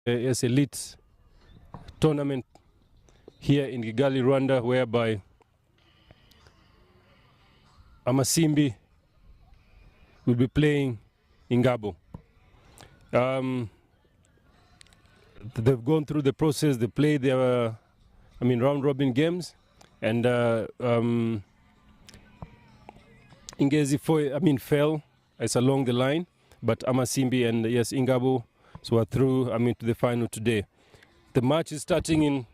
as elite tournament here in Kigali, Rwanda, whereby Amasimbi will be playing in Gabo. They've gone through the process. They played their, round-robin games, and Ingezi fell as along the line, but Amasimbi and Ingabo are through to the final today. The match is starting in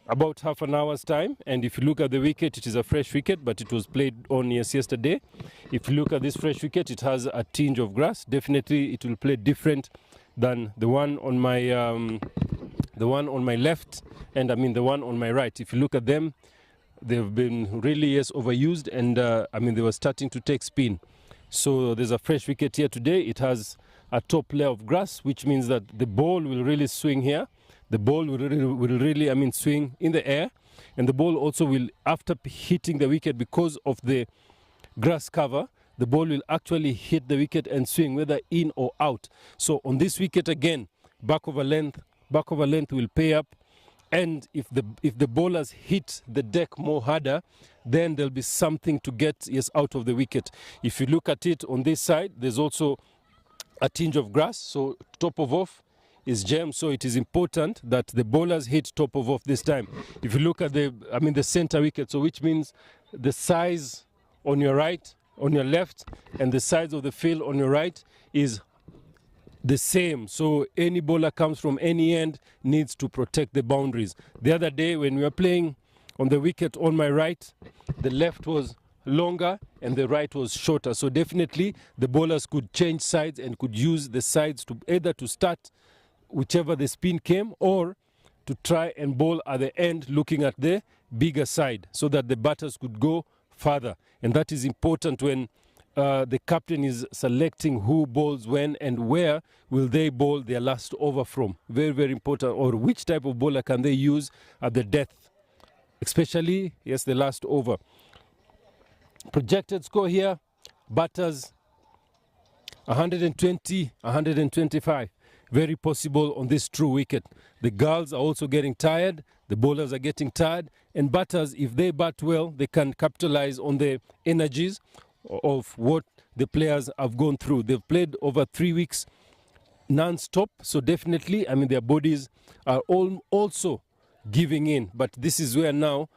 about half an hour's time, and if you look at the wicket, it is a fresh wicket, but it was played on yesterday. If you look at this fresh wicket, it has a tinge of grass. Definitely it will play different than the one on my left, and the one on my right. If you look at them, they've been really overused, and they were starting to take spin. So there's a fresh wicket here today. It has a top layer of grass, which means that the ball will really swing here. The ball will really swing in the air, and the ball also will, after hitting the wicket, because of the grass cover, the ball will actually hit the wicket and swing whether in or out. So on this wicket again, back over length will pay up, and if the bowlers hit the deck more harder, then there'll be something to get out of the wicket. If you look at it on this side, there's also a tinge of grass, so top of off is jam, so it is important that the bowlers hit top of off this time. If you look at the center wicket, so which means the size on your right, on your left, and the size of the field on your right is the same. So any bowler comes from any end needs to protect the boundaries. The other day when we were playing on the wicket on my right, the left was longer and the right was shorter. So definitely the bowlers could change sides and could use the sides to either to start whichever the spin came, or to try and bowl at the end looking at the bigger side so that the batters could go further. And that is important when the captain is selecting who bowls when and where will they bowl their last over from. Very, very important. Or which type of bowler can they use at the death, especially, the last over. Projected score here, batters 120, 125. Very possible on this true wicket. The girls are also getting tired, the bowlers are getting tired, and batters, if they bat well, they can capitalize on the energies of what the players have gone through. They've played over 3 weeks non-stop, so definitely, their bodies are also giving in. But this is where now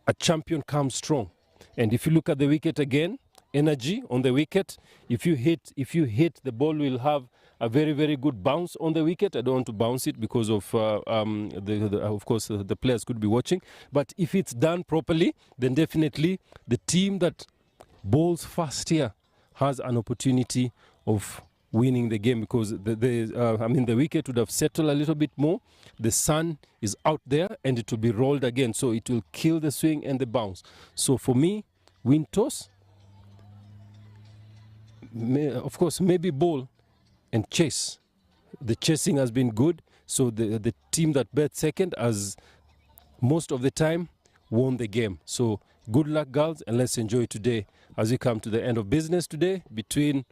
a champion comes strong. And if you look at the wicket again, energy on the wicket, if you hit, the ball will have a very, very good bounce on the wicket. I don't want to bounce it because of, of course, the players could be watching. But if it's done properly, then definitely the team that bowls fast here has an opportunity of winning the game, because the wicket would have settled a little bit more. The sun is out there and it will be rolled again, so it will kill the swing and the bounce. So for me, win toss, of course, maybe bowl and chase. The chasing has been good, so the team that bet second has most of the time won the game. So good luck, girls, and let's enjoy today as we come to the end of business today between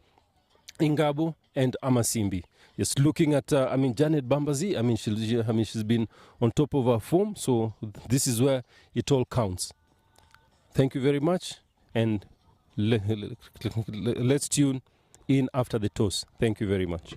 Ingabo and Amasimbi. Yes, looking at Janet Bambazi, she's been on top of her form, so this is where it all counts. Thank you very much, and let's tune in after the toss. Thank you very much.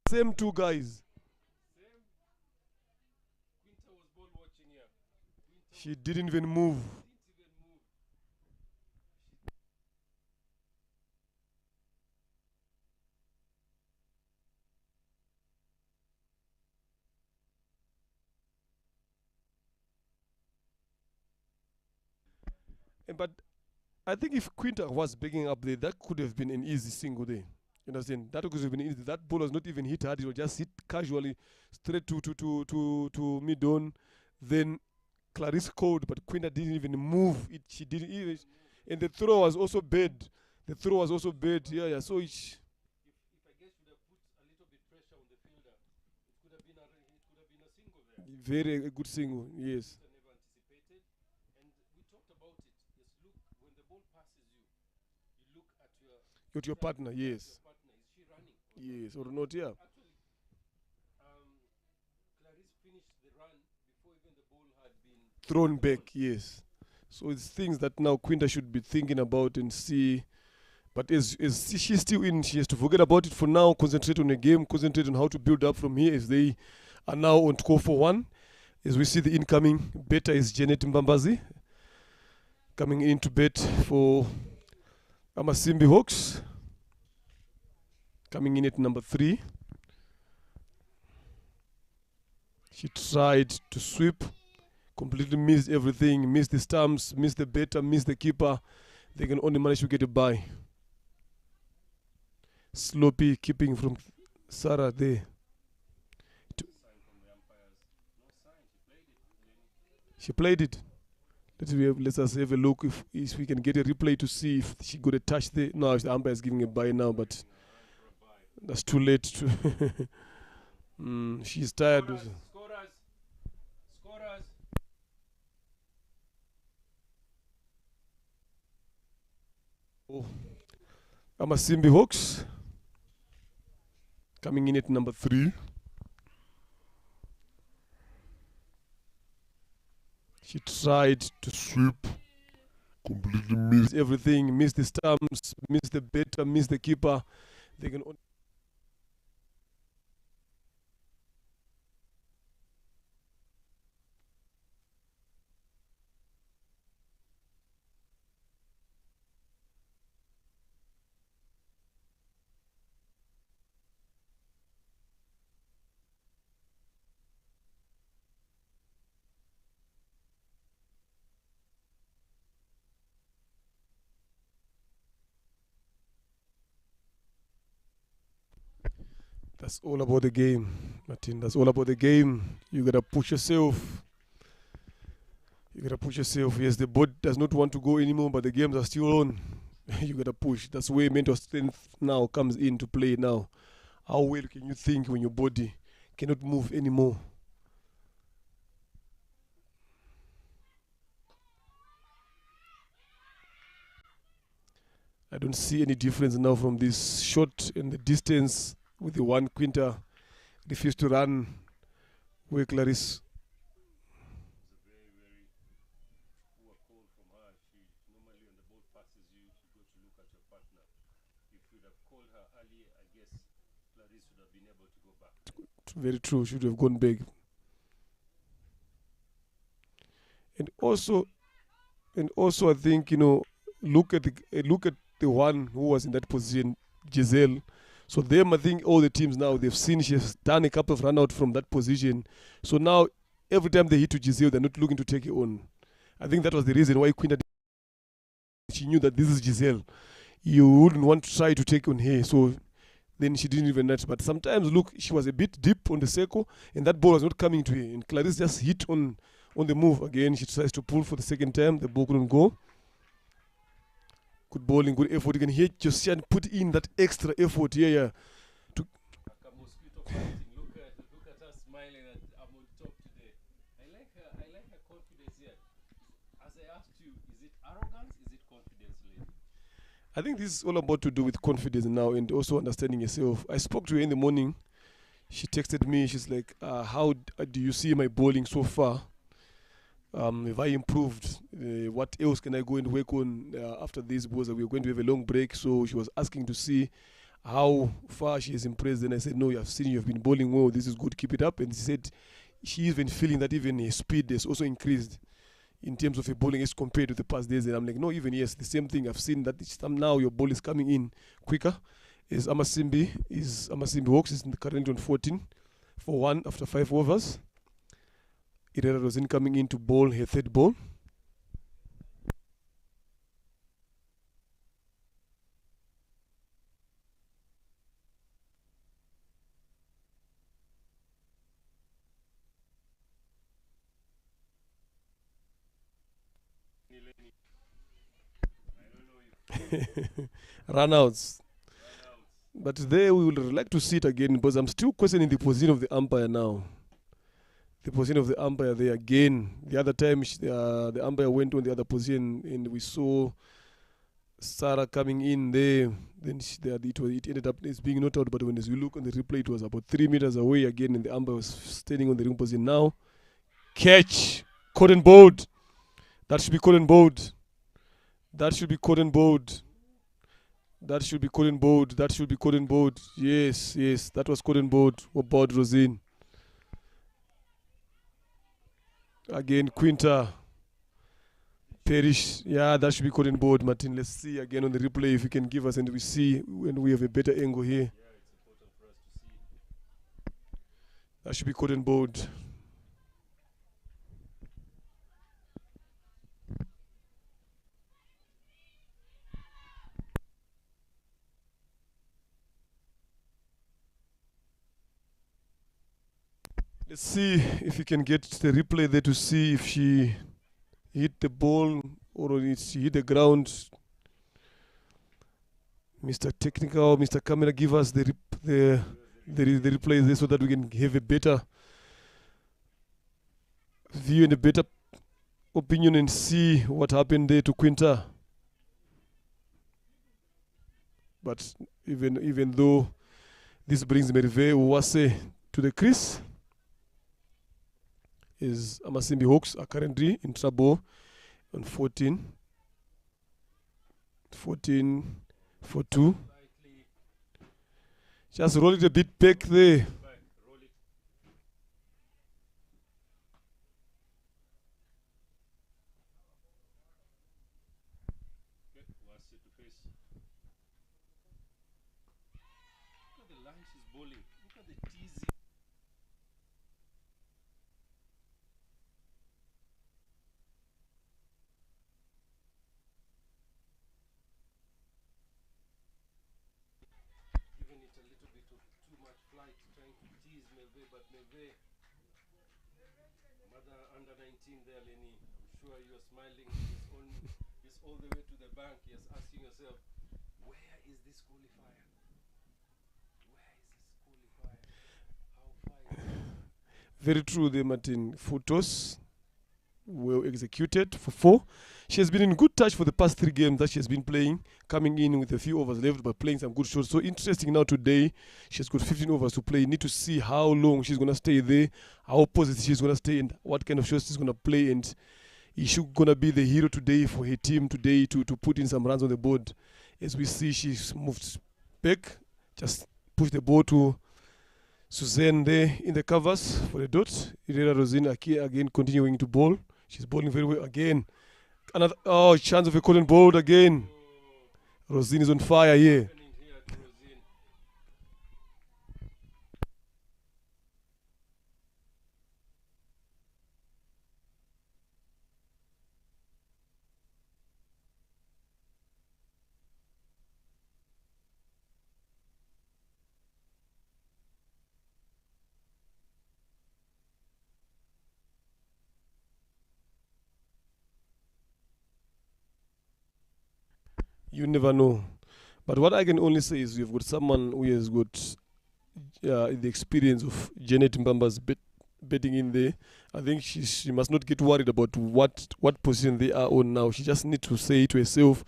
Same two guys. Quinta was ball watching here. She didn't even move. But I think if Quinta was backing up there, that could have been an easy single there. You understand? That could have been easy. That ball was not even hit hard. It was just hit casually straight to mid on. Then Clarice called, but Quinta didn't even move. She didn't even. And the throw was also bad. The throw was also bad. Yeah. So If I guess would have put a little bit pressure on the fielder, it could have been a single there. very a good single. Yes. Quinta never anticipated, and we talked about it. Yes, look, when the ball passes you, you look at Your partner. Yes. your partner. Is she running? Yes. Or not? Yeah. Actually, Clarice finished the run before even the ball had been Thrown back. Yes. So it's things that now Quinta should be thinking about and see. But as she's still in, she has to forget about it for now, concentrate on the game, concentrate on how to build up from here as they are now on score for one. As we see the incoming batter is Janet Mbambazi coming in to bat for Amasimbi Hawks. Coming in at number 3. She tried to sweep, completely missed everything, missed the stumps, missed the batter, missed the keeper. They can only manage to get a bye. Sloppy keeping from Sarah there. She played it. Let us have a look if we can get a replay to see if she got a touch there. No, the umpire is giving a bye now, but that's too late. She's tired. Scorers. Oh. Amasimbi Hawks coming in at number 3. She tried to sweep, completely missed everything, missed the stumps, missed the batter, missed the keeper. They can only That's all about the game, Martin. That's all about the game. You gotta push yourself. Yes, the boat does not want to go anymore, but the games are still on. You gotta push. That's where mental strength now comes into play now. How well can you think when your body cannot move anymore? I don't see any difference now from this shot and the distance with the one Quinta refused to run where Clarice. Very, very poor call from her. She normally, when the ball passes you, you go to look at your partner. If you'd have called her earlier, I guess Clarice would have been able to go back. Very true. Should have gone big. And also, I think look at the one who was in that position, Giselle. So them, I think all the teams now they've seen she's done a couple of run out from that position. So now every time they hit to Giselle, they're not looking to take it on. I think that was the reason why Quinta. She knew that this is Giselle. You wouldn't want to try to take on her. So then she didn't even net. But sometimes look, she was a bit deep on the circle, and that ball was not coming to her. And Clarice just hit on the move again. She tries to pull for the second time. The ball couldn't go. Good bowling, good effort. You can hear Josiane put in that extra effort here. Like a mosquito fighting. Look at her smiling that I'm on top today. I like her confidence here. As I asked you, is it arrogance? Is it confidence, lady? I think this is all about to do with confidence now and also understanding yourself. I spoke to her in the morning. She texted me. She's like, how do you see my bowling so far? Have I improved? What else can I go and work on after this? Because we're going to have a long break. So she was asking to see how far she has impressed. Then I said, no, I've seen you have been bowling well. This is good. Keep it up. And she said she's been feeling that even her speed has also increased in terms of her bowling as compared to the past days. And I'm like, no, even yes, the same thing. I've seen that now your ball is coming in quicker. Amasimbi Hawks is currently on 14 for 1 after 5 overs. Irera Rosin coming in to bowl her third ball. Runouts. But there we would like to see it again, because I'm still questioning the position of the umpire now. The position of the umpire there again. The other time the umpire went on the other position and we saw Sarah coming in there. Then it ended up as being not out, but when as we look on the replay, it was about 3 meters away again, and the umpire was standing on the ring position. Now, catch, caught and bowled. That should be caught and bowled. That should be caught and bowled. That should be caught and bowled. That should be caught and bowled. Yes, that was caught and bowled. What about Rosin? Again, Quinta. Perish. Yeah, that should be caught and bowled, Martin. Let's see again on the replay if you can give us, and we see when we have a better angle here. That should be caught and bowled. Let's see if you can get the replay there to see if she hit the ball or if she hit the ground. Mr. Technical, Mr. Camera, give us the replay there so that we can have a better view and a better opinion and see what happened there to Quinta. But even though this brings Merve Uwase to the crease, is Amasimbi Hawks are currently in trouble on 14 for 2. Just roll it a bit back there. Under 19 there, Lenny. I'm sure you're smiling. It's all the way to the bank. Yes, asking yourself, where is this qualifier? How far is it? Very true there, Martin. Photos well executed for 4. She has been in good touch for the past 3 games that she has been playing, coming in with a few overs left, but playing some good shots. So interesting now today. She's got 15 overs to play. Need to see how long she's going to stay there, how positive she's going to stay, and what kind of shots she's going to play. And she's going to be the hero today for her team today to put in some runs on the board. As we see, she's moved back, just push the ball to Suzanne there in the covers for the dot. Irera Rosin again continuing to bowl. She's bowling very well again. Another chance of a caught and bowled again. Rosin is on fire here. You never know. But what I can only say is we've got someone who has got the experience of Janet Mbamba's betting in there. I think she must not get worried about what position they are on now. She just needs to say to herself,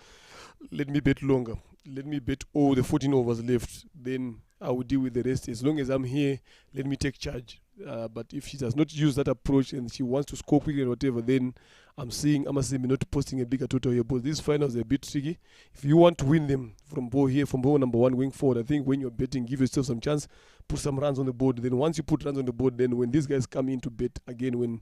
let me bet longer. Let me bet all the 14 overs left. Then I will deal with the rest. As long as I'm here, let me take charge. But if she does not use that approach and she wants to score quickly and whatever, then I'm seeing Amasimi not posting a bigger total here. But these finals are a bit tricky. If you want to win them from ball here, from ball number one going forward, I think when you're betting, give yourself some chance, put some runs on the board. Then once you put runs on the board, then when these guys come in to bet, again, when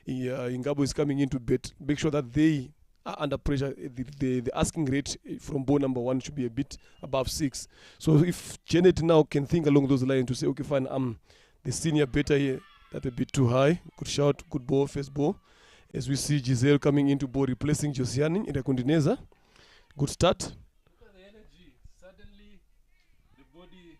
Ingabo is coming in to bet, make sure that they are under pressure. The asking rate from ball number one should be a bit above 6. So if Janet now can think along those lines to say, okay, fine, I'm the senior better here, that's a bit too high. Good shot, good ball, first ball. As we see Giselle coming into ball, replacing Josiane in the Kundineza. Good start. Look at the energy. Suddenly, the body.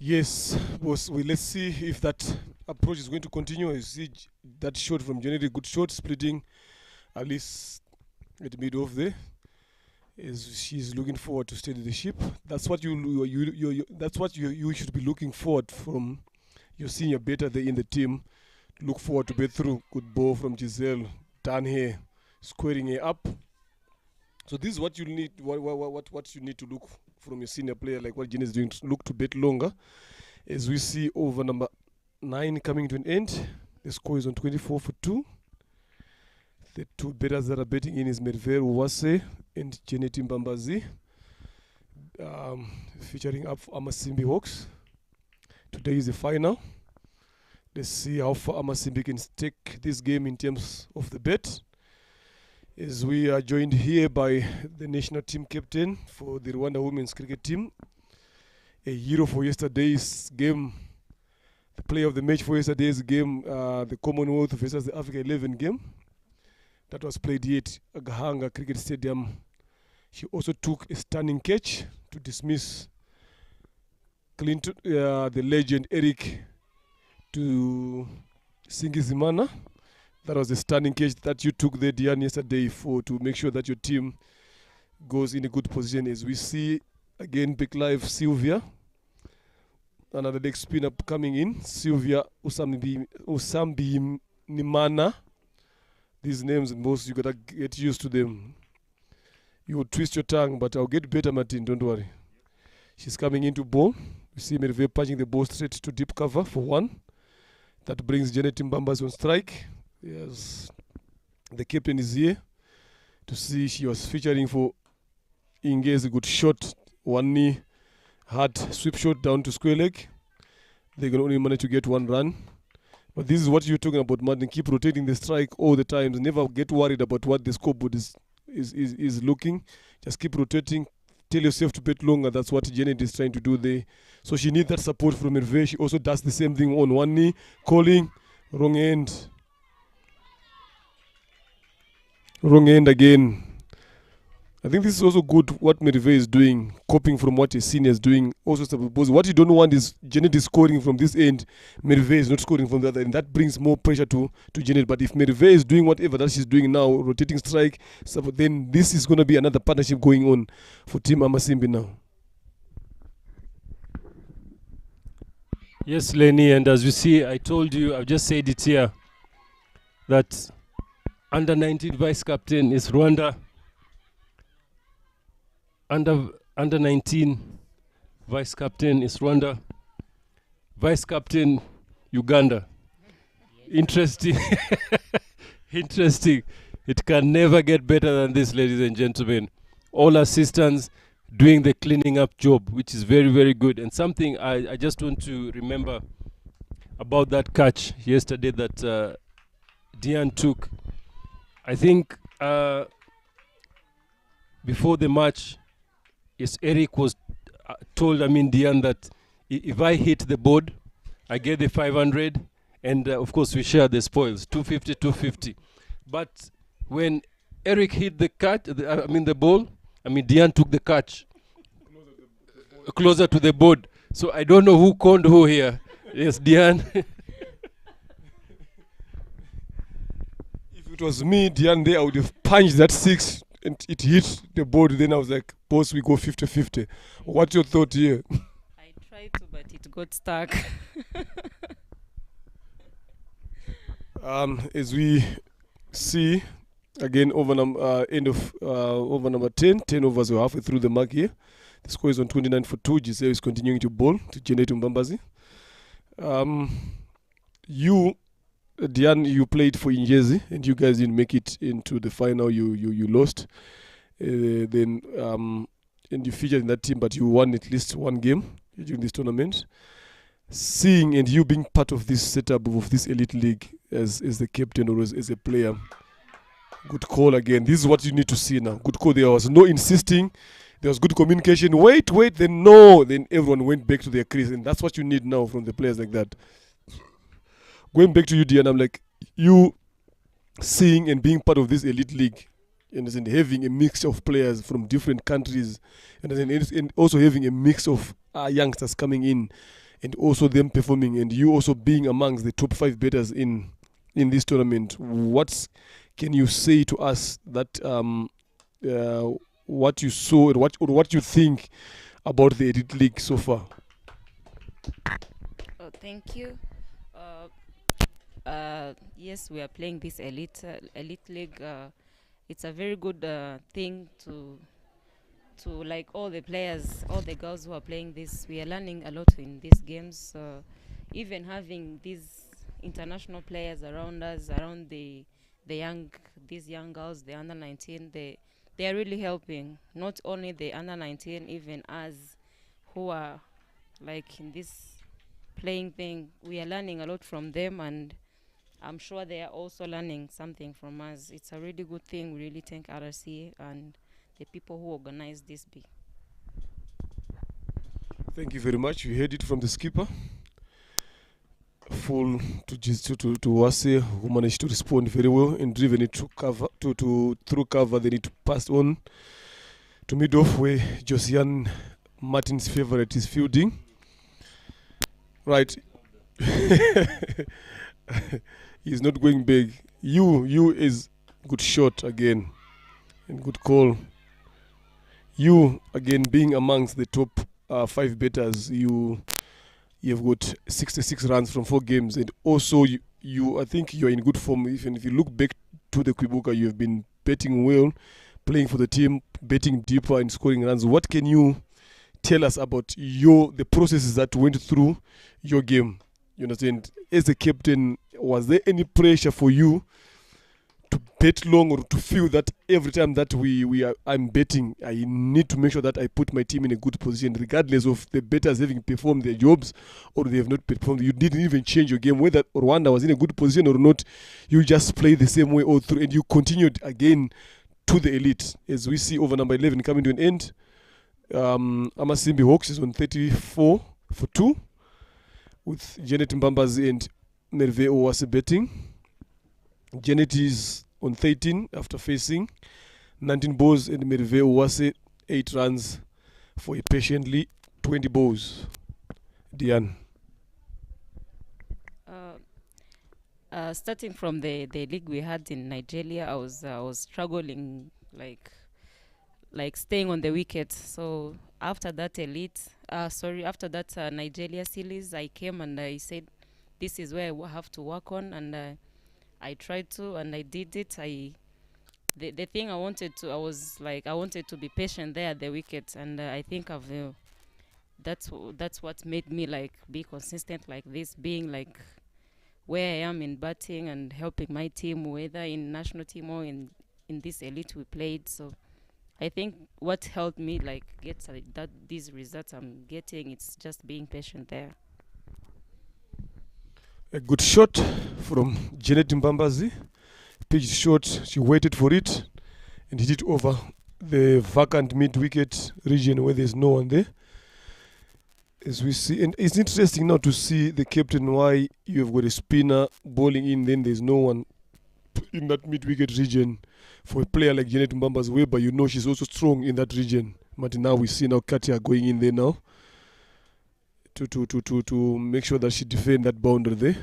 Yes, boss. Let's see if that approach is going to continue. You see that shot from January, good shot, splitting at least at the middle of there. Is she's looking forward to steady the ship. That's what that's what you should be looking forward from your senior better there in the team. Look forward to be through. Good ball from Giselle down here, squaring her up. So this is what you need. What you need to look from your senior player, like what Jenny is doing. To look to bet longer, as we see over number 9 coming to an end. The score is on 24 for 2. The two betters that are betting in is Merver Uwase and Janet Mbambazi, featuring up for Amasimbi Hawks. Today is the final. Let's see how far Amasimbi can take this game in terms of the bet. As we are joined here by the national team captain for the Rwanda women's cricket team, a hero for yesterday's game, the player of the match for yesterday's game, the Commonwealth versus the Africa 11 game that was played here at Gahanga Cricket Stadium. She also took a stunning catch to dismiss Clinton, the legend Eric, to Singizimana. That was a stunning catch that you took there, Diane, yesterday to make sure that your team goes in a good position. As we see again, big live Sylvia, another leg spinner coming in. Sylvia Usambi Nimana. These names, most you gotta get used to them. You will twist your tongue, but I'll get better, Martin. Don't worry. She's coming into ball. You see Merve punching the ball straight to deep cover for 1. That brings Janet Mbambas on strike. Yes, the captain is here to see. She was featuring for Inge's good shot, 1 knee, hard sweep shot down to square leg. They can only manage to get 1 run. But this is what you're talking about, Martin. Keep rotating the strike all the time. Never get worried about what the scoreboard is looking. Just keep rotating. Tell yourself to bet longer. That's what Janet is trying to do there. So she needs that support from Hervé. She also does the same thing on 1 knee. Calling. Wrong end. Wrong end again. I think this is also good what Merve is doing, copying from what his senior is doing. Also, suppose what you don't want is Janet is scoring from this end, Merve is not scoring from the other end. That brings more pressure to Janet. But if Merve is doing whatever that she's doing now, rotating strike, then this is going to be another partnership going on for Team Amasimbi now. Yes, Lenny, and as we see, I told you, I've just said it here, that under 19 vice captain is Rwanda. Under 19 vice captain is Rwanda. Vice captain Uganda. Interesting. Interesting. It can never get better than this, ladies and gentlemen. All assistants doing the cleaning up job, which is very, very good. And something I just want to remember about that catch yesterday that Diane took. I think before the match, yes, Eric was told, Diane, that if I hit the board, I get the 500, and of course we share the spoils, 250, 250. But when Eric hit the catch, the ball, Diane took the catch closer to the board. So I don't know who conned who here. Yes, Diane. If it was me, Diane, there, I would have punched that 6 and it hit the board. Then I was like, boss, we go 50-50. What's your thought here? I tried to, but it got stuck. As we see, again, over number 10. 10 overs, we're halfway through the mark here. The score is on 29 for 2. Giselle is continuing to bowl to Janet Mbambazi. Diane, you played for Injezi, and you guys didn't make it into the final. You lost. And you featured in that team, but you won at least 1 game during this tournament. Seeing and you being part of this setup of this elite league as the captain or as a player, good call again. This is what you need to see now. Good call. There was no insisting. There was good communication. Wait, then no. Then everyone went back to their crease, and that's what you need now from the players like that. Going back to you, Diane, I'm like, you seeing and being part of this elite league, and having a mix of players from different countries, and also having a mix of youngsters coming in, and also them performing, and you also being amongst the top 5 batters in this tournament, what can you say to us that what you saw and what you think about the Elite League so far? Oh, thank you. Uh, yes, we are playing this elite league. It's a very good thing to like all the players, all the girls who are playing this. We are learning a lot in these games. Even having these international players around us, around the young these young girls, the under 19, they are really helping. Not only the under 19, even us who are like in this playing thing, we are learning a lot from them, and I'm sure they are also learning something from us. It's a really good thing. We really thank RC and the people who organize this big. Thank you very much. You heard it from the skipper. Full to Wase, who managed to respond very well and driven it to cover to through cover. They need to pass on to mid off where Josiane Martin's favorite is fielding. Right. He's not going big. You is good shot again and good call. You again being amongst the top 5 batters, you've got 66 runs from 4 games, and also you I think you're in good form. Even if you look back to the Kwibuka, you've been batting well, playing for the team, batting deeper and scoring runs. What can you tell us about the processes that went through your game? You understand, as a captain, was there any pressure for you to bet long, or to feel that every time that I'm betting, I need to make sure that I put my team in a good position, regardless of the betters having performed their jobs or they have not performed? You didn't even change your game, whether Rwanda was in a good position or not. You just play the same way all through, and you continued again to the elite, as we see over number 11 coming to an end. Amasimbi Hawks is on 34 for 2, with Janet Mbambazi and Merve Owase betting. Janet is on 13 after facing 19 balls, and Merve Owase 8 runs for a patiently 20 balls. Diane. Starting from the league we had in Nigeria, I was struggling like staying on the wicket. So after that Nigeria series, I came and I said, this is where I have to work on, and I tried to, and I did it. The thing I wanted to be patient there at the wicket, and I think that's what made me like be consistent like this, being like where I am in batting and helping my team, whether in national team or in this elite we played. So I think what helped me like get these results I'm getting, it's just being patient there. A good shot from Janet Mbambazi. Pitched shot, she waited for it and hit it over the vacant mid-wicket region where there's no one there. As we see, and it's interesting now to see the captain, why you've got a spinner bowling in, then there's no one in that mid-wicket region for a player like Janet Mbambazi, whereby you know she's also strong in that region. But now we see now Katia going in there now to make sure that she defend that boundary there.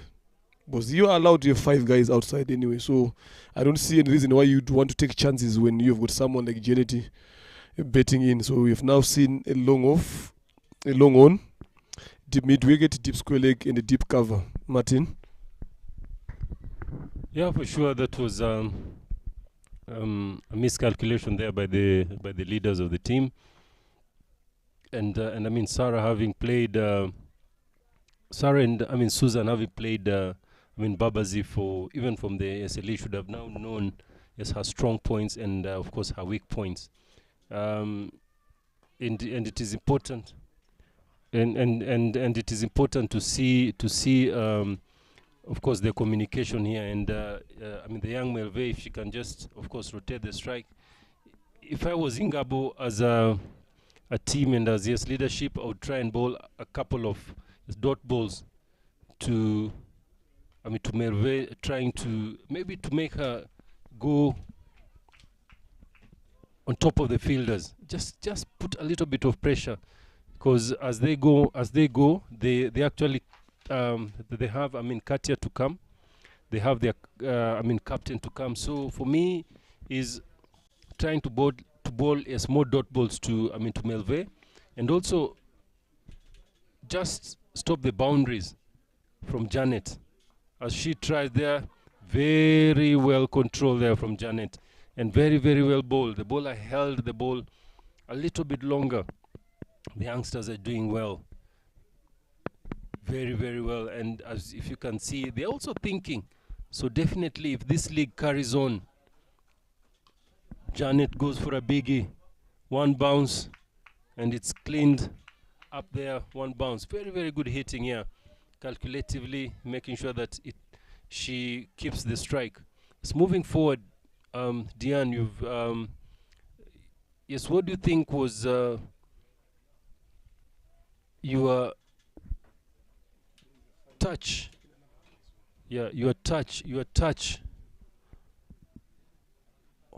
Because you are allowed to have 5 guys outside anyway, so I don't see any reason why you'd want to take chances when you've got someone like Janet betting in. So we've now seen a long off, a long on, deep mid-wicket, deep square leg, and a deep cover. Martin? Yeah, for sure, that was a miscalculation there by the leaders of the team. And I mean, Sarah having played, Sarah and I mean Susan having played, I mean Babazi for even from the SLE should have now known yes her strong points and of course her weak points, and it is important, and it is important to see of course the communication here, and I mean the young Melve, if she can just of course rotate the strike. If I was Ingabo as a team and as yes leadership, I would try and bowl a couple of dot balls to Merve, trying to maybe to make her go on top of the fielders. Just put a little bit of pressure because as they go, they actually they have, I mean, Katia to come. They have their I mean, captain to come. So for me, is trying to bowl a small dot balls to, I mean, to Melve, and also just stop the boundaries from Janet as she tried there. Very well controlled there from Janet, and very well bowled. The bowler held the ball a little bit longer. The youngsters are doing well, very well, and as if you can see, they're also thinking. So definitely, if this league carries on, Janet goes for a biggie, one bounce, and it's cleaned up there. One bounce, very good hitting here, calculatively making sure that she keeps the strike. It's moving forward. Diane, you've yes. What do you think was your touch? Yeah, your touch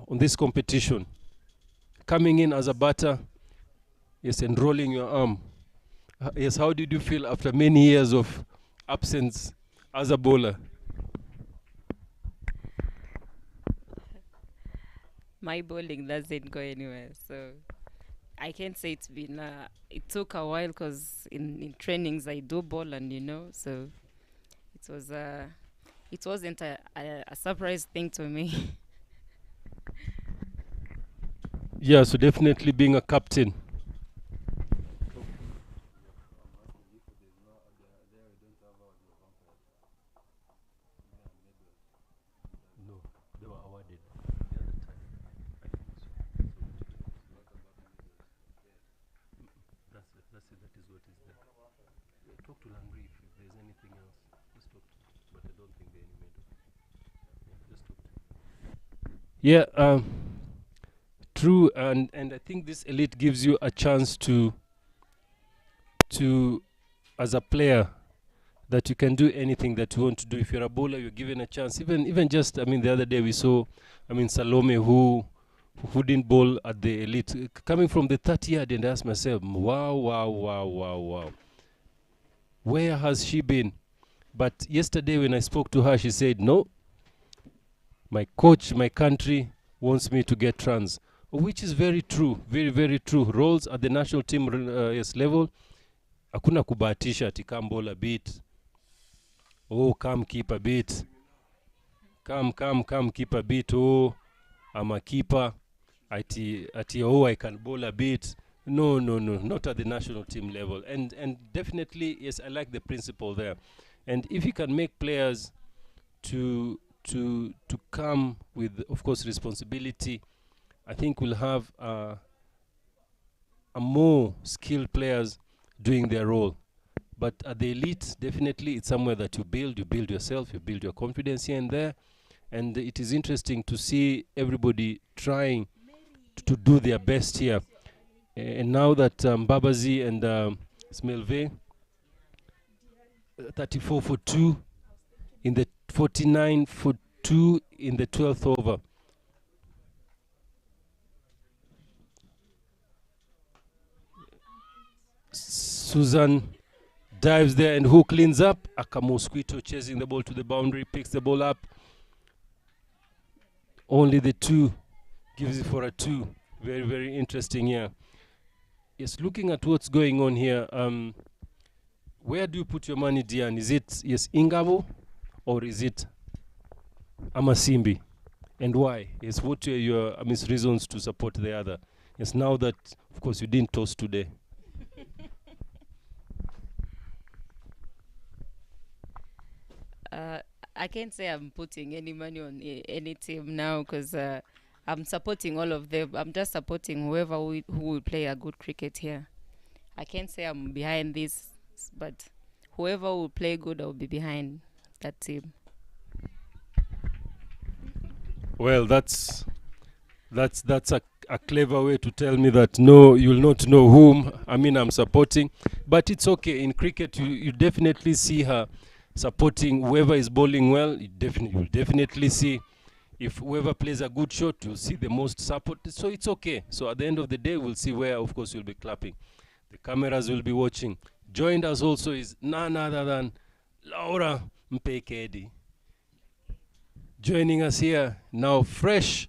on this competition, coming in as a batter, yes, and rolling your arm. Yes, how did you feel after many years of absence as a bowler? My bowling doesn't go anywhere, so I can't say it's been. It took a while because in trainings I do bowl, and so it was. It wasn't a surprise thing to me. Yeah, so definitely being a captain. No, they were awarded the other time. I think so. That's it. That is what is there. Talk to Landry if there's anything else. Just talk to him. But I don't think they're any medal. Yeah, just talk to him. Yeah, true, and I think this elite gives you a chance to as a player, that you can do anything that you want to do. If you're a bowler, you're given a chance. Even just, I mean, the other day we saw, I mean, Salome who didn't bowl at the elite, coming from the 30-yard, and I asked myself, wow. Where has she been? But yesterday when I spoke to her, she said, no, my coach, my country wants me to get trans, which is very true, very true. Roles at the national team yes, level, hakuna kubahatisha ati come bowl a bit, oh come keep a bit, come keep a bit, oh I'm a keeper, ati oh I can bowl a bit. No, not at the national team level. And definitely, yes, I like the principle there. And if you can make players to come with, of course, responsibility, I think we'll have a more skilled players doing their role. But at the elite, definitely it's somewhere that you build yourself, you build your confidence here and there. And it is interesting to see everybody trying to do their best here. And now that Babazi and Smelve, 34 for 2 in the 49 for 2 in the 12th over. Susan dives there, and who cleans up? Akamosquito chasing the ball to the boundary, picks the ball up. Only the 2, gives it for a 2. Very interesting here. Yes, looking at what's going on here, where do you put your money, Diane? Is it, yes, Ingabo, or is it Amasimbi? And why? Yes, what are your reasons to support the other? Yes, now that, of course, you didn't toss today. I can't say I'm putting any money on any team now because I'm supporting all of them. I'm just supporting whoever who will play a good cricket here. I can't say I'm behind this, but whoever will play good, I'll be behind that team. Well, that's a clever way to tell me that no, you'll not know whom I'm supporting. But it's okay. In cricket, you definitely see her supporting whoever is bowling well. You'll definitely see if whoever plays a good shot, you'll see the most support. So it's okay. So at the end of the day, we'll see where, of course, you'll be clapping. The cameras will be watching. Joined us also is none other than Laura Mpekedi. Joining us here now fresh.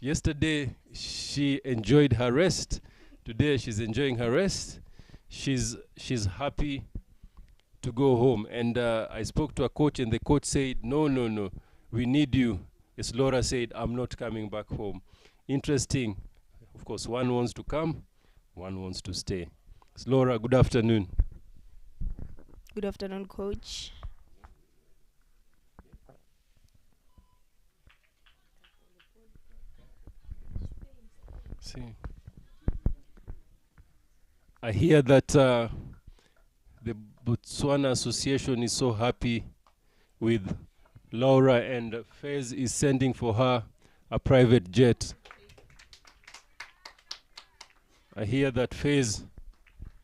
Yesterday she enjoyed her rest. Today she's enjoying her rest. She's happy to go home. And I spoke to a coach and the coach said, no, we need you. Yes, Laura said, I'm not coming back home. Interesting. Of course, one wants to come, one wants to stay. Yes, Laura, good afternoon. Good afternoon, coach. See, I hear that the Botswana Association is so happy with Laura, and Fez is sending for her a private jet. I hear that Fez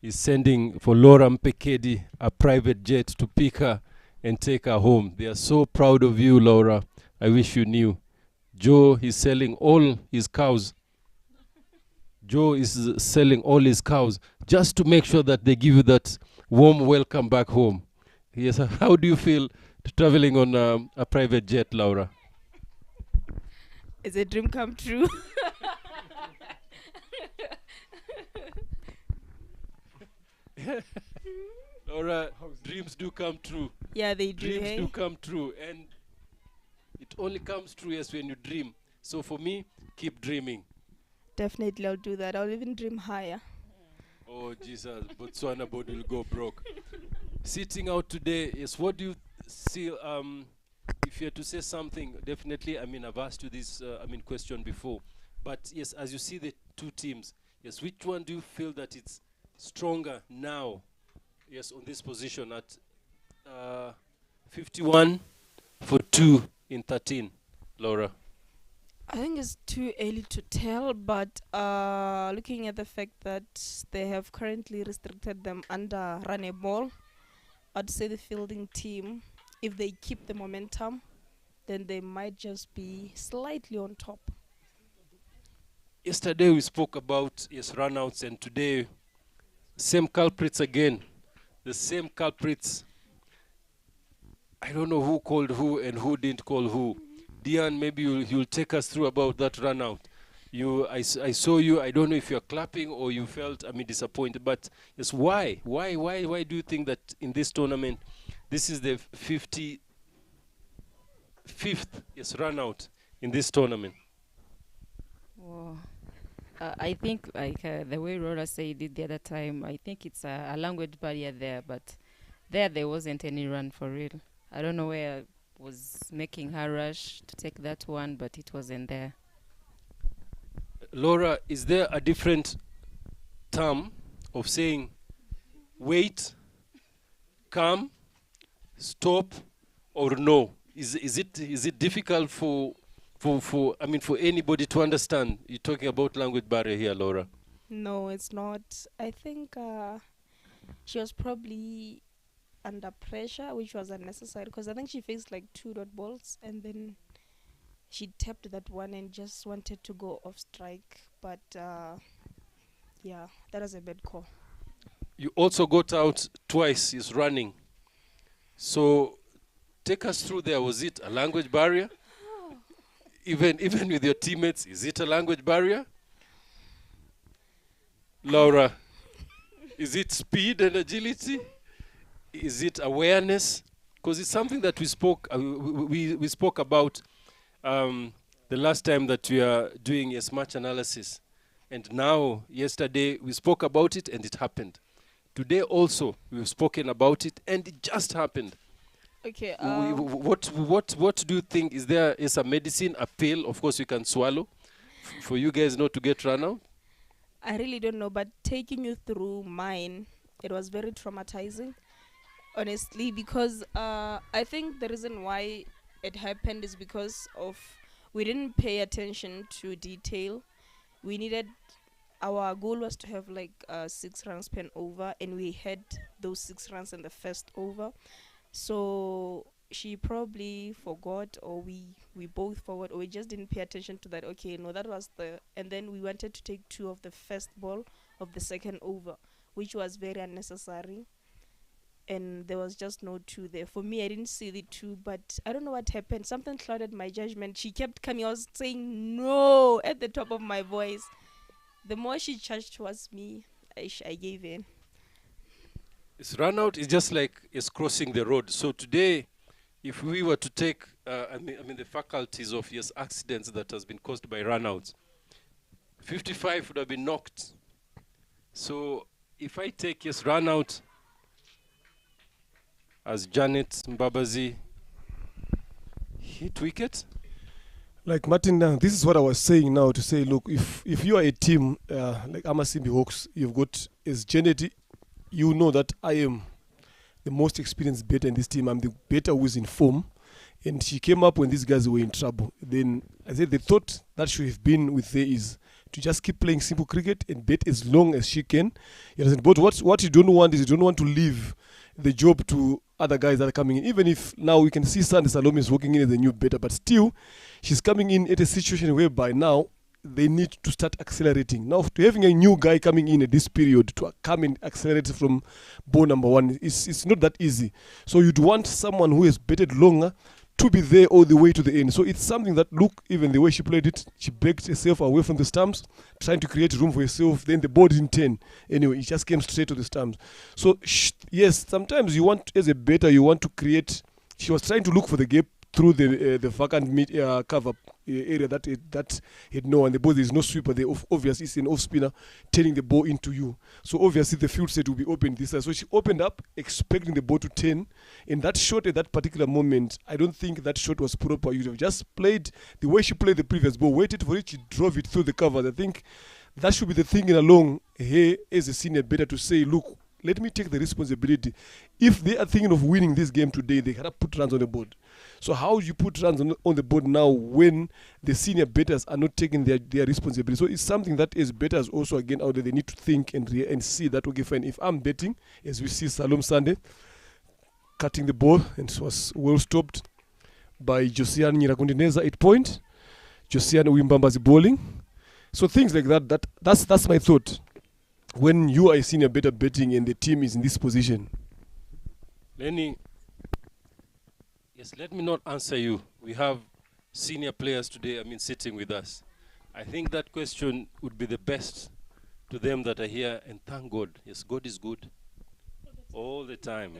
is sending for Laura Mpekedi a private jet to pick her and take her home. They are so proud of you, Laura. I wish you knew. Joe is selling all his cows. Joe is selling all his cows just to make sure that they give you that warm welcome back home. Yes, how do you feel traveling on a private jet, Laura? It's a dream come true. Laura, dreams do come true. Yeah, they do. Dreams Hey? do come true, and it only comes true, yes, when you dream. So for me, keep dreaming. Definitely, I'll do that. I'll even dream higher. Oh, Jesus, Botswana board will go broke. Sitting out today, yes, what do you see, if you had to say something, definitely, I mean, I've asked you this, question before, but yes, as you see the two teams, yes, which one do you feel that it's stronger now, yes, on this position at 51 for 2 in 13, Laura? I think it's too early to tell, but looking at the fact that they have currently restricted them under run a ball, I'd say the fielding team, if they keep the momentum, then they might just be slightly on top. Yesterday we spoke about, yes, runouts, and today, same culprits again. The same culprits. I don't know who called who and who didn't call who. Dian, maybe you'll take us through about that run out. I saw you. I don't know if you're clapping or you felt, disappointed. But yes, why? Why do you think that in this tournament, this is the 55th run out in this tournament? Well, I think like the way Rora said it the other time, I think it's a language barrier there, but there wasn't any run for real. I don't know where was making her rush to take that one, but it wasn't there. Laura, is there a different term of saying wait, come, stop, or no? Is it difficult for anybody to understand? You're talking about language barrier here, Laura. No, it's not. I think she was probably under pressure, which was unnecessary, because I think she faced like 2 dot balls and then she tapped that one and just wanted to go off strike. But yeah, that was a bad call. You also got out twice, is running. So take us through there. Was it a language barrier? Even with your teammates, is it a language barrier? Laura, is it speed and agility? Is it awareness? Because it's something that we spoke about the last time that we are doing as much analysis. And now, yesterday, we spoke about it and it happened. Today also, we've spoken about it and it just happened. Okay. What do you think? Is there a medicine, a pill, of course you can swallow, for you guys not to get run out? I really don't know, but taking you through mine, it was very traumatizing, honestly, because I think the reason why it happened is because of we didn't pay attention to detail. We needed, our goal was to have like 6 runs per over, and we had those 6 runs in the first over. So she probably forgot, or we both forgot, or we just didn't pay attention to that. Okay, no, that was and then we wanted to take 2 of the first ball of the second over, which was very unnecessary. And there was just no two there. For me, I didn't see the two, but I don't know what happened. Something clouded my judgment. She kept coming. I was saying no at the top of my voice. The more she charged towards me, I gave in. It's run out is just like it's crossing the road. So today, if we were to take, I mean the faculties of accidents that has been caused by runouts, 55 would have been knocked. So if I take run out as Janet Mbabazi hit wicket. Like Martin, now this is what I was saying now to say, look, if you are a team like Amasimbi Hawks, you've got as Janet, you know that I am the most experienced batter in this team. I'm the batter who is in form. And she came up when these guys were in trouble. Then I said the thought that should have been with her is to just keep playing simple cricket and bat as long as she can. You understand? But what you don't want is you don't want to leave the job to other guys that are coming in. Even if now we can see Sandy Salome is working in as a new batter, but still she's coming in at a situation whereby now they need to start accelerating. Now, to having a new guy coming in at this period to come and accelerate from ball number one, it's not that easy. So you'd want someone who has batted longer to be there all the way to the end. So it's something that, look, even the way she played it, she backed herself away from the stumps, trying to create room for herself. Then the ball didn't turn. Anyway, it just came straight to the stumps. So, yes, sometimes you want, as a batter, you want to create. She was trying to look for the gap through the vacant mid cover area that it no, and the ball, there is no sweeper there. Obviously, it's an off spinner turning the ball into you. So obviously the field set will be open this side. So she opened up expecting the ball to turn. In that shot at that particular moment, I don't think that shot was proper. You have just played the way she played the previous ball, waited for it, she drove it through the cover. I think that should be the thinking along here as a senior batter to say, look, let me take the responsibility. If they are thinking of winning this game today, they gotta put runs on the board. So how do you put runs on the board now when the senior batters are not taking their responsibility? So it's something that as batters also again out there, they need to think and see that, okay, fine, if I'm betting, as we see Salome Sunday cutting the ball, and it was well stopped by Josiane Nyirakundineza 8 point, Josiane Uimbamba's bowling. So things like that's my thought. When you are a senior batter betting and the team is in this position. Lenny, yes, let me not answer you. We have senior players today, sitting with us. I think that question would be the best to them that are here, and thank God. Yes, God is good all the time,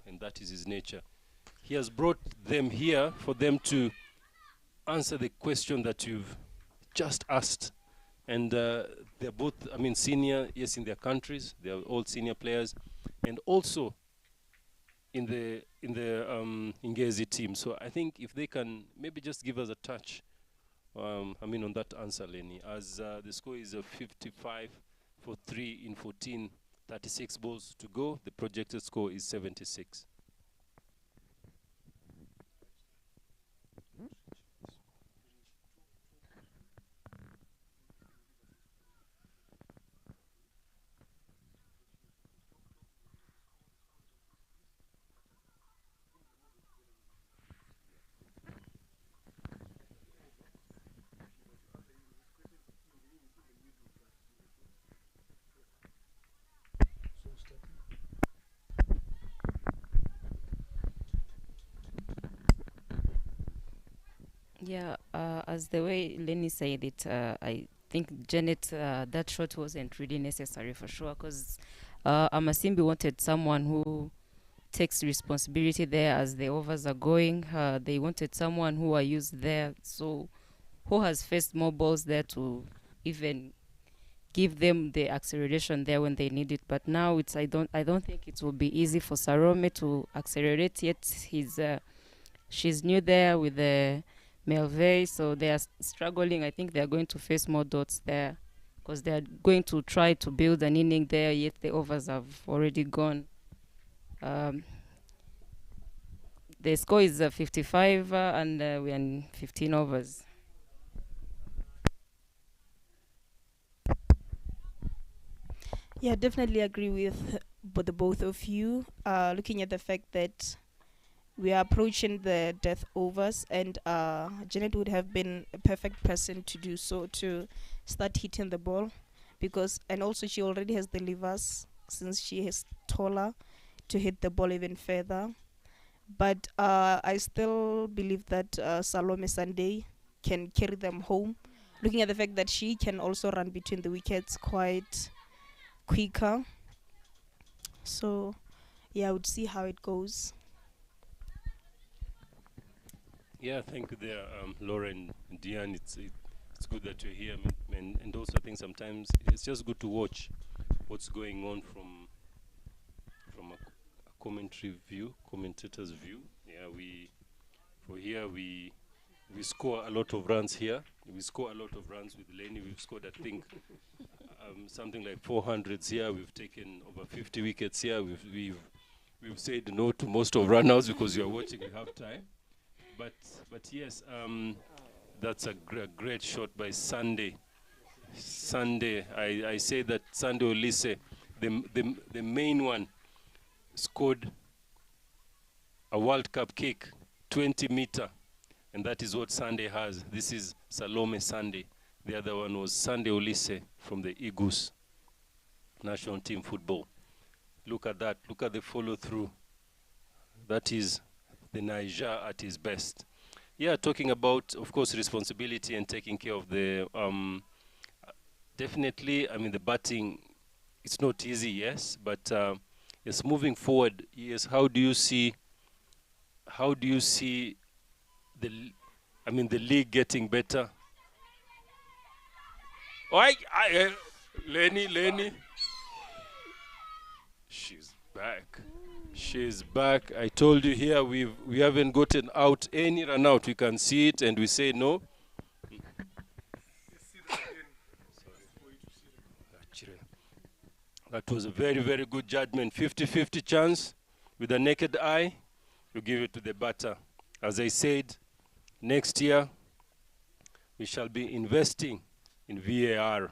and that is his nature. He has brought them here for them to answer the question that you've just asked. And they're both, senior, yes, in their countries. They are all senior players, and also in the Ngezi team. So I think if they can maybe just give us a touch, on that answer, Lenny, as the score is 55 for 3 in 14, 36 balls to go. The projected score is 76. Yeah, as the way Lenny said it, I think Janet, that shot wasn't really necessary for sure, because Amasimbi wanted someone who takes responsibility there as the overs are going. They wanted someone who are used there, so who has faced more balls there to even give them the acceleration there when they need it. But now I don't think it will be easy for Salome to accelerate yet. She's new there with the Melvey, so they are struggling. I think they are going to face more dots there, because they are going to try to build an inning there, yet the overs have already gone. The score is 55 and we are in 15 overs. Yeah, definitely agree with the both of you. Looking at the fact that we are approaching the death overs, and Janet would have been a perfect person to do so, to start hitting the ball, because, and also she already has the levers since she is taller to hit the ball even further. But I still believe that Salome Sunday can carry them home, looking at the fact that she can also run between the wickets quite quicker. So yeah, I would see how it goes. Yeah, thank you there, Laura and Diane. It's good that you're here, and also I think sometimes it's just good to watch what's going on from a commentary view, commentator's view. Yeah, we score a lot of runs here. We score a lot of runs with Lenny. We've scored, I think, something like 400s here. We've taken over 50 wickets here. We've said no to most of runouts because you're watching at half time. But yes, that's a great shot by Sunday. Sunday, I say that Sunday Olise, the main one, scored a World Cup kick, 20 meter, and that is what Sunday has. This is Salome Sunday. The other one was Sunday Olise from the Eagles national team football. Look at that. Look at the follow through. That is the Niger at his best. Yeah, talking about, of course, responsibility and taking care of the definitely, I mean, the batting, it's not easy, yes, but yes, moving forward, yes, how do you see the league getting better? Lenny, she's back. She's back. I told you here we haven't gotten out any run out. We can see it and we say no. That was a very, very good judgment. 50-50 chance with a naked eye. You give it to the batter. As I said, next year we shall be investing in VAR.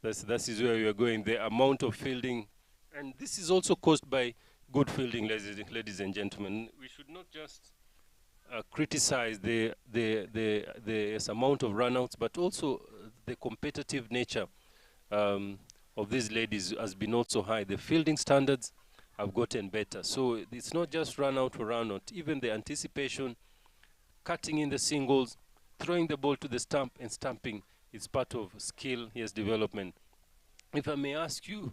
That is where we are going. The amount of fielding, and this is also caused by good fielding, ladies and gentlemen. We should not just criticize the amount of runouts, but also the competitive nature of these ladies has been also high. The fielding standards have gotten better. So it's not just run out or run out. Even the anticipation, cutting in the singles, throwing the ball to the stump and stamping is part of skill, yes, development. If I may ask you,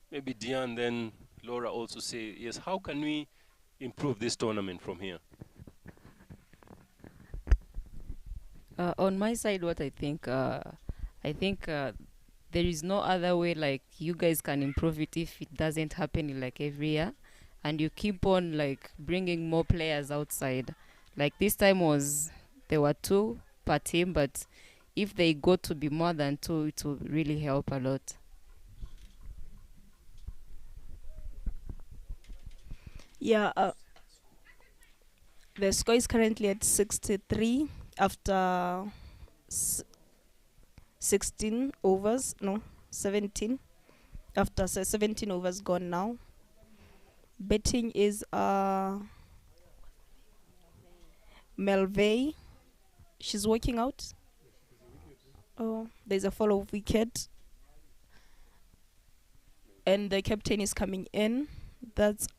maybe Diane, then Laura also say, yes, how can we improve this tournament from here? On my side, what I think there is no other way like you guys can improve it if it doesn't happen in like every year, and you keep on like bringing more players outside. Like this time there were 2 per team, but if they go to be more than 2, it will really help a lot. Yeah, the score is currently at 63 after 16 overs. No, 17. After 17 overs gone now. Betting is Melvey. She's working out. Oh, there's a follow wicket. And the captain is coming in. That's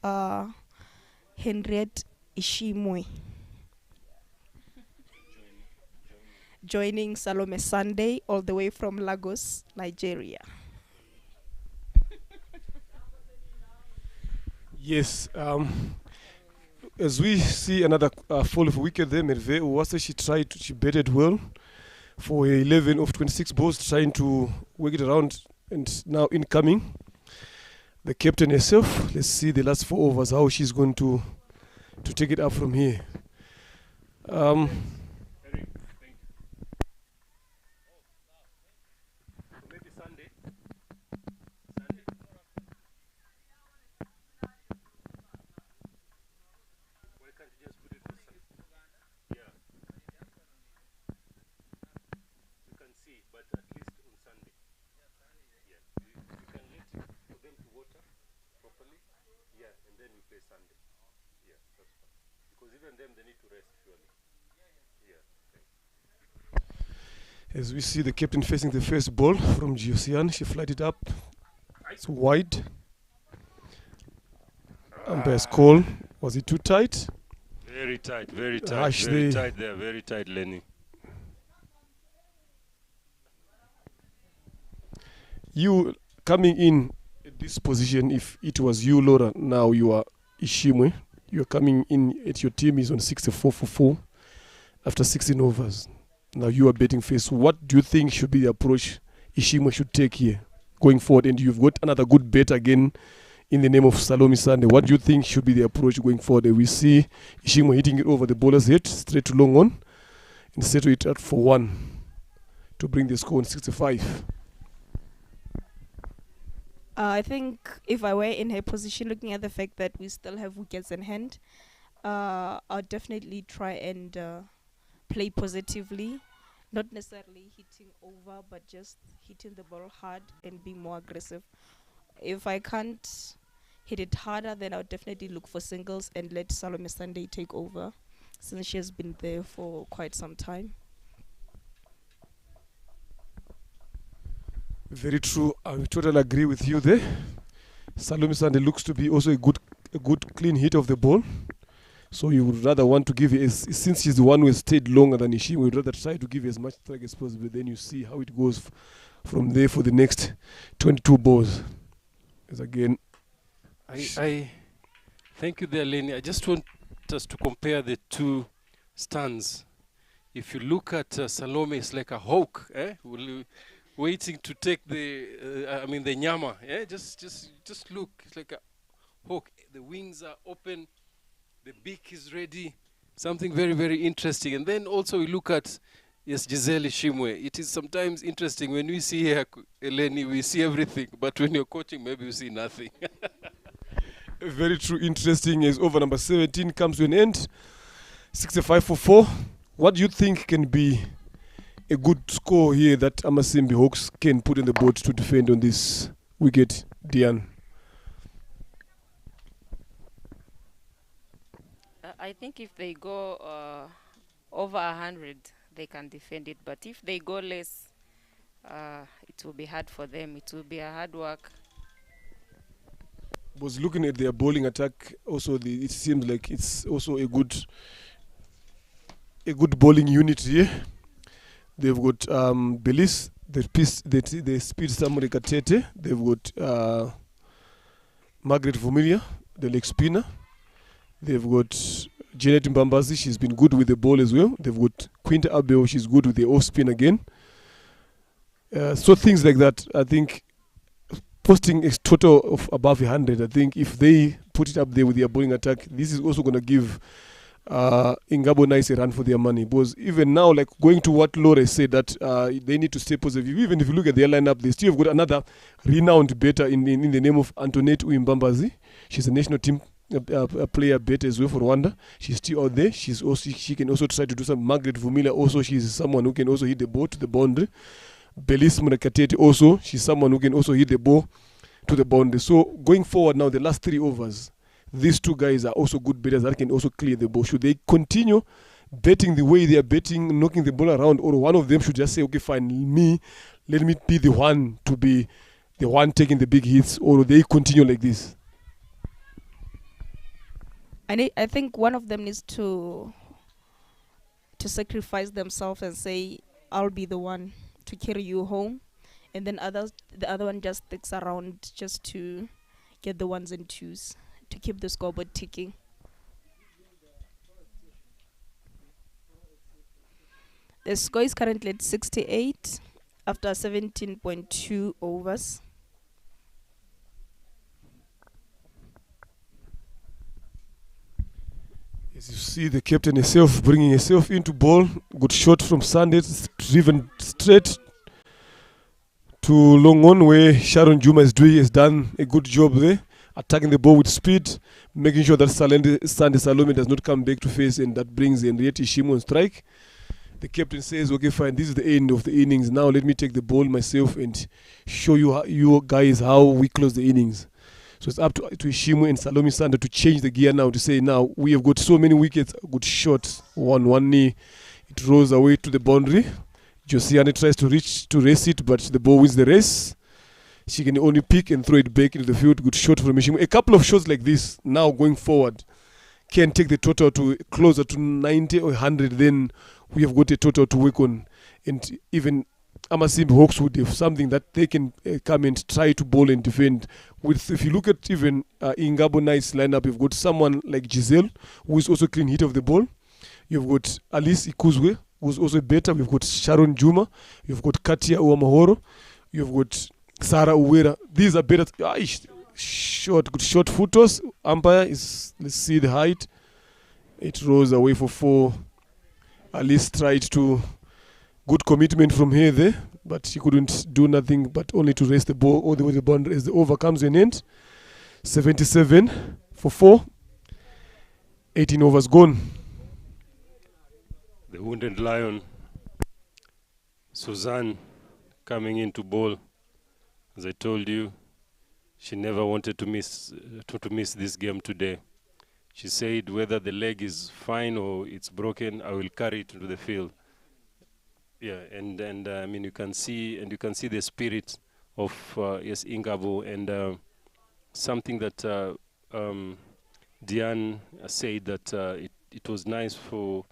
Henriette Ishimwe. Joining Salome Sunday all the way from Lagos, Nigeria. Yes, as we see another fall of wicket there, Merve Uwase, she batted well for 11 of 26 balls, trying to work it around, and now incoming. The captain herself, let's see the last 4 overs, how she's going to take it up from here. As we see the captain facing the first ball from Giosian, she flight it up. It's wide. Umpire's call. Was it too tight? Very tight, very tight, Harsh very there. tight there, very tight, Lenny. You coming in at this position, if it was you, Laura, now you are Ishimwe. You're coming in at your team is on 64 for 4 after 16 overs. Now you are betting face. What do you think should be the approach Ishimwe should take here going forward? And you've got another good bet again in the name of Salome Sunday. What do you think should be the approach going forward? We see Ishimwe hitting it over the bowler's head, straight to long on, and settle it at for 1 to bring the score on 65. I think if I were in her position, looking at the fact that we still have wickets in hand, I'll definitely try and play positively, not necessarily hitting over, but just hitting the ball hard and being more aggressive. If I can't hit it harder, then I'll definitely look for singles and let Salome Sunday take over, since she has been there for quite some time. Very true. I totally agree with you there. Salome Sunday looks to be also a good clean hit of the ball. So you would rather want to give her, since she's the one who has stayed longer than Ishii, we would rather try to give her as much strike as possible. Then you see how it goes from there for the next 22 balls. As again, I thank you there, Lenny. I just want us to compare the two stands. If you look at Salome, it's like a hawk, waiting to take the nyama. Just look. It's like a hawk. The wings are open. The beak is ready. Something very, very interesting. And then also we look at, Giselle Ishimwe. It is sometimes interesting when we see her, Eleni, we see everything. But when you're coaching, maybe you see nothing. very true. Interesting as over number 17 comes to an end. 65 for 4. What do you think can be a good score here that Amasimbi Hawks can put on the board to defend on this wicket, Diane? I think if they go over 100, they can defend it. But if they go less, it will be hard for them. It will be a hard work. Was looking at their bowling attack. Also, it seems like it's also a good bowling unit here. They've got Belis, the speed Samuel Katete. They've got Margaret Vumilia, the leg spinner. They've got Janet Mbambazi, she's been good with the ball as well. They've got Quinta Abel, she's good with the off spin again. So things like that, I think, posting a total of above 100, I think if they put it up there with their bowling attack, this is also going to give Ingabo Nice a run for their money. Because even now, like going to what Laura said, that they need to stay positive. Even if you look at their lineup, they still have got another renowned batter in the name of Antoinette Uimbambazi. She's a national team a player bet as well for Rwanda. She's still out there. She can also try to do some. Margaret Vumila also, she's someone who can also hit the ball to the boundary. Belis Murakatete also, she's someone who can also hit the ball to the boundary. So going forward now, the last 3 overs, these 2 guys are also good batters that can also clear the ball. Should they continue betting the way they are betting, knocking the ball around, or one of them should just say, okay, fine, let me be the one to be the one taking the big hits, or they continue like this? I think one of them needs to sacrifice themselves and say, I'll be the one to carry you home, and then the other one just sticks around just to get the 1s and 2s to keep the scoreboard ticking. The score is currently at 68 after 17.2 overs. As you see, the captain herself bringing herself into ball. Good shot from Sunday, driven straight to long on, where Sharon Juma has done a good job there, attacking the ball with speed, making sure that Sunday Salome does not come back to face, and that brings Henriette Ishimwe on strike. The captain says, okay, fine, this is the end of the innings. Now let me take the ball myself and show you guys how we close the innings. So it's up to Ishimwe and Salome Sunday to change the gear now, to say, now we have got so many wickets, good shot, one knee. It rolls away to the boundary. Josiane tries to reach to race it, but the ball wins the race. She can only pick and throw it back into the field. Good shot from Ishimwe. A couple of shots like this now going forward can take the total to closer to 90 or 100. Then we have got a total to work on. And even Amasimbi Hawks would have something that they can come and try to bowl and defend. If you look at even Ingabo Knight's lineup, you've got someone like Giselle, who is also clean hit of the ball. You've got Alice Ikuzwe, who's also better. We've got Sharon Juma. You've got Katia Uamahoro. You've got Sarah Uwera. These are better. Good short footers. Umpire is, let's see the height. It rose away for 4. Alice tried to, good commitment from her there, but she couldn't do nothing but only to raise the ball all the way to the boundary as the over comes to an end. 77 for 4. 18 overs gone. The wounded lion, Suzanne, coming into bowl. As I told you, she never wanted to miss this game today. She said whether the leg is fine or it's broken, I will carry it into the field. Yeah, and I mean you can see the spirit of yes Ingabo, and something that Diane said that it was nice for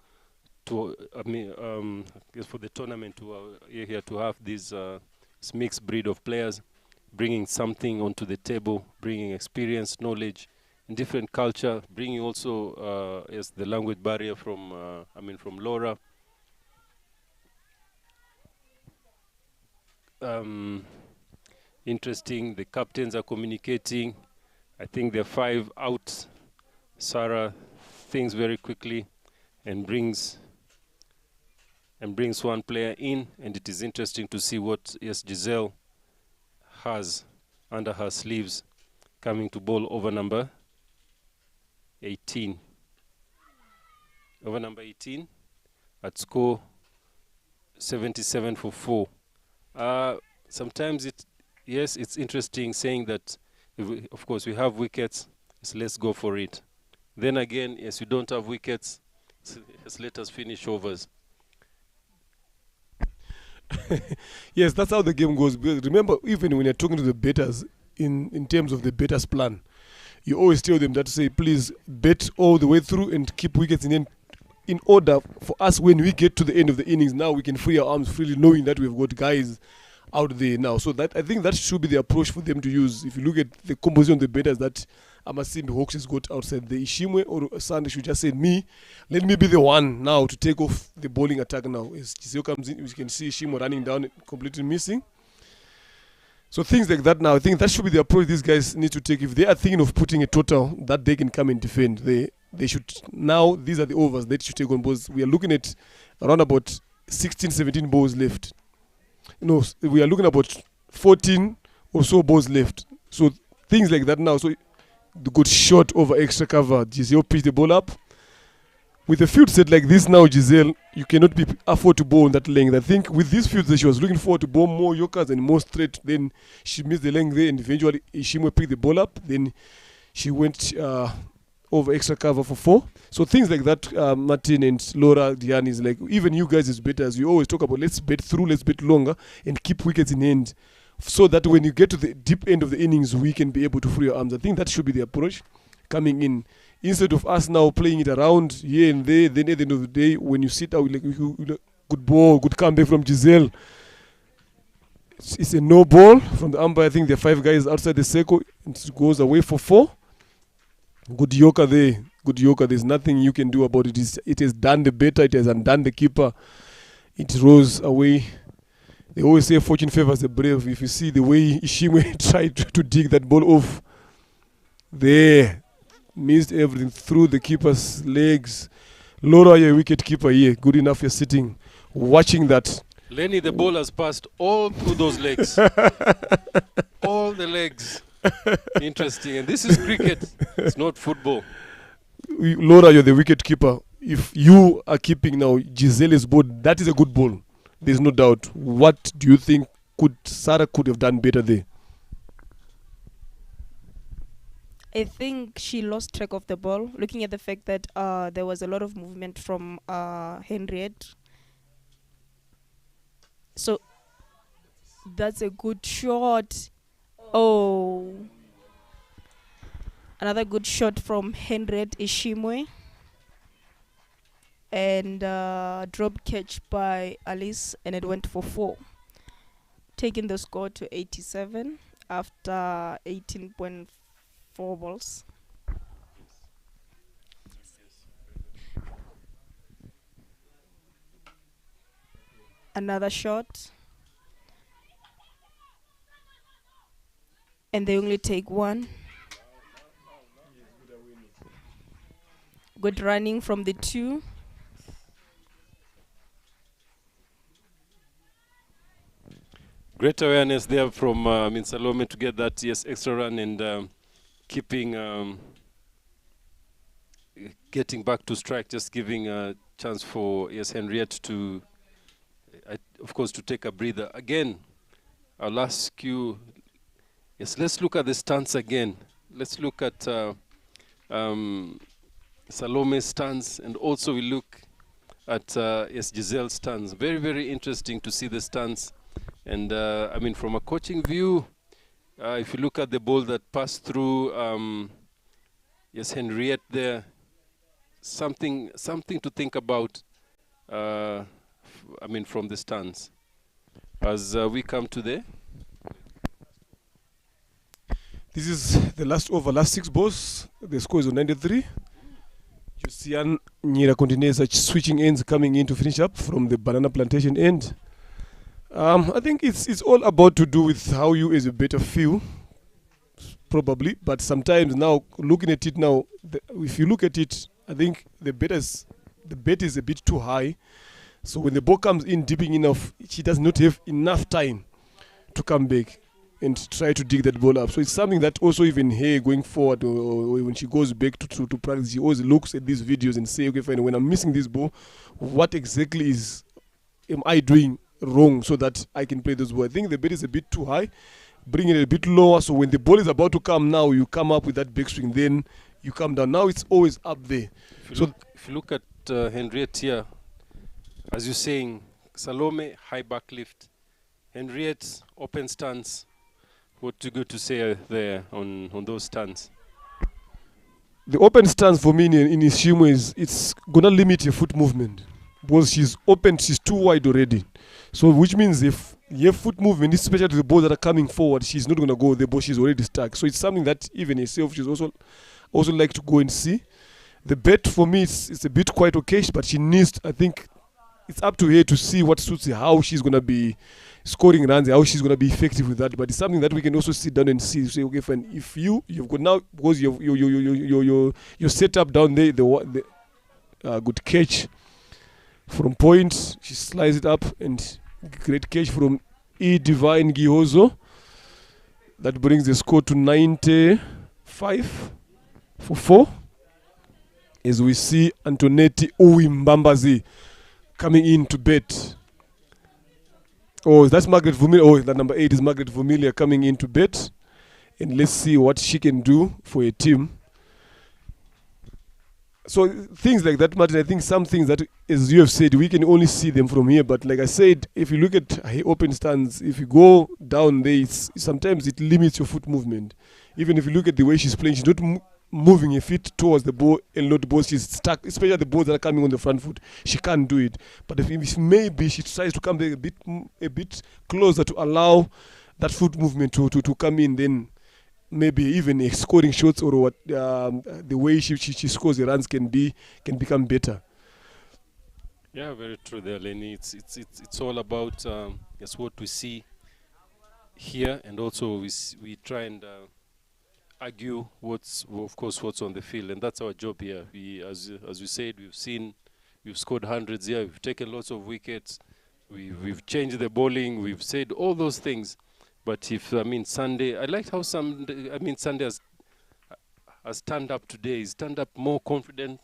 the tournament to have this mixed breed of players, bringing something onto the table, bringing experience, knowledge, and different culture, bringing also the language barrier from Laura. Interesting. The captains are communicating. I think there are 5 out. Sarah thinks very quickly and brings one player in, and it is interesting to see what Giselle has under her sleeves, coming to bowl over number 18. Over number 18 at score 77 for 4. Sometimes it's interesting saying that of course we have wickets, so let's go for it. Then again, yes, we don't have wickets, so let us finish overs. Yes, that's how the game goes. Because remember, even when you're talking to the bettors, in terms of the bettors plan, you always tell them that to say, please bet all the way through and keep wickets in order for us when we get to the end of the innings. Now we can free our arms freely, knowing that we've got guys out there now. So that I think that should be the approach for them to use. If you look at the composition of the bettors that Amasimbi Hawks has got outside, the Ishimwe or Sunday should just say, let me be the one now to take off the bowling attack now. As Giselle comes in, you can see Ishimwe running down, completely missing. So things like that now, I think that should be the approach these guys need to take. If they are thinking of putting a total that they can come and defend, they should now, these are the overs they should take on balls. We are looking at around about 16, 17 balls left. No, we are looking at about 14 or so balls left. So things like that now. So the good shot over extra cover. Giselle pitched the ball up. With a field set like this now, Giselle, you cannot afford to bowl on that length. I think with this field that she was looking forward to bowl more Yorkers and more straight, then she missed the length there, and eventually Ishimwe picked the ball up. Then she went over extra cover for 4. So things like that, Martin and Laura, Diane, is like, even you guys as bettors, you always talk about let's bet through, let's bet longer, and keep wickets in hand, so that when you get to the deep end of the innings, we can be able to free our arms. I think that should be the approach coming in. Instead of us now playing it around here and there, then at the end of the day, when you sit out, like good ball, good comeback from Giselle. It's a no ball from the umpire. I think there are 5 guys outside the circle. It goes away for 4. Good Yorker there. Good Yorker. There's nothing you can do about it. It has done the better. It has undone the keeper. It rose away. They always say fortune favors the brave. If you see the way Ishimwe tried to dig that ball off, there, missed everything through the keeper's legs. Laura, you're a wicket keeper here. Good enough you're sitting, watching that. Lenny, the ball has passed all through those legs. All the legs. Interesting. And this is cricket. It's not football. Laura, you're the wicket keeper. If you are keeping now Giselle's ball, that is a good ball. There's no doubt. What do you think Sarah could have done better there? I think she lost track of the ball, looking at the fact that there was a lot of movement from Henriette. So that's a good shot. Oh, another good shot from Henriette Ishimwe. And drop catch by Alice, and it went for 4, taking the score to 87 after 18.4 balls. Another shot, and they only take 1. Good running from the 2. Great awareness there from Salome to get that extra run and keeping getting back to strike, just giving a chance for Henriette to, of course, to take a breather. Again, I'll ask you, let's look at the stance again. Let's look at Salome's stance, and also we look at Giselle's stance. Very, very interesting to see the stance. And from a coaching view, if you look at the ball that passed through, Henriette there, something to think about. From the stance. As we come to the. This is the last over, last 6 balls. The score is on 93. Jusian Nyira continues switching ends, coming in to finish up from the banana plantation end. I think it's all about to do with how you as a better feel, probably. But sometimes now, looking at it now, if you look at it, I think the bet is a bit too high. So when the ball comes in dipping enough, she does not have enough time to come back and try to dig that ball up. So it's something that also even here going forward, or when she goes back to practice, she always looks at these videos and say, okay, fine, when I'm missing this ball, what exactly am I doing wrong so that I can play this ball? I think the bet is a bit too high. Bring it a bit lower, so when the ball is about to come now, you come up with that back swing, then you come down. Now it's always up there. If you look at Henriette here, as you're saying, Salome, high back lift. Henriette, open stance. What you got to say there on those stance? The open stance for me in Ishimo is it's going to limit your foot movement. Because she's open, she's too wide already. So which means if your foot movement, especially to the balls that are coming forward, she's not going to go there, but she's already stuck. So it's something that even herself, she's also like to go and see. The bet for me, it's a bit quite okay, but she needs, I think, it's up to her to see what suits her, how she's going to be scoring runs, how she's going to be effective with that. But it's something that we can also sit down and see. Say, okay, fine. If you've got now, because you're set up down there, the good catch from point, she slides it up, and great catch from E Divine Gihozo. That brings the score to 95 for 4. As we see Antonetti Uwimbambazi coming in to bet. Oh, that's Margaret Vumilia. Oh, that number 8 is Margaret Vumilia coming in to bet. And let's see what she can do for a team. So things like that, Martin, I think some things that, as you have said, we can only see them from here. But like I said, if you look at her open stance, if you go down there, sometimes it limits your foot movement. Even if you look at the way she's playing, she's not moving her feet towards the ball and not the ball. She's stuck, especially the balls that are coming on the front foot. She can't do it. But if maybe she tries to come back a bit closer to allow that foot movement to come in, then maybe even scoring shots or what the way she scores the runs can become better. Yeah, very true there, Lenny. It's all about what we see here, and also we try and argue what's on the field, and that's our job here. We, as we said, we've scored hundreds here. We've taken lots of wickets. We've changed the bowling. We've said all those things. But if Sunday, I liked how Sunday has turned up today. He's turned up more confident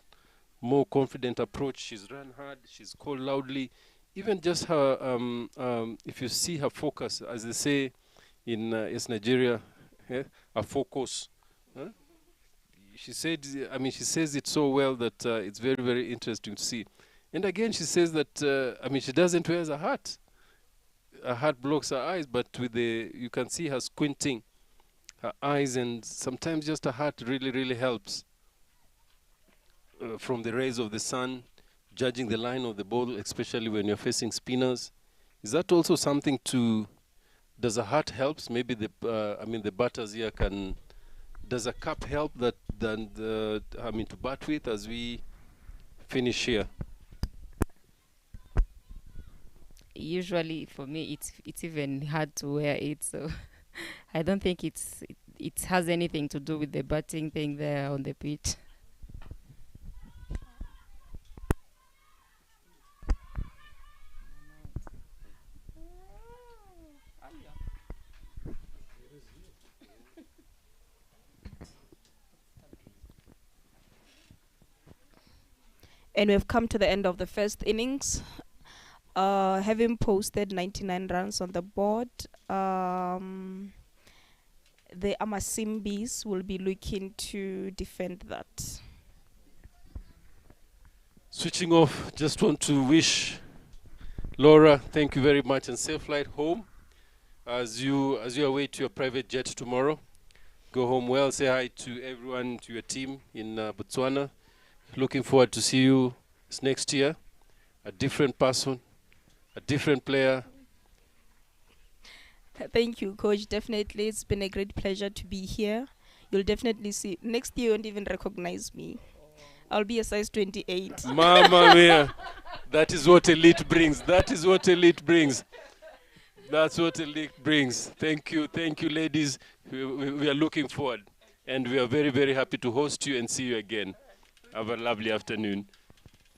approach. She's run hard. She's called loudly. Even just her, if you see her focus, as they say in Nigeria, her focus. Huh? She says it so well that it's very, very interesting to see. And again, she says that, she doesn't wear a hat. her heart blocks her eyes, but you can see her squinting her eyes, and sometimes just her heart really helps from the rays of the sun, judging the line of the ball, especially when you're facing spinners. Is that also something does a heart helps? Maybe the batters here does a cup help to bat with as we finish here? Usually for me it's even hard to wear it, so I don't think it has anything to do with the batting thing there on the pitch. And we've come to the end of the first innings. Having posted 99 runs on the board, the Amasimbis will be looking to defend that. Switching off, just want to wish Laura, thank you very much, and safe flight home as you await your private jet tomorrow. Go home well. Say hi to everyone, to your team in Botswana. Looking forward to see you next year. A different person, a different player. Thank you, Coach. Definitely, it's been a great pleasure to be here. You'll definitely see. Next year, you won't even recognize me. I'll be a size 28. Mamma mia. That is what elite brings. That is what elite brings. That's what elite brings. Thank you, ladies. We are looking forward. And we are very happy to host you and see you again. Have a lovely afternoon.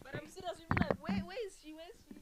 But I'm serious. You'll be like, where is she? Where is she?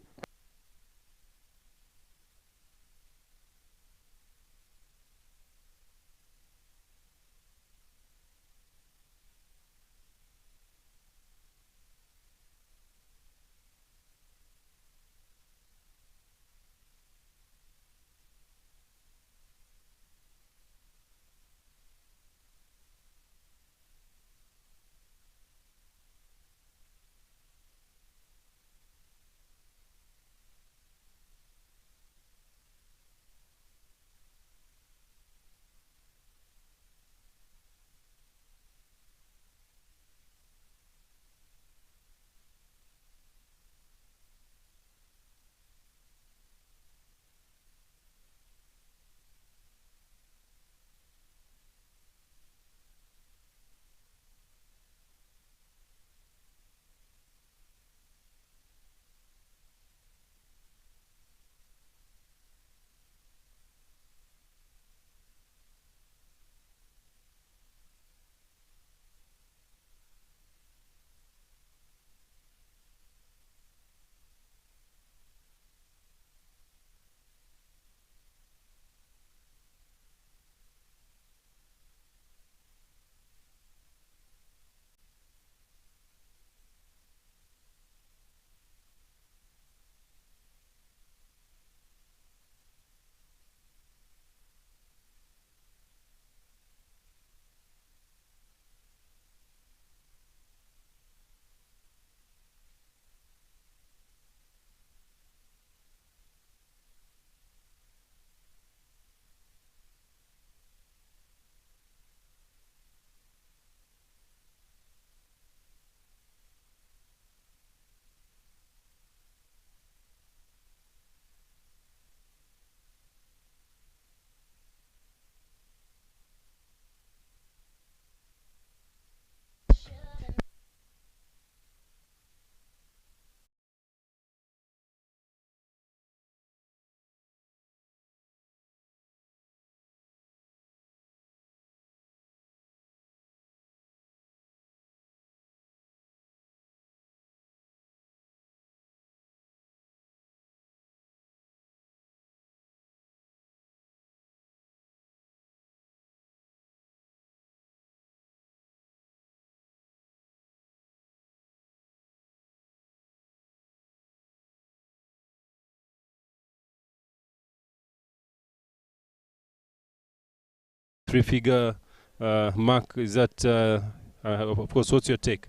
Three-figure mark. Is that, of course, what's your take?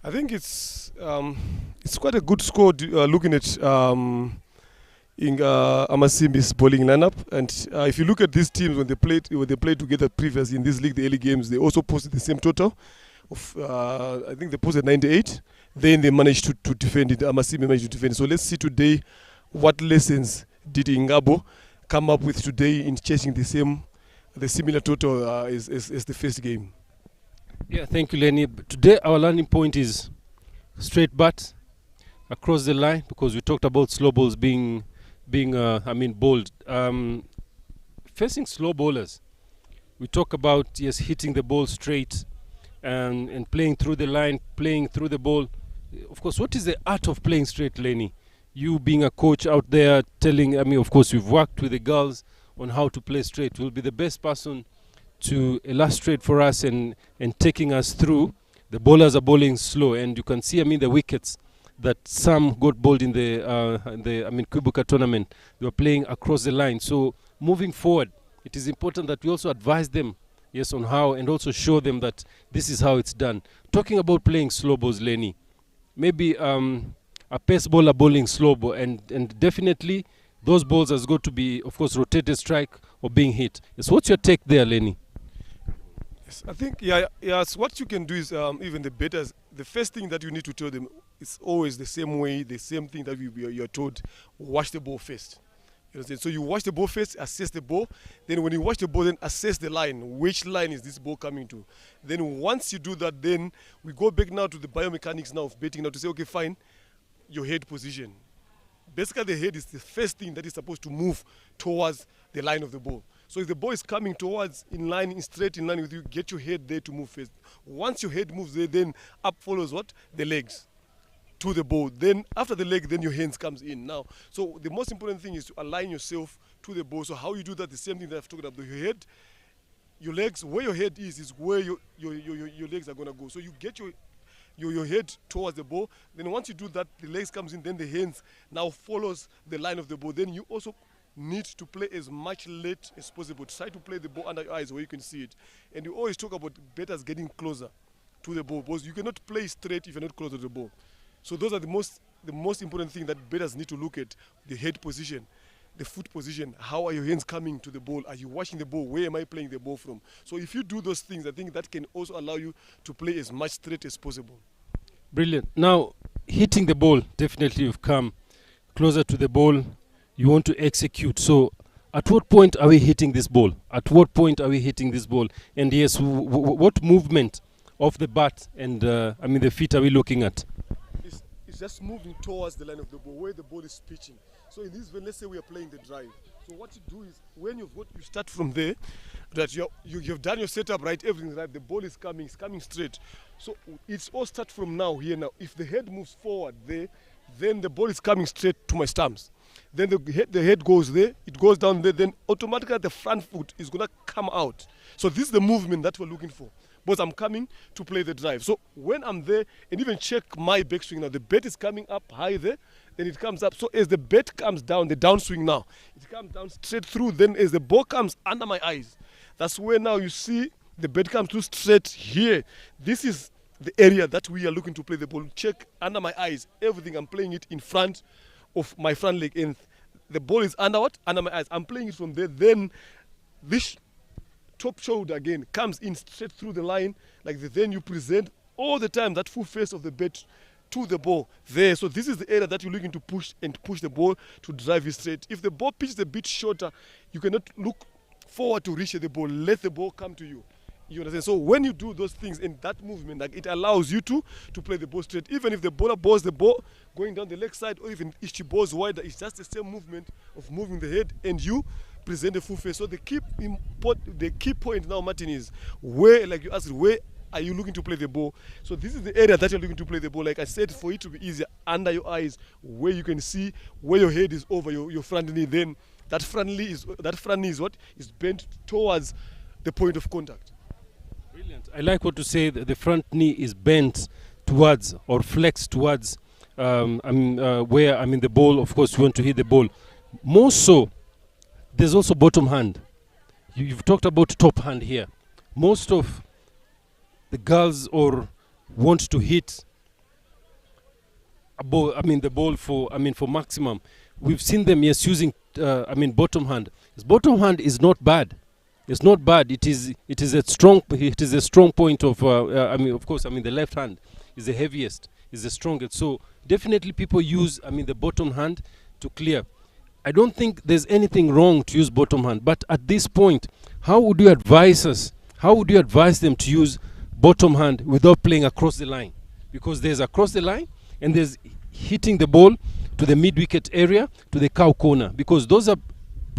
I think it's quite a good score looking at in Amasimbi's bowling lineup. And if you look at these teams when they played together previously in this league, the early games, they also posted the same total of I think they posted 98. Then they managed to defend it. Amasimbi managed to defend it. So let's see today what lessons did Ingabo come up with today in chasing the similar total as the first game. Yeah, thank you, Lenny. Today our learning point is straight bat across the line, because we talked about slow balls being bowled. Facing slow bowlers, we talk about, yes, hitting the ball straight and playing through the line, playing through the ball. Of course, what is the art of playing straight, Lenny? You being a coach out there telling, of course, you've worked with the girls on how to play straight. Will be the best person to illustrate for us and taking us through. The bowlers are bowling slow, and you can see, the wickets that some got bowled in the Kubuka tournament. They were playing across the line. So moving forward, it is important that we also advise them, yes, on how, and also show them that this is how it's done. Talking about playing slow balls, Lenny, maybe a pace bowler bowling slow ball, and definitely those balls has got to be, of course, rotated strike or being hit. Yes, what's your take there, Lenny? Yes, I think, so what you can do is, even the batters, the first thing that you need to tell them is always the same way, the same thing that you're told: watch the ball first. You know, so you watch the ball first, assess the ball. Then when you watch the ball, then assess the line. Which line is this ball coming to? Then once you do that, then we go back now to the biomechanics now of betting now to say, okay, fine, your head position. Basically, the head is the first thing that is supposed to move towards the line of the ball. So if the ball is coming towards straight in line with you, get your head there to move first. Once your head moves there, then up follows what? The legs to the ball. Then after the leg, then your hands comes in. Now, so the most important thing is to align yourself to the ball. So how you do that, the same thing that I've talked about. Your head, your legs, where your head is where your legs are going to go. So you get your head towards the ball. Then once you do that, the legs comes in, then the hands now follows the line of the ball. Then you also need to play as much late as possible. Try to play the ball under your eyes where you can see it. And you always talk about batters getting closer to the ball, because you cannot play straight if you're not close to the ball. So those are the most important thing that batters need to look at: the head position, the foot position. How are your hands coming to the ball? Are you watching the ball? Where am I playing the ball from? So if you do those things, I think that can also allow you to play as much straight as possible. Brilliant. Now, hitting the ball, definitely you've come closer to the ball. You want to execute. So at what point are we hitting this ball? At what point are we hitting this ball? And yes, what movement of the bat and the feet are we looking at? It's just moving towards the line of the ball, where the ball is pitching. So in this way, let's say we are playing the drive. So what you do is, when you start from there, that you've done your setup right, everything's right, the ball is coming straight. So it's all start from now, here now. If the head moves forward there, then the ball is coming straight to my stumps. Then the head goes there, it goes down there, then automatically the front foot is going to come out. So this is the movement that we're looking for, because I'm coming to play the drive. So when I'm there, and even check my backswing now, the bat is coming up high there, then it comes up. So as the bat comes down, the downswing now, it comes down straight through. Then as the ball comes under my eyes, that's where now you see the bat comes through straight here. This is the area that we are looking to play the ball. Check under my eyes, everything, I'm playing it in front of my front leg, and the ball is under what? Under my eyes. I'm playing it from there. Then this top shoulder again comes in straight through the line, like then you present all the time that full face of the bat to the ball there. So this is the area that you're looking to push the ball to drive it straight. If the ball pitches a bit shorter, you cannot look forward to reach the ball. Let the ball come to you. You understand? So when you do those things in that movement, like, it allows you to play the ball straight. Even if the bowler balls the ball going down the leg side, or even if she balls wider, it's just the same movement of moving the head, and you present the full face. So the key point now, Martin, is where, like you asked, where are you looking to play the ball? So this is the area that you're looking to play the ball. Like I said, for it to be easier, under your eyes, where you can see where your head is over your front knee. Then that front knee is what is bent towards the point of contact. Brilliant. I like what you say. The front knee is bent towards or flexed towards where the ball. Of course, you want to hit the ball. More so, there's also bottom hand. You've talked about top hand here. Most of the girls want to hit the ball for for maximum. We've seen them using bottom hand. His bottom hand is not bad. It's not bad. It is a strong point of of course the left hand is the heaviest, is the strongest. So definitely people use the bottom hand to clear. I don't think there's anything wrong to use bottom hand, but at this point, how would you advise us? How would you advise them to use bottom hand without playing across the line? Because there's across the line and there's hitting the ball to the mid wicket area, to the cow corner, because those are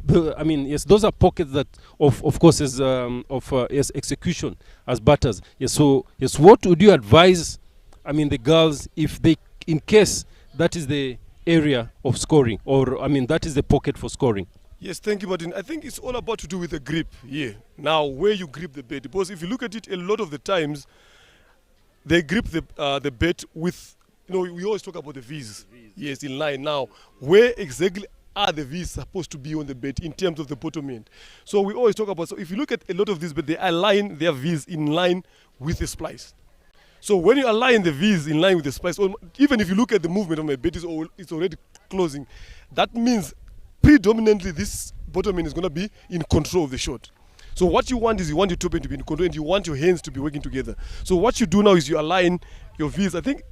yes, those are pockets that of course is yes, execution as batters. Yes, so yes, what would you advise the girls, if they, in case that is the area of scoring, or that is the pocket for scoring? Yes, thank you, Martin. I think it's all about to do with the grip here. Now, where you grip the bat, because if you look at it, a lot of the times they grip the bat with, we always talk about the V's. Yes, in line. Now, where exactly are the V's supposed to be on the bat in terms of the bottom end? So we always talk about, so if you look at a lot of these, but they align their V's in line with the splice. So when you align the V's in line with the splice, even if you look at the movement of my bat, it's already closing. That means predominantly this bottom end is going to be in control of the shot. So what you want is you want your top end to be in control and you want your hands to be working together. So what you do now is you align your V's. I think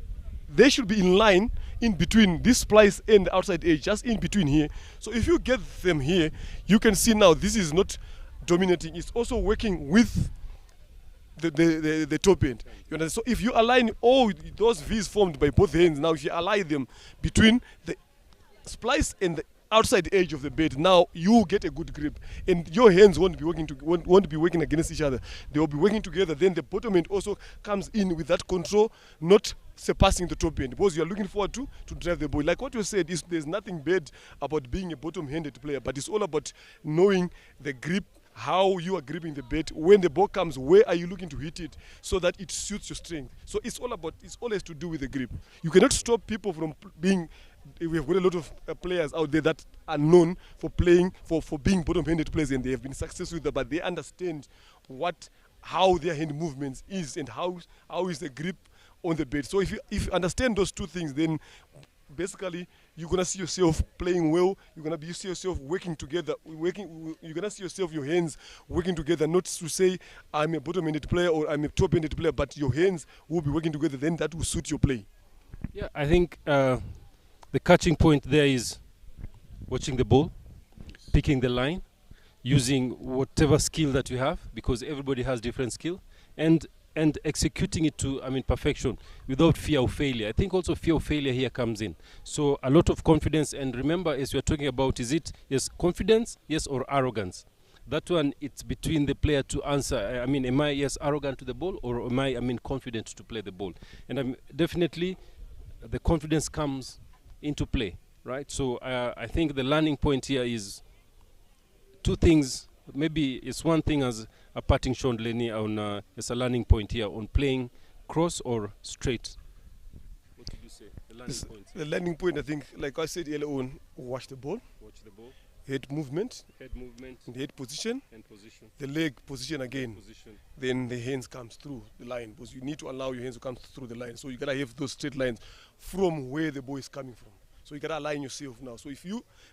they should be in line in between this splice and the outside edge, just in between here. So if you get them here, you can see now this is not dominating. It's also working with the top end. You understand? So if you align all those V's formed by both hands, now if you align them between the splice and the outside edge of the bat, now you get a good grip, and your hands won't be working against each other. They will be working together. Then the bottom end also comes in with that control, not surpassing the top end, because you are looking forward to drive the ball. Like what you said, there's nothing bad about being a bottom-handed player, but it's all about knowing the grip, how you are gripping the bat. When the ball comes, where are you looking to hit it so that it suits your strength? So it's always to do with the grip. You cannot stop people from being. We have got a lot of players out there that are known for playing, for being bottom-handed players, and they have been successful with that, but they understand how their hand movements is and how is the grip on the bat. So if you understand those two things, then basically you're gonna see yourself playing well. You're gonna see yourself working together. You're gonna see yourself, your hands working together. Not to say I'm a bottom-handed player or I'm a top-handed player, but your hands will be working together. Then that will suit your play. Yeah, I think the catching point there is watching the ball, picking the line, using whatever skill that you have, because everybody has different skill, and executing it to perfection without fear of failure. I think also fear of failure here comes in. So a lot of confidence, and remember, as we're talking about, is it yes confidence, yes, or arrogance? That one, it's between the player to answer. Am I yes arrogant to the ball, or am I confident to play the ball? And definitely the confidence comes into play, right? So I think the learning point here is two things. Maybe it's one thing as a patting Sean Lenny on it's a learning point here on playing cross or straight. What did you say? The learning point. The learning point, I think, like I said earlier on, watch the ball, head movement, the head position, the leg position again. Then the hands comes through the line, because you need to allow your hands to come through the line. So you gotta have those straight lines from where the ball is coming from. So you gotta align yourself now. So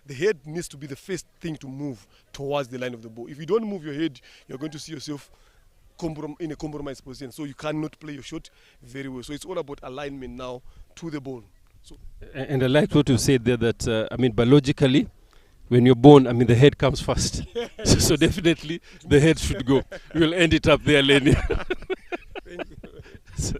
the head needs to be the first thing to move towards the line of the ball. If you don't move your head, you're going to see yourself in a compromised position. So you cannot play your shot very well. So it's all about alignment now to the ball. So and I liked what you said there, that biologically, when you're born, the head comes first. So definitely the head should go. We'll end it up there, Lenny. thank you.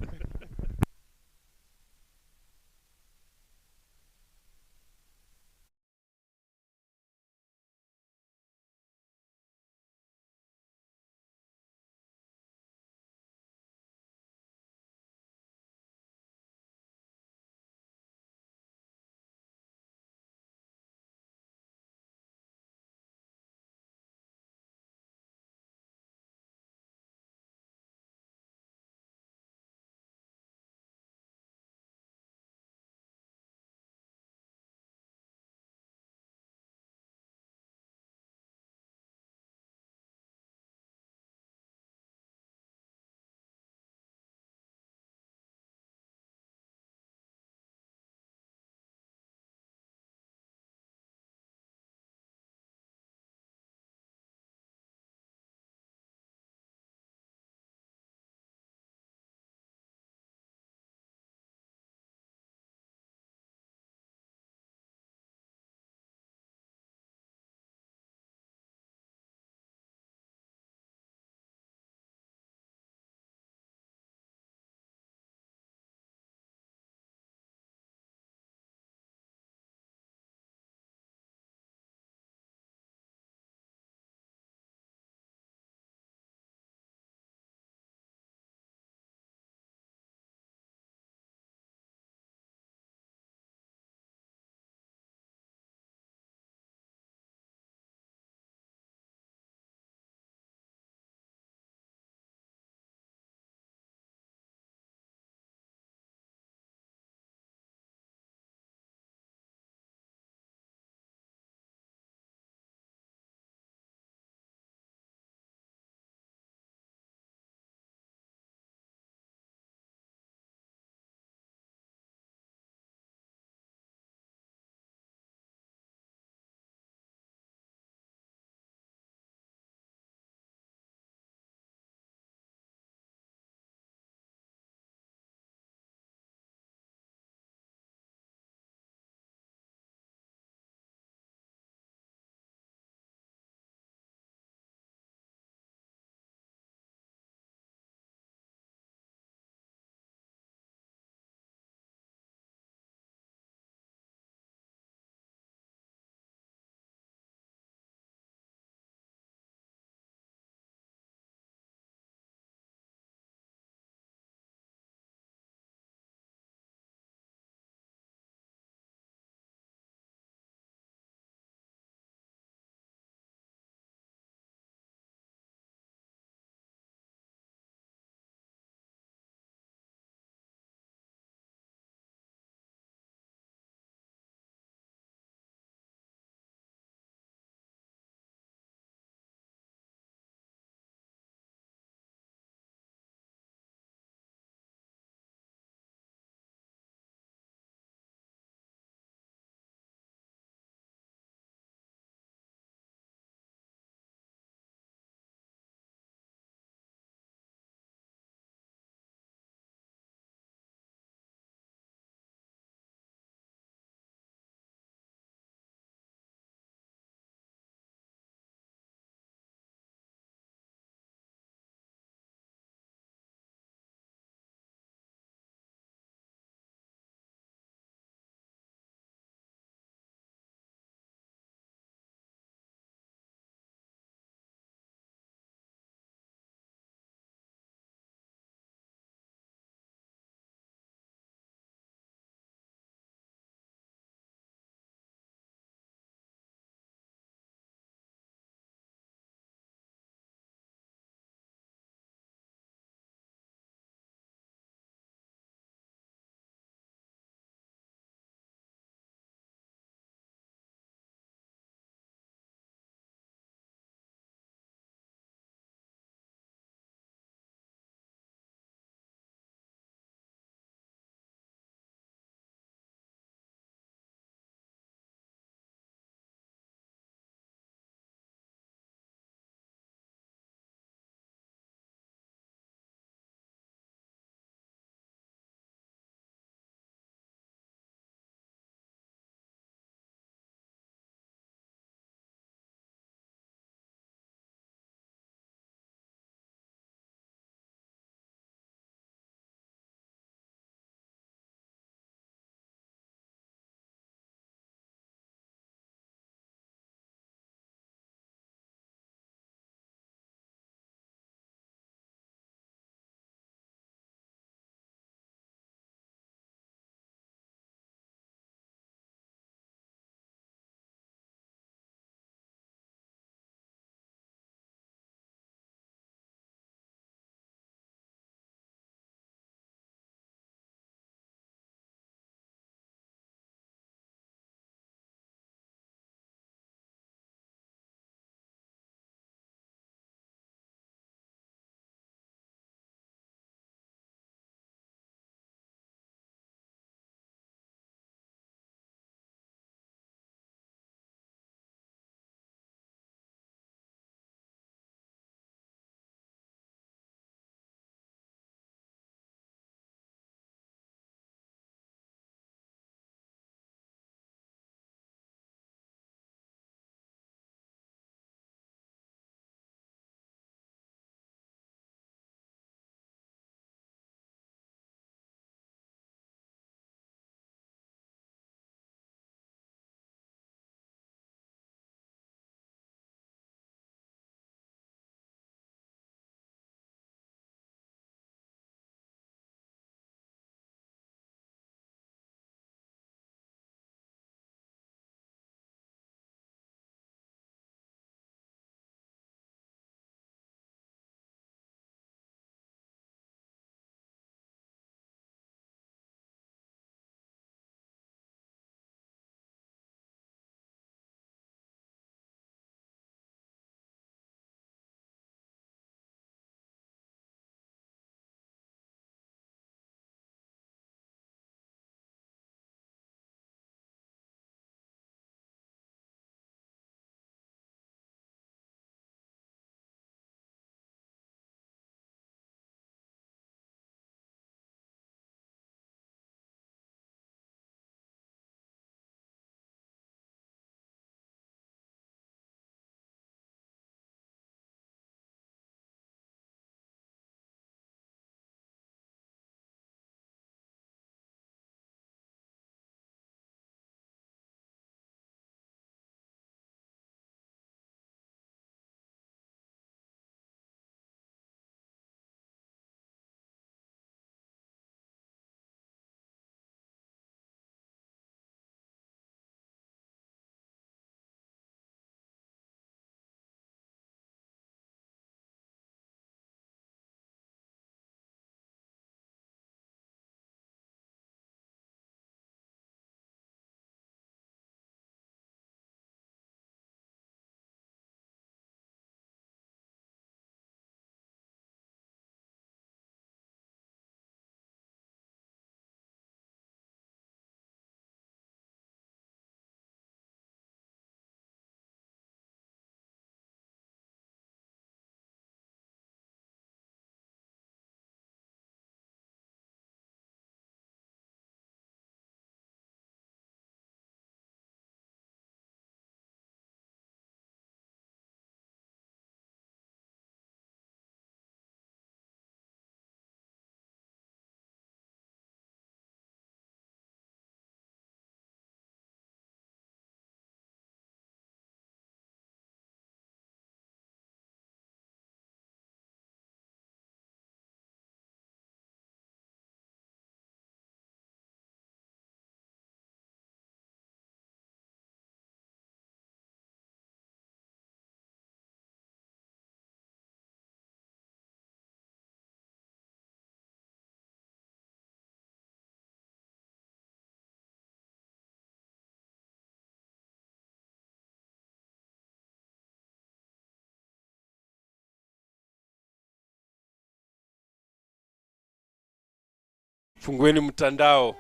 Fungueni mtandao.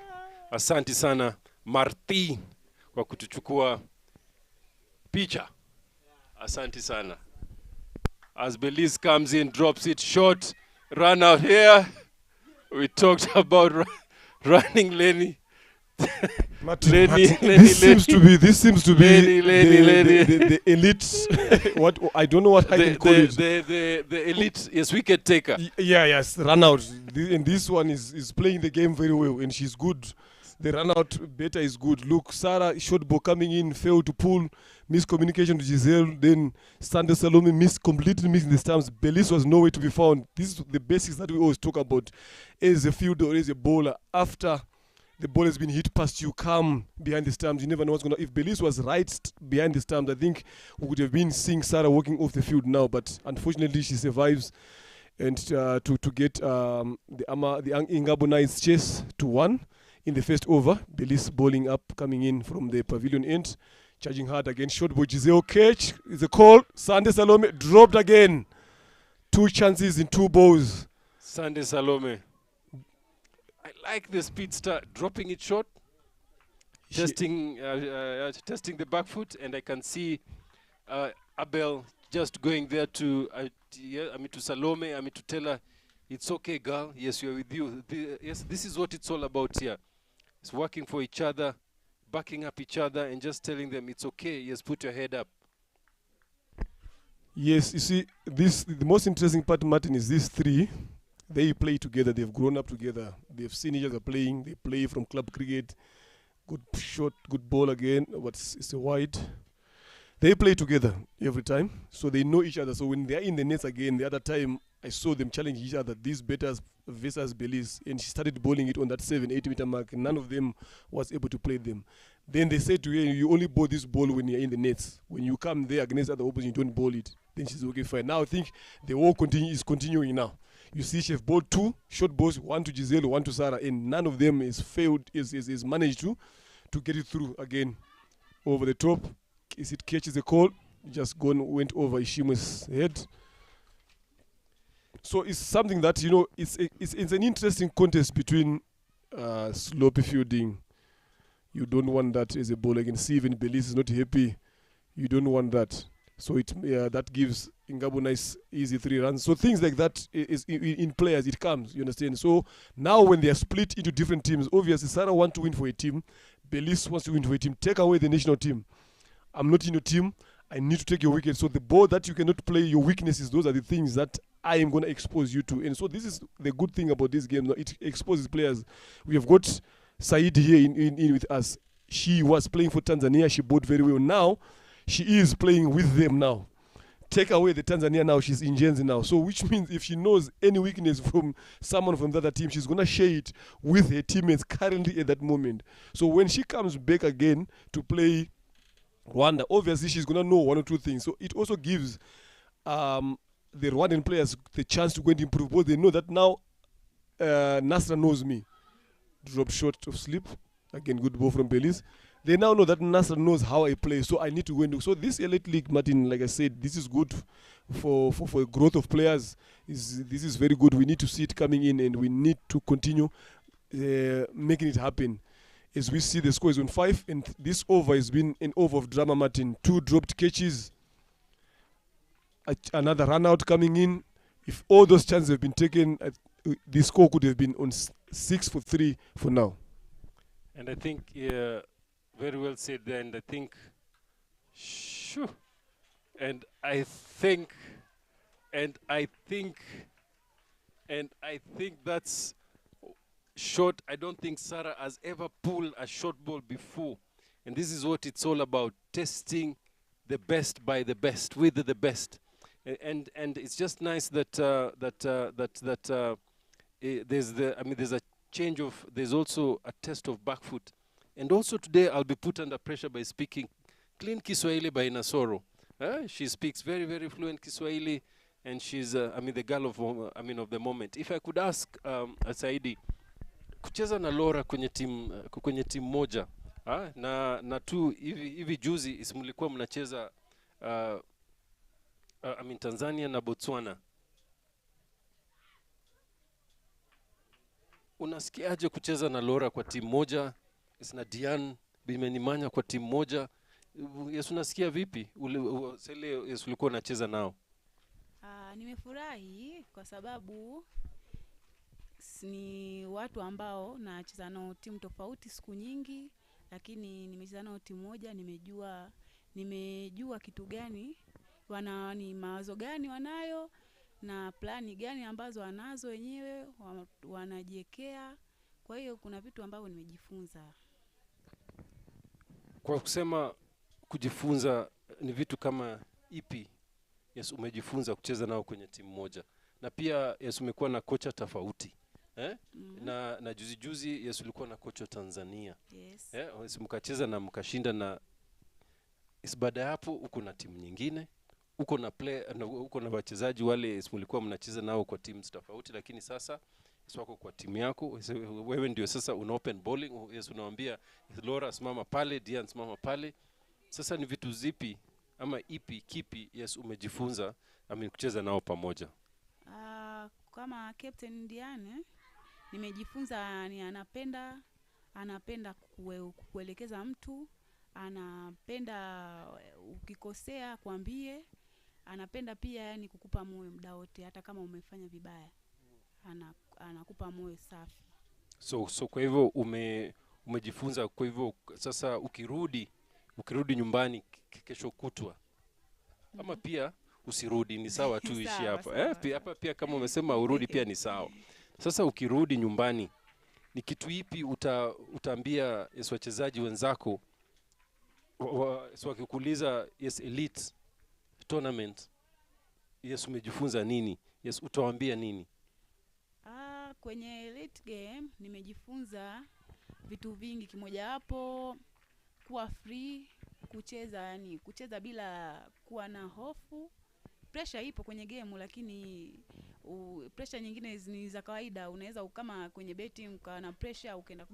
Asante sana Marti kwa kutuchukua picha. Asante sana. As Belize comes in, drops it short, run out here. We talked about running Lenny. This seems to be the elite. What I don't know what I can call it. The elite, yes, wicket taker. Yes, run out. And this one is playing the game very well, and she's good. The run out better is good. Look, Sarah short ball coming in, failed to pull, miscommunication to Giselle. Then Sande Salome completely missing the stumps. Belize was nowhere to be found. This is the basics that we always talk about. As a fielder or as a bowler, after the ball has been hit past you, come behind the stumps. You never know what's going to. If Belize was right behind the stumps, I think we would have been seeing Sarah walking off the field now. But unfortunately, she survives. And to get the Ingabo Knights chase to 1 in the first over. Belize bowling up, coming in from the pavilion end, charging hard again. Short ball, Giselle catch is a call. Sande Salome dropped again. 2 chances in 2 balls. Sande Salome. I like the speedster dropping it short, testing the back foot, and I can see Abel just going there to to Salome, to tell her, it's okay, girl. Yes, we're with you. Yes, this is what it's all about here. It's working for each other, backing up each other, and just telling them it's okay. Yes, put your head up. Yes, you see, the most interesting part, Martin, is these 3. They play together. They've grown up together. They've seen each other playing. They play from club cricket. Good shot, good ball again. It's a wide. They play together every time, so they know each other. So when they're in the nets again, the other time I saw them challenge each other. These batters versus Belize, and she started bowling it on that 7-8 meter mark. None of them was able to play them. Then they said to her, "You only bowl this ball when you're in the nets. When you come there against other opposition, you don't bowl it." Then she's okay, fine. Now I think the war is continuing now. You see, she have bowled 2 short balls, 1 to Giselle, 1 to Sarah, and none of them is managed to get it through again over the top. Is it catches the call? Just went over Ishimu's head. So it's something that, it's an interesting contest between sloppy fielding. You don't want that as a bowler. You can see even Belize is not happy. You don't want that. So that gives Ingabo nice easy 3 runs. So things like that is in players, it comes, you understand. So now when they are split into different teams, obviously Sarah wants to win for a team, Belize wants to win for a team. Take away the national team. I'm not in your team. I need to take your wicket. So the ball that you cannot play, your weaknesses, those are the things that I am going to expose you to. And so this is the good thing about this game. It exposes players. We have got Said here in with us. She was playing for Tanzania. She bowled very well. Now, she is playing with them now. Take away the Tanzania now, she's in Jenzi now. So which means if she knows any weakness from someone from the other team, she's going to share it with her teammates currently at that moment. So when she comes back again to play Rwanda, obviously she's going to know 1 or 2 things. So it also gives the Rwandan players the chance to go and improve. Because they know that now Nasra knows me. Drop short of slip. Again, good ball from Belize. They now know that Nasra knows how I play, so I need to go and do. So this elite league, Martin, like I said, this is good for growth of players. This is very good. We need to see it coming in, and we need to continue making it happen. As we see, the score is on 5, and this over has been an over of drama, Martin. 2 dropped catches, another run out coming in. If all those chances have been taken, the score could have been on 6 for 3 for now. And I think very well said there. And I think, that's short. I don't think Sarah has ever pulled a short ball before, and this is what it's all about: testing the best by the best with the best. And it's just nice that there's a change of. There's also a test of back foot, and also today I'll be put under pressure by speaking clean Kiswahili by Nasoro. She speaks very, very fluent Kiswahili, and she's the girl of the moment. If I could ask Saidi, kucheza na Laura kwenye team moja, na tu hivi juzi mlikuwa mnacheza Tanzania na Botswana. Unasikiaje kucheza na Laura kwa timu moja, na Dian Bimenimanya kwa timu moja? Yes, unasikia vipi? Yes, ulikuwa unacheza nao. Nimefurahi kwa sababu ni watu ambao nacheza nao timu tofauti siku nyingi, lakini nimecheza nao timu moja, nimejua kitu gani, ni mawazo gani wanayo na plani gani ambazo wanazo wenyewe wanajiwekea. Kwa hiyo kuna vitu ambavyo nimejifunza. Kwa kusema kujifunza, ni vitu kama ipi yes umejifunza kucheza nao kwenye timu moja? Na pia yes umekuwa na kocha tofauti. Na juzi yes ulikuwa na kocha Tanzania. Yes. Yes, mkacheza na mkashinda, na baada hapo uko na timu nyingine, uko na wachezaji wale mlikuwa mnacheza nao kwa timu tofauti, lakini sasa wako kwa timu yako. Wewe ndio sasa una open bowling. Yes, unawaambia Laura simama pale, Dian simama pale. Sasa ni vitu zipi ama kipi yes umejifunza kucheza nao pamoja? Kama Captain Diane nimejifunza ni anapenda kuelekeza mtu, anapenda ukikosea kuambie, anapenda pia yani kukupa moyo muda wote hata kama umefanya vibaya. Anakupa moyo safi. So kwa hivyo umejifunza. Kwa hivyo sasa ukirudi nyumbani kesho kutwa ama pia usirudi ni sawa tu, ishi hapa. Hapa pia kama umesema urudi pia ni sawa. Sasa ukirudi nyumbani ni kitu ipi utaambia yes wachezaji wenzako wakikuuliza yes elite tournament yes umejifunza nini? Yes utawaambia nini? Kwenye elite game nimejifunza vitu vingi. Kimoja hapo kuwa free, kucheza bila kuwa na hofu. Pressure ipo kwenye game, lakini pressure nyingine ni za kawaida. Unaweza kama kwenye betting ukawa na pressure ukaenda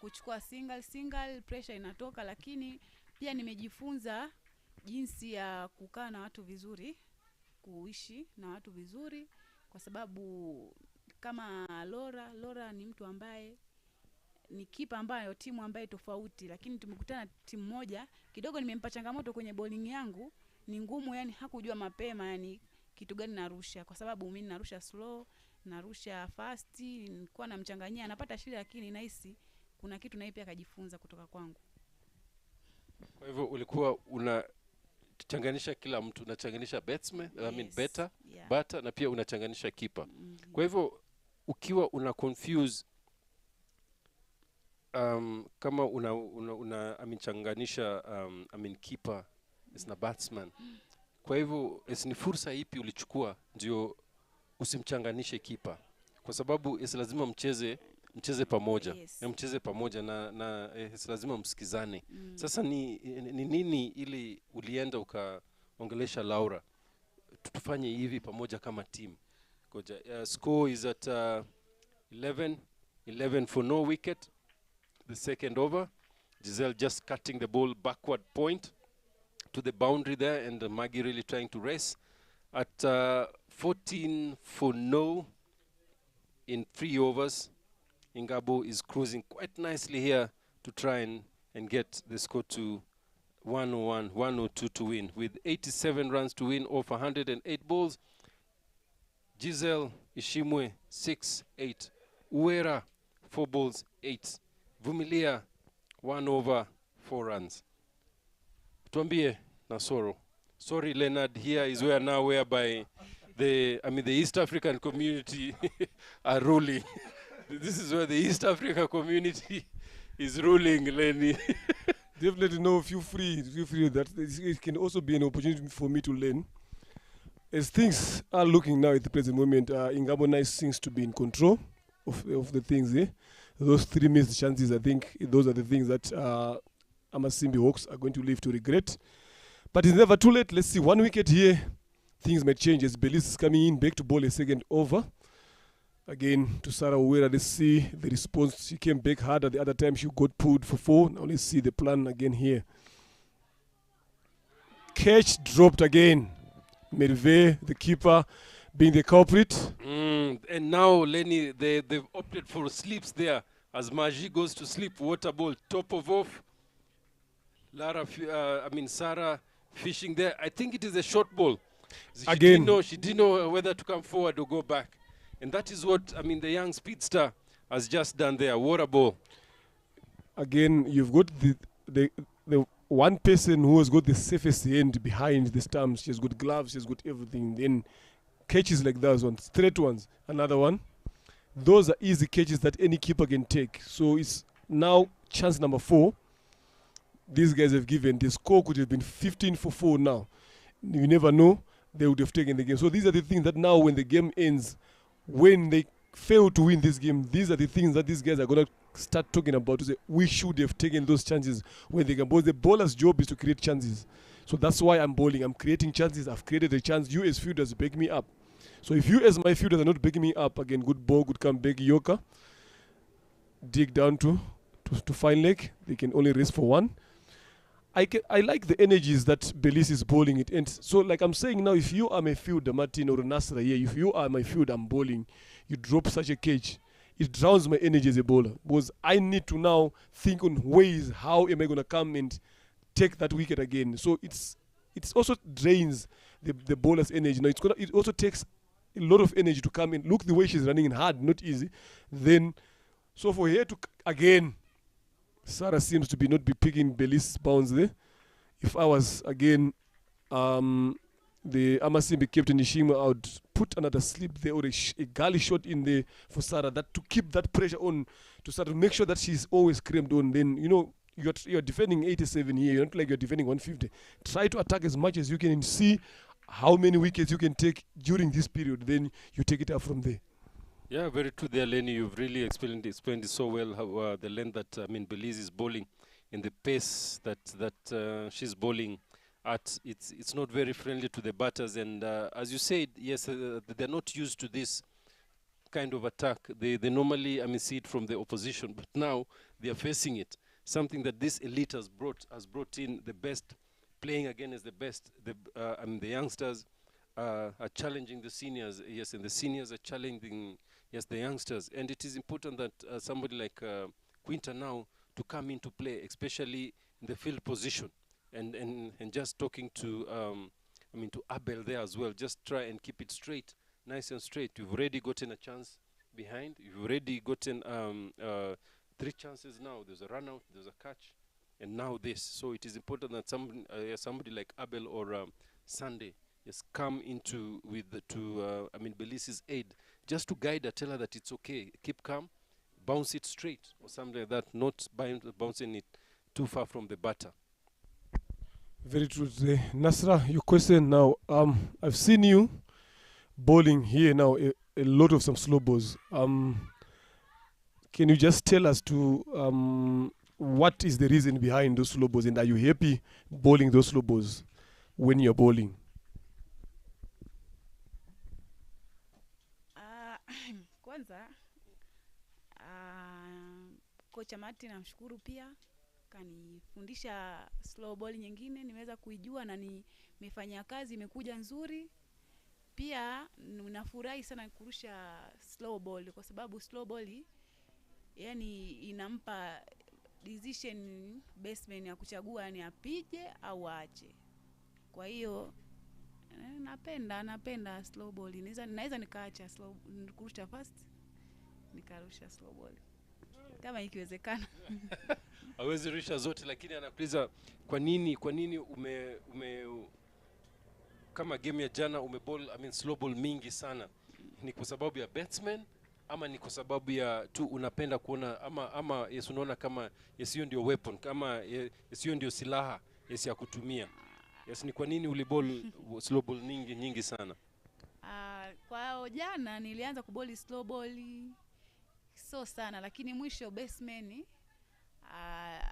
kuchukua single pressure inatoka. Lakini pia nimejifunza jinsi ya kukaa na watu vizuri, kuishi na watu vizuri, kwa sababu kama Laura ni mtu ambaye ni kipa ambayo timu ambaye tofauti, lakini tumekutana timu moja. Kidogo nimempa changamoto kwenye bowling yangu, ni ngumu, yani hakujua mapema yani kitu gani narusha, kwa sababu mimi narusha slow, narusha fast, nilikuwa namchanganyia, anapata shida, lakini nahisi kuna kitu na yeye pia akajifunza kutoka kwangu. Kwa hivyo ulikuwa unachanganisha kila mtu, unachanganisha batsman, Yes. batter na pia unachanganisha keeper. Kwa hivyo ukiwa una confuse kama changanisha keeper na batsman. Kwa hivyo ni fursa ipi ulichukua ndio usimchanganishe keeper? Kwa sababu lazima mcheze pamoja. Yes. Mcheze pamoja na lazima msikizane. Sasa ni nini ili ulienda ukaongelesha Laura tufanye hivi pamoja kama team? Score is at 11 for no wicket. The second over, Giselle just cutting the ball backward point to the boundary there, and Maggie really trying to race. At 14 for no in 3 overs, Ingabo is cruising quite nicely here to try and get the score to 101, 102 to win. With 87 runs to win off 108 balls. Giselle Ishimwe 6-8. Uera 4 balls 8. Vumilia 1 over 4 runs. Tuambie Nasoro. Sorry Leonard, here is where now whereby the East African community are ruling. This is where the East Africa community is ruling, Lenny. Definitely no, feel free that it can also be an opportunity for me to learn. As things are looking now at the present moment, Ingabo Nice seems to be in control of the things. Those 3 missed chances, I think those are the things that Amasimbi Hawks are going to live to regret. But it's never too late. Let's see, 1 wicket here, things might change as Belis is coming in back to bowl a second over. Again, to Sarah Uwera, let's see the response. She came back harder the other time. She got pulled for 4. Now let's see the plan again here. Catch dropped again. Merve, the keeper, being the culprit. And now Lenny, they've opted for sleeps there as Maji goes to sleep. Water ball, top of off. Sarah fishing there. I think it is a short ball. Again. She didn't know whether to come forward or go back. And that is what, the young speedster has just done there. Water ball. Again, you've got the one person who has got the safest hand behind the stumps. She's got gloves, she's got everything. Then catches like those ones, straight ones. Another one. Those are easy catches that any keeper can take. So it's now chance number 4. These guys have given. The score could have been 15-4 now. You never know. They would have taken the game. So these are the things that now when the game ends, when they fail to win this game, these are the things that these guys are going to start talking about to say, we should have taken those chances when they can bowl. The bowler's job is to create chances. So that's why I'm bowling. I'm creating chances. I've created a chance. You as fielders back me up. So if you as my fielders are not backing me up, again, good ball, good comeback, Yoka. Dig down to fine leg. They can only race for 1. I like the energies that Belize is bowling it. And so like I'm saying now, if you are my fielder, Martin or Nasra here, if you are my fielder, I'm bowling, you drop such a catch, it drowns my energy as a bowler. Because I need to now think on ways, how am I going to come and take that wicket again. So it's also drains the bowler's energy. Now it also takes a lot of energy to come in. Look the way she's running in hard, not easy. Then, so for her to, again, Sarah seems to not be picking Belize's bounce there. If I was, again, the Amasimbi captain Nishima, I would put another slip there or a gully shot in there for Sarah, that to keep that pressure on, to start to make sure that she's always cramped on. Then, you're defending 87 here. You're not like you're defending 150. Try to attack as much as you can and see how many wickets you can take during this period. Then you take it up from there. Yeah, very true there, Lenny. You've really explained it so well, how the length that Belize is bowling and the pace that she's bowling at. It's not very friendly to the batters, and as you said, yes, they're not used to this kind of attack. They normally see it from the opposition, but now they are facing it. Something that this elite has brought in the best, playing again as the best. The youngsters are challenging the seniors, yes, and the seniors are challenging, yes, the youngsters. And it is important that somebody like Quinta now to come into play, especially in the field position, and just talking to to Abel there as well. Just try and keep it straight, nice and straight. You've already gotten a chance behind. You've already gotten 3 chances now. There's a run out, there's a catch, and now this. So it is important that somebody like Abel or Sunday has come into Belize's aid, just to guide her, tell her that it's okay, keep calm, bounce it straight or something like that, not bouncing it too far from the batter. Very true today. Nasra, your question now. I've seen you bowling here now a lot of some slow balls. Can you just tell us what is the reason behind those slow balls, and are you happy bowling those slow balls when you're bowling? Kwanza kocha Martin namshukuru, pia kanifundisha slow ball nyingine, nimeweza kuijua na nimefanya kazi, imekuja nzuri. Pia nafurahi sana kurusha slow ball, kwa sababu slow ball yani inampa decision baseman ya kuchagua ni apige au aache. Kwa hiyo napenda slow ball. Naweza nikaacha kurusha fast, nikarusha slow ball kama ikiwezekana. Hawezi rusha zote, lakini anakuuliza kwa nini kama game ya jana umebowl slow ball mingi sana. Ni kwa sababu ya batsman ama ni kwa sababu ya tu unapenda kuona ama yes, unaona kama yes, hiyo ndio weapon, kama yes, hiyo ndio silaha yes ya kutumia? Yes, ni kwa nini ulibowl slow ball nyingi sana? Kwa jana nilianza kuboli slow ball so sana, lakini mwisho baseman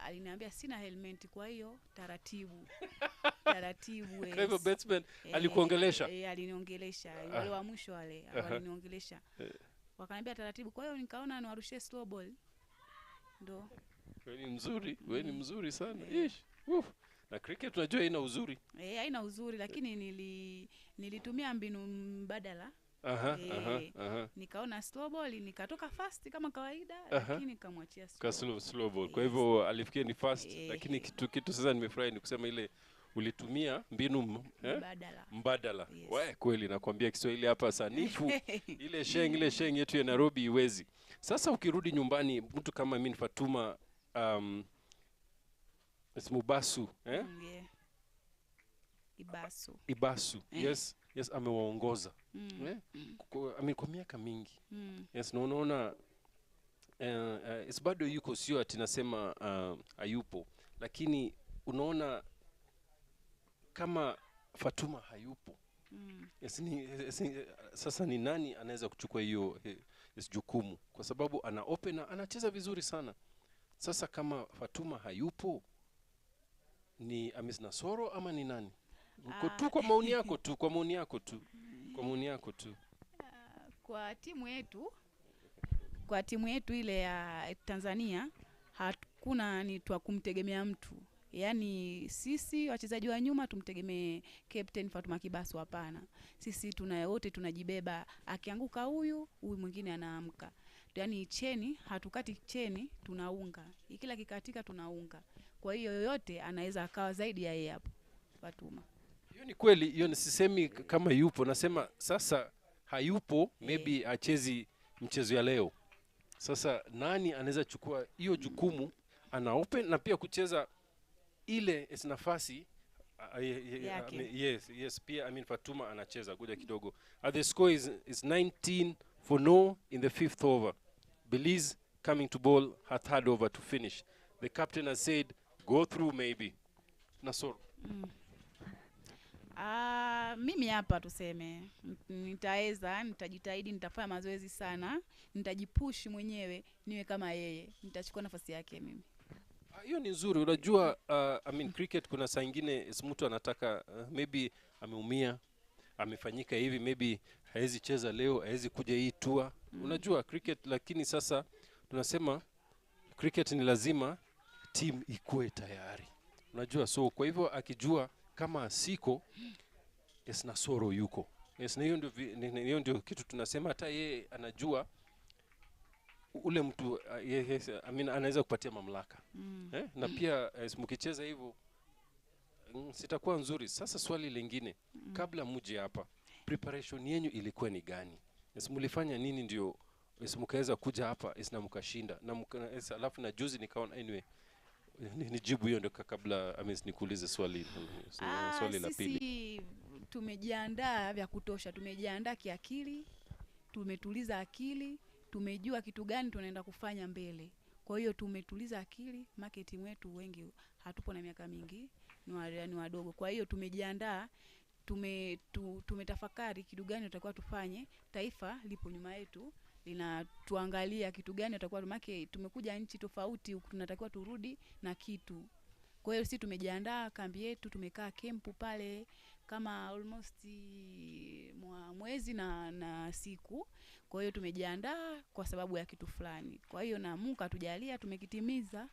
aliniambia sina helmet, kwa hiyo taratibu. Kwa hivyo batsman alikuongelesha? Aliniongelesha. Wale wa mwisho wale waliniongelesha. Wakaniambia taratibu, kwa hiyo nikaona niwarushie slow ball. Ndo. Wewe ni mzuri sana. Ish. Na cricket tunajua haina uzuri. Haina uzuri, lakini nilitumia mbinu mbadala Nikaona slow ball, nikatoka fast kama kawaida, lakini nikamwachia slow ball. Kwa hivyo alifikia ni fast, lakini kitu sasa nimefurahi ni kusema ile ulitumia mbinu mbadala. Yes. Kweli nakwambia Kiswahili hapa sanifu. ile sheng yetu ya Nairobi iwezi. Sasa ukirudi nyumbani, mtu kama mimi Fatuma Mubasu, yeah. Ibasu. Yes, amewaongoza. Kwa miaka mingi. Yes, unaona it's bado yuko, sio ati nasema hayupo, lakini unaona kama Fatuma hayupo. Yes, sasa ni nani anaweza kuchukua hiyo jukumu, kwa sababu ana opener anacheza vizuri sana. Sasa kama Fatuma hayupo, ni Amis Nasoro ama ni nani? Kwa maoni yako tu. Kwa timu yetu ile ya Tanzania hakuna ni twa kumtegemea mtu. Yaani sisi wachezaji wa nyuma tumtegemee captain Fatuma Kibasu, hapana. Sisi wote tunajibeba, akianguka huyu mwingine anaamka. Yaani cheni, hatukati cheni, tunaunga. Kila kikatika tunaunga. Kwa hiyo yoyote anaweza akawa zaidi ya yeye hapo Fatuma. Hiyo ni kweli, hiyo nisisemi kama yupo, nasema sasa hayupo, maybe achezi mchezo ya leo. Sasa nani anaweza chukua hiyo jukumu, ana open na pia kucheza ile nafasi. Yes, pia Fatuma anacheza kuja kidogo. The score is 19-0 in the 5th over. Belize coming to bowl her 3rd over to finish. The captain has said go through maybe. Nasoro. Mimi hapa tuseme nitajitahidi, nitafanya mazoezi sana, nitajipush mwenyewe niwe kama yeye, nitachukua nafasi yake mimi. Hiyo ni nzuri. Unajua cricket kuna saa nyingine mtu anataka maybe ameumia, amefanyika hivi, maybe haezi cheza leo, haezi kuja hii tour. Unajua cricket, lakini sasa tunasema cricket ni lazima team ikuwe tayari. Unajua, so kwa hivyo akijua kama siko Nasoro yuko. Yes, na hiyo ndio kitu tunasema, hata yeye anajua ule mtu anaweza kupatia mamlaka. Na pia mkicheza hivyo sitakuwa nzuri. Sasa swali lingine, kabla muje hapa, preparation yenu ilikuwa ni gani? Mlifanya nini ndio mkaweza kuja hapa na mkashinda? Na alafu na juzi nikaona anyway nijibu hiyo ndio kabla nikuulize swali la pili. Sisi tumejiandaa vya kutosha, tumejiandaa kiakili, tumetuliza akili, tumejua kitu gani tunaenda kufanya mbele. Kwa hiyo tumetuliza akili, market wetu wengi hatupo na miaka mingi, ni wadogo. Kwa hiyo tumejiandaa, tumetafakari kitu gani tutakuwa tufanye. Taifa lipo nyuma yetu, linatuangalia kitu gani tutakuwa tumekuja nchi tofauti, tunatakiwa turudi na kitu. Kwa hiyo sisi tumejiandaa, kambi yetu tumekaa kempu pale kama almost mwezi na siku. Kwa hiyo tumejiandaa kwa sababu ya kitu fulani. Kwa hiyo na Mungu atujalia tumekitimiza.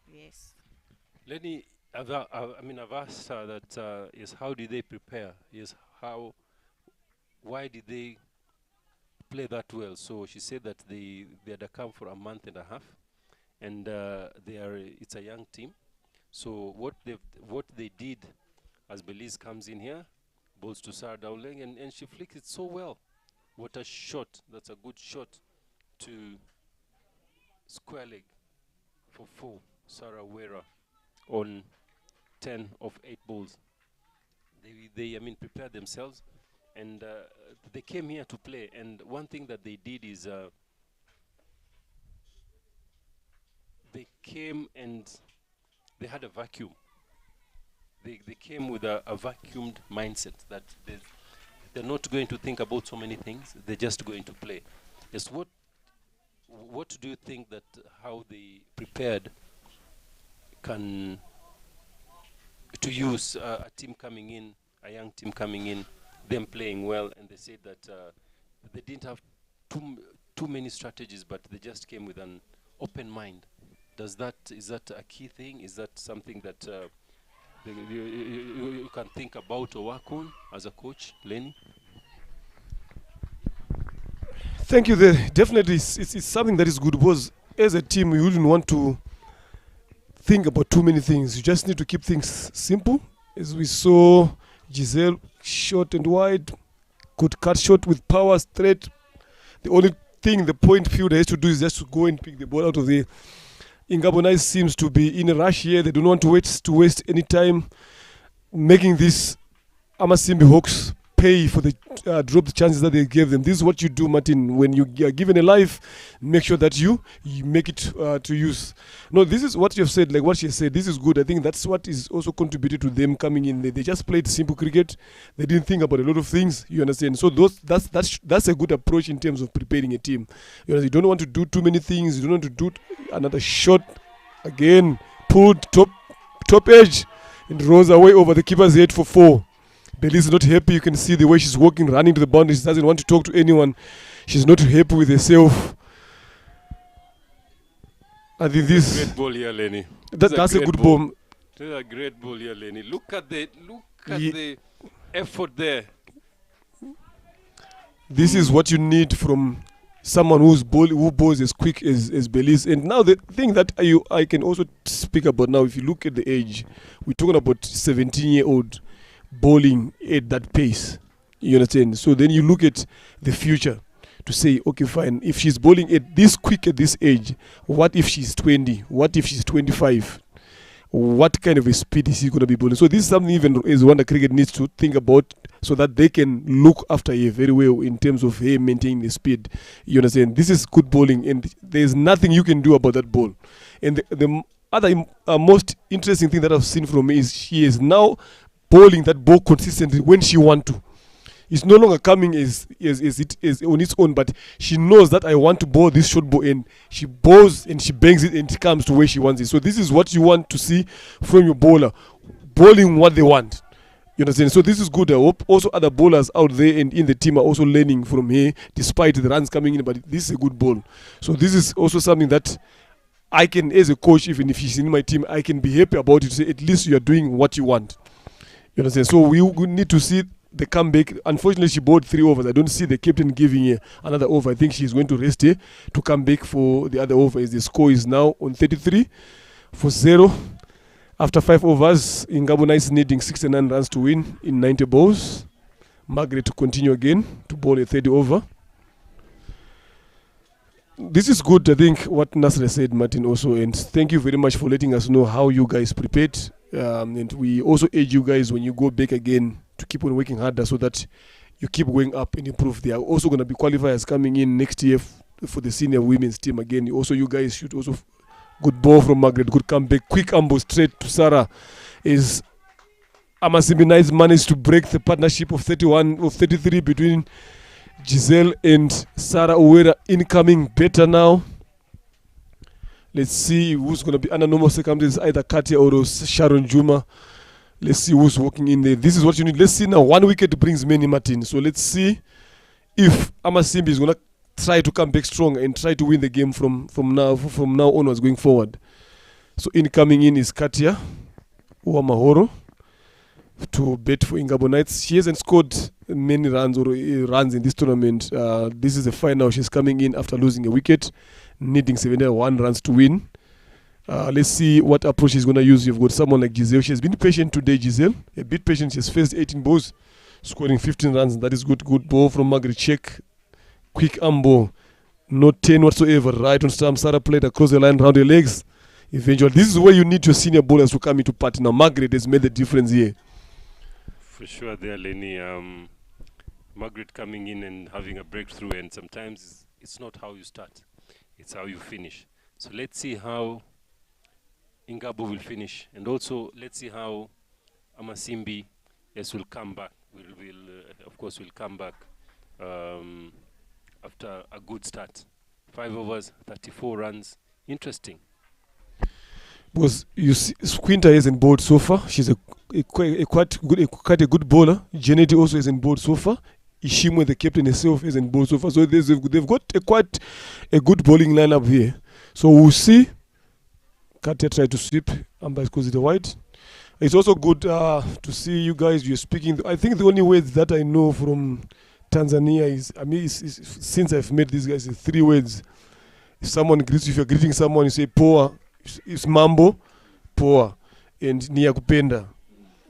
Yes. Lenny, I've asked that is how did they prepare? Yes, why did they play that well? So she said that they had come for a month and a half, and it's a young team. So what they did, as Belize comes in here, bowls to Sarah Dowling, and she flicks it so well. What a shot! That's a good shot to square leg for 4. Sarah Wera on 10 of 8 balls. They prepared themselves, and they came here to play. And one thing that they did is they came and they had a vacuum. They came with a vacuumed mindset that they're not going to think about so many things. They're just going to play. Yes. What do you think that how they prepared can to use a team coming in, a young team coming in, them playing well, and they said that they didn't have too many strategies, but they just came with an open mind. Is that a key thing? Is that something that you can think about or work on as a coach, Lenny? Thank you. There definitely it's something that is good because as a team you wouldn't want to think about too many things. You just need to keep things simple. As we saw, Giselle short and wide, could cut short with power straight. The only thing the point fielder has to do is just to go and pick the ball out of the. Ingabonai seems to be in a rush here. They don't want to waste any time making this Amasimbi Hawks pay for the dropped chances that they gave them. This is what you do, Martin. When you are given a life, make sure that you make it to use. No, this is what you have said, like what she said. This is good. I think that's what is also contributed to them coming in. They just played simple cricket. They didn't think about a lot of things. You understand? So that's a good approach in terms of preparing a team. You don't want to do too many things. You don't want to do another shot again. Pulled top edge and rolls away over the keeper's head for 4. Belize not happy. You can see the way she's walking, running to the boundary. She doesn't want to talk to anyone. She's not happy with herself. I think this great ball here, Lenny. That's a good ball. That's a great ball here, Lenny. Look at the effort there. This is what you need from someone who bowls as quick as Belize. And now the thing that I can also speak about now, if you look at the age, we're talking about 17-year-old bowling at that pace. You understand? So then you look at the future to say, okay, fine, if she's bowling at this quick at this age, what if she's 20? What if she's 25? What kind of a speed is she going to be bowling? So this is something even as Wonder Cricket needs to think about so that they can look after her very well in terms of her maintaining the speed. You understand? This is good bowling and there's nothing you can do about that ball. And the other most interesting thing that I've seen from her is she is now bowling that ball consistently when she wants to. It's no longer coming as it is on its own, but she knows that I want to bowl this short ball and she bowls and she bangs it and it comes to where she wants it. So this is what you want to see from your bowler, bowling what they want. You understand? So this is good. I hope also other bowlers out there and in the team are also learning from here, despite the runs coming in, but this is a good ball. So this is also something that I can, as a coach, even if she's in my team, I can be happy about it to say at least you are doing what you want. You understand? So we need to see the comeback. Unfortunately, she bowled 3 overs. I don't see the captain giving her another over. I think she's going to rest here to come back for the other over. As the score is now on 33 for 0. After 5 overs, Ingabonai is needing 69 runs to win in 90 balls. Margaret to continue again to bowl a 30 over. This is good, I think, what Nasra said, Martin, also. And thank you very much for letting us know how you guys prepared. And we also urge you guys when you go back again to keep on working harder so that you keep going up and improve. There are also going to be qualifiers coming in next year for the senior women's team again. Also, you guys should also good ball from Margaret, good comeback, quick amble straight to Sarah. Is Amasimbi Knights managed to break the partnership of 33 between Giselle and Sarah Uwera. Incoming better now. Let's see who's going to be under normal circumstances, either Katia or Sharon Juma. Let's see who's walking in there. This is what you need. Let's see now. 1 wicket brings many, Martin. So let's see if Amasimbi is going to try to come back strong and try to win the game from now onwards going forward. So incoming in is Katia Uamahoro to bet for Ingabonites. She hasn't scored many runs in this tournament. This is the final. She's coming in after losing a wicket, needing 71 runs to win. Let's see what approach she's going to use. You've got someone like Giselle. She has been patient today, Giselle. A bit patient. She's faced 18 balls, scoring 15 runs. That is good. Good ball from Margaret. Check. Quick arm ball. No 10 whatsoever. Right on stump. Sarah played across the line, round her legs. Eventually, this is where you need your senior bowlers to come into party. Now, Margaret has made the difference here. For sure there, Lenny. Margaret coming in and having a breakthrough, and sometimes it's not how you start, it's how you finish. So let's see how Ingabo will finish, and also let's see how Amasimbi will come back. Of course, will come back after a good start. 5 overs, 34 runs. Interesting. Because you see, Quinta hasn't bowled so far. She's quite a good bowler. Janet also hasn't bowled so far. Ishimwe, the captain herself, hasn't bowled so far. So they've got quite a good bowling lineup here. So we'll see. Katia try to sweep. Amber goes it wide. It's also good to see you guys. You're speaking. I think the only words that I know from Tanzania is, I mean, since I've met these guys, it's 3 words. If someone greets you, if you're greeting someone, you say poa. It's mambo, poa, and niyakupenda.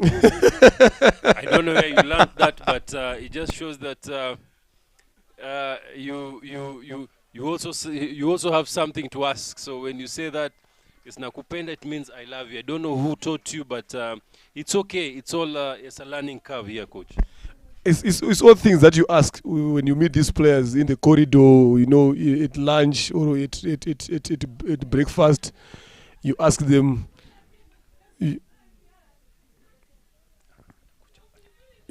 I don't know where you learned that, but it just shows that you also have something to ask. So when you say that it's nakupenda, it means I love you. I don't know who taught you, but it's okay. It's all it's a learning curve here, coach. It's all things that you ask when you meet these players in the corridor, you know, at lunch or at breakfast. You ask them.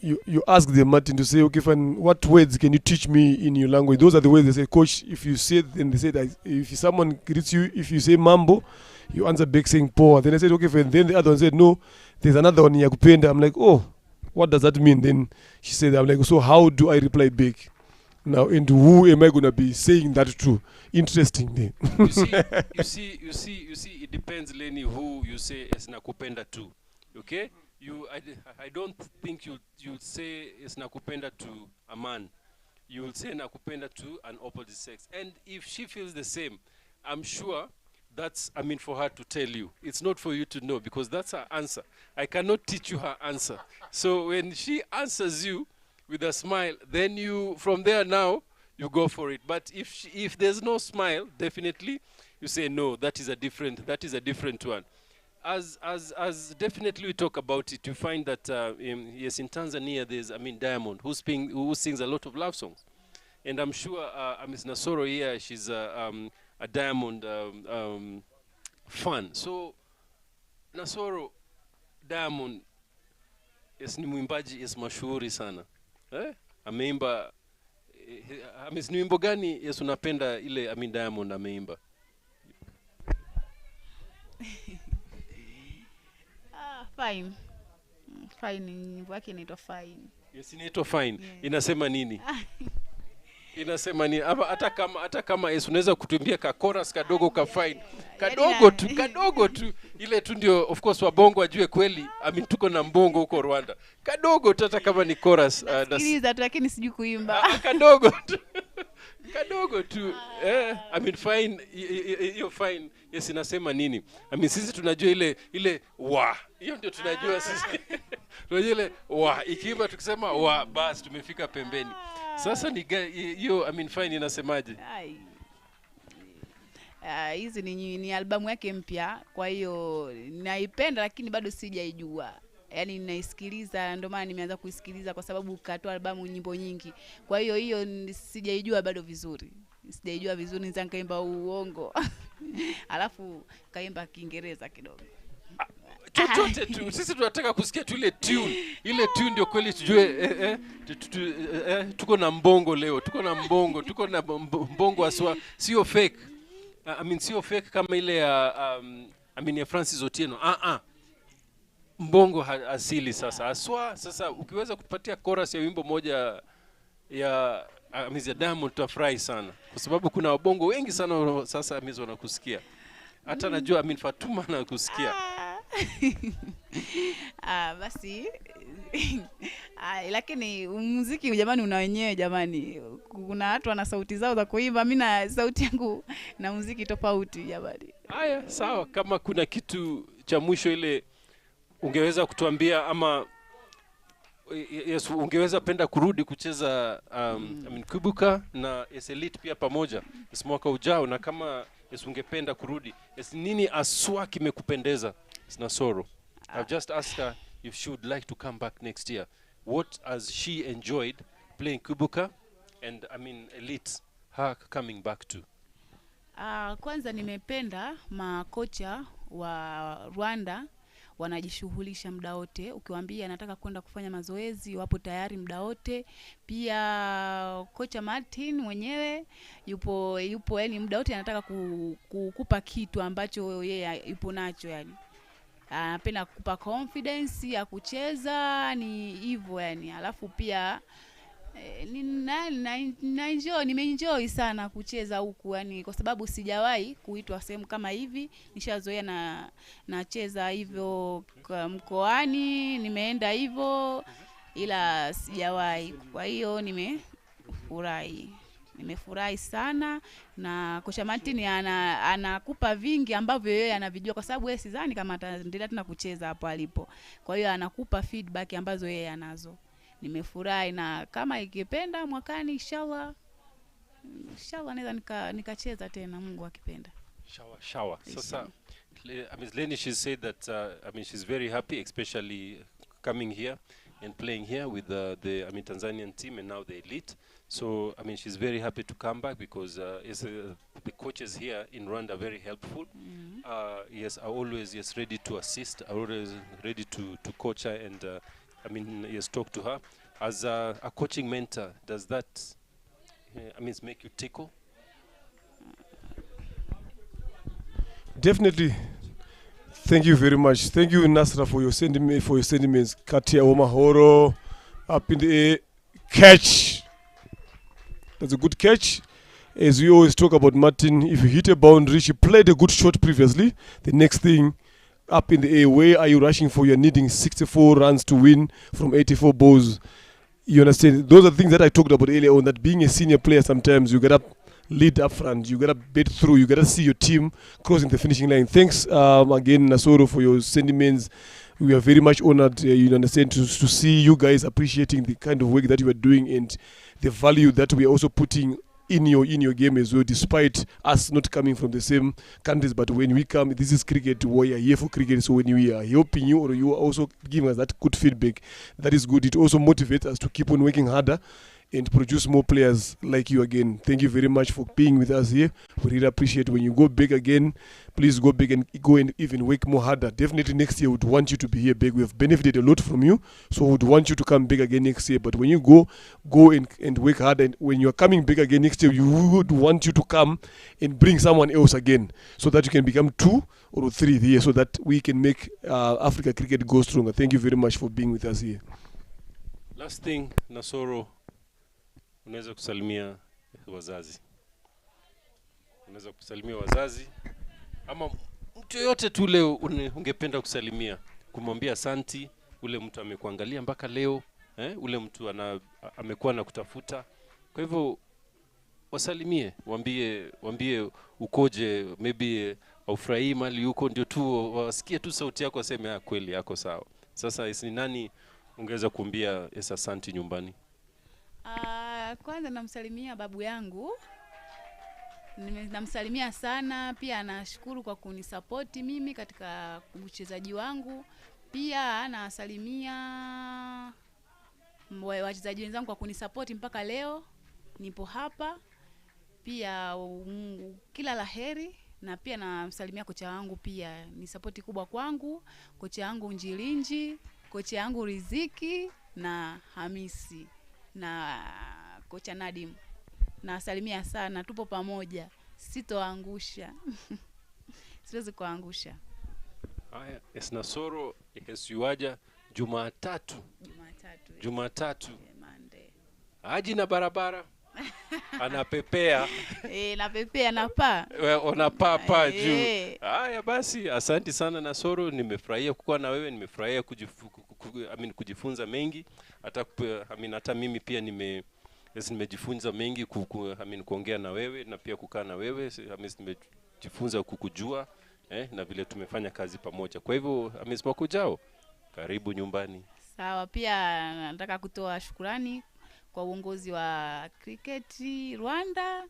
You ask them, Martin, to say, okay, fine, what words can you teach me in your language? Those are the words they say, coach. If you say, and they say that if someone greets you, if you say mambo, you answer back saying poa. Then I said, okay, fine. Then the other one said, no, there's another one, yakupenda. I'm like, oh, what does that mean? Then she said, I'm like, so how do I reply back? Now, and who am I going to be saying that to? Interesting thing. You see, it depends, Lenny, who you say es nakupenda to. Okay? I don't think you'll say es nakupenda to a man. You'll say nakupenda to an opposite sex. And if she feels the same, I'm sure that's, I mean, for her to tell you. It's not for you to know, because that's her answer. I cannot teach you her answer. So when she answers you with a smile, then you, from there now, you go for it. But if there's no smile, definitely you say no, that is a different one. As definitely we talk about it, you find that yes, in Tanzania there's, I mean, Diamond, who sings a lot of love songs, and I'm sure Ms. Nasoro here, she's a Diamond fan. So Nasoro, Diamond ni mwimbaji mashuhuri sana, ameimba ni wimbo gani Yesu napenda ile, I mean, Diamond ameimba? Fine, nyimbo yake inaitwa Fine. Yes, inaitwa Fine. Yeah. Inasema nini? Inasema nini? Hata kama Yesu unaweza kutumbia ka chorus kadogo ka Fine. Kadogo tu. Ile tu ndio, of course, wabongo wajue kweli. I mean, tuko na mbongo huko Rwanda. Kadogo tu, hata kama ni chorus. Sikiliza tu, lakini sijui kuimba. Kadogo tu. Kadogo tu. I mean, Fine, hiyo Fine. Yes, inasema nini? I mean, sisi tunajua ile wa. Hiyo ndio tunajua sisi. Tunajua ile wa. Ikiimba tukisema wa, basi tumefika pembeni. Sasa ni hiyo, I mean, Fine inasemaje? Hizi ni albamu yake mpya, kwa hiyo naipenda, lakini bado sijaijua. Yaani ninaisikiliza, ndio maana nimeanza kuisikiliza, kwa sababu katoa albamu nyimbo nyingi. Kwa hiyo sijaijua bado vizuri. Sijaijua vizuri, niza nikaimba uongo. Alafu kaimba Kiingereza kidogo. Chochote tu, sisi tunataka kusikia tu ile tune. Ile tune ndio kweli tujue tuko na mbongo leo, tuko na mbongo aswa, sio fake. I mean, sio fake kama ile ya I mean ya Francis Otieno. Mbongo asili sasa. Aswa sasa ukiweza kupatia chorus ya wimbo moja ya ya Diamond, tutafurahi sana, kwa sababu kuna wabongo wengi sana sasa amizo wanakusikia. Hata najua, I mean, Fatuma anakusikia. Basi lakini muziki jamani una wenyewe jamani. Kuna watu wana sauti zao za kuimba, mimi na sauti yangu na muziki tofauti jamani. Haya, sawa. Kama kuna kitu cha mwisho ile ungeweza kutuambia, ama yes, ungeweza penda kurudi kucheza I mean, Kubuka na Elite pia pamoja mwaka ujao, na kama yes, ungependa kurudi, yes, nini aswa kimekupendeza Nasoro? I've just asked her if she would like to come back next year. What has she enjoyed playing Kubuka and, I mean, Elite, her coming back to? Kwanza nimependa makocha wa Rwanda wanajishughulisha muda wote. Ukiwaambia nataka kwenda kufanya mazoezi, wapo tayari muda wote. Pia kocha Martin mwenyewe yupo yani muda wote anataka kukupa kitu ambacho yeye yupo nacho yani. Anapenda kukupa confidence ya kucheza, ni hivyo yani. Alafu pia nimeenjoy sana kucheza huku yani, kwa sababu sijawahi kuitwa sehemu kama hivi. Nishazoea nacheza hivyo mkoani, nimeenda hivyo, ila sijawahi. Kwa hiyo nimefurahi sana, na kocha Martin anakupa vingi ambavyo yeye anavijua, kwa sababu yeye sidhani kama ataendelea tena kucheza hapo alipo. Kwa hiyo anakupa feedback ambazo yeye anazo. Nimefurahi, na kama ikipenda mwakani inshallah naweza nikacheza tena, Mungu akipenda. Shower. Sasa Leni, she said that she's very happy, especially coming here and playing here with the Tanzanian team and now the elite. So she's very happy to come back because the coaches here in Rwanda are very helpful. Yes, are always ready to assist, are always ready to coach her, and talk to her. As a coaching mentor, does that make you tickle? Definitely. Thank you very much. Thank you, Nasra, for your sentiments. Katia Omahoro, up in the air, catch. That's a good catch. As we always talk about Martin, if you hit a boundary, she played a good shot previously. The next thing, up in the air, where are you rushing for? You're needing 64 runs to win from 84 balls. You understand? Those are things that I talked about earlier on, that being a senior player, sometimes you gotta lead up front, you gotta bet through, you gotta see your team crossing the finishing line. Thanks again, Nasoro, for your sentiments. We are very much honored, you understand, to see you guys appreciating the kind of work that you are doing and the value that we are also putting in your game as well, despite us not coming from the same countries. But when we come, this is cricket, we are here for cricket. So when we are helping you, or you are also giving us that good feedback, that is good. It also motivates us to keep on working harder and produce more players like you again. Thank you very much for being with us here. We really appreciate. When you go big again, please go big and go and even work more harder. Definitely next year, we would want you to be here big. We have benefited a lot from you, so we would want you to come big again next year. But when you go and work hard, and when you're coming big again next year, you would want you to come and bring someone else again, so that you can become 2 or 3 here, so that we can make Africa cricket go stronger. Thank you very much for being with us here. Last thing, Nasoro, unaweza kusalimia wazazi. Unaweza kusalimia wazazi ama mtu yote tu leo ungependa kusalimia, kumwambia asanti ule mtu amekuangalia mpaka leo, ule mtu amekuwa na kutafuta. Kwa hivyo wasalimie, waambie ukoje, maybe aufurahi mali yuko, ndio tu wasikie tu sauti yako, waseme kweli yako sawa. Sasa ni nani ungeweza kuambia asanti nyumbani? Kwanza namsalimia babu yangu. Namsalimia sana, pia anashukuru kwa kunisapoti mimi katika uchezaji wangu. Pia nasalimia wachezaji wenzangu kwa kunisapoti mpaka leo nipo hapa. Pia kila laheri, na pia namsalimia kocha wangu, pia ni sapoti kubwa kwangu. Kocha wangu Njilinji, kocha wangu Riziki na Hamisi na kocha Nadim. Nasalimia sana, tupo pamoja, sitoangusha. Siwezi kuangusha. Haya, Nasoro yuaja Jumatatu. Monday. Haji na barabara. Anapepea. Napepea napaa. Unapaa juu. Haya basi, asante sana Nasoro, nimefurahia kuwa na wewe, nimefurahia kujifunza mengi. Hata mimi pia nimejifunza mengi kuongea na wewe na pia kukaa na wewe. Nimejifunza kukujua na vile tumefanya kazi pamoja. Kwa hivyo mwaka ujao karibu nyumbani. Sawa, pia nataka kutoa shukrani kwa uongozi wa kriketi Rwanda,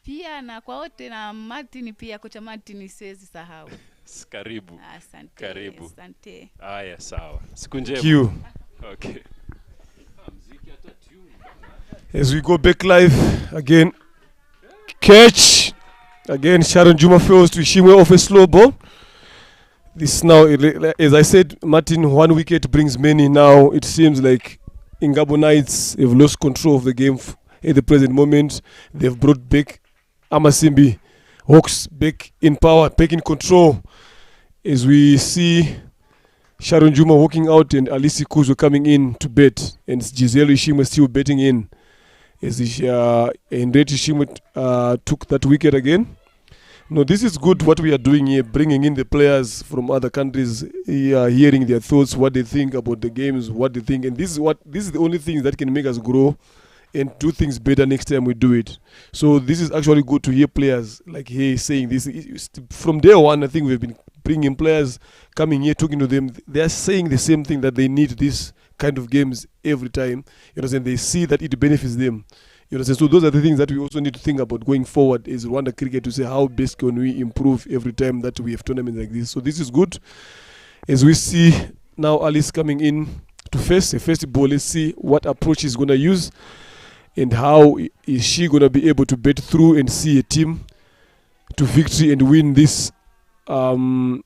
pia na kwa wote, na Martin pia, kocha Martin siwezi sahau. Karibu. Asante. Karibu. Asante. Haya, sawa. Siku njema. Thank you. Okay. As we go back live again, catch again. Sharon Juma fails to Ishimwe off a slow ball. This now, as I said, Martin, 1 wicket brings many. Now it seems like Ingabo Knights have lost control of the game at the present moment. They've brought back Amasimbi Hawks back in power, back in control. As we see Sharon Juma walking out and Alisi Kuzo coming in to bet, and Giselle Ishimwe still betting in. As Henriette Ishimwe took that wicket again. No, this is good what we are doing here, bringing in the players from other countries, hearing their thoughts, what they think about the games, what they think. And this is the only thing that can make us grow and do things better next time we do it. So this is actually good to hear players like saying this. From day one, I think we've been bringing players coming here, talking to them. They are saying the same thing, that they need this kind of games every time. You know, and they see that it benefits them. You know, so those are the things that we also need to think about going forward is Rwanda cricket, to say how best can we improve every time that we have tournaments like this. So this is good. As we see now Alice coming in to face a first ball, let's see what approach he's going to use and how is she going to be able to bet through and see a team to victory and win this Rwanda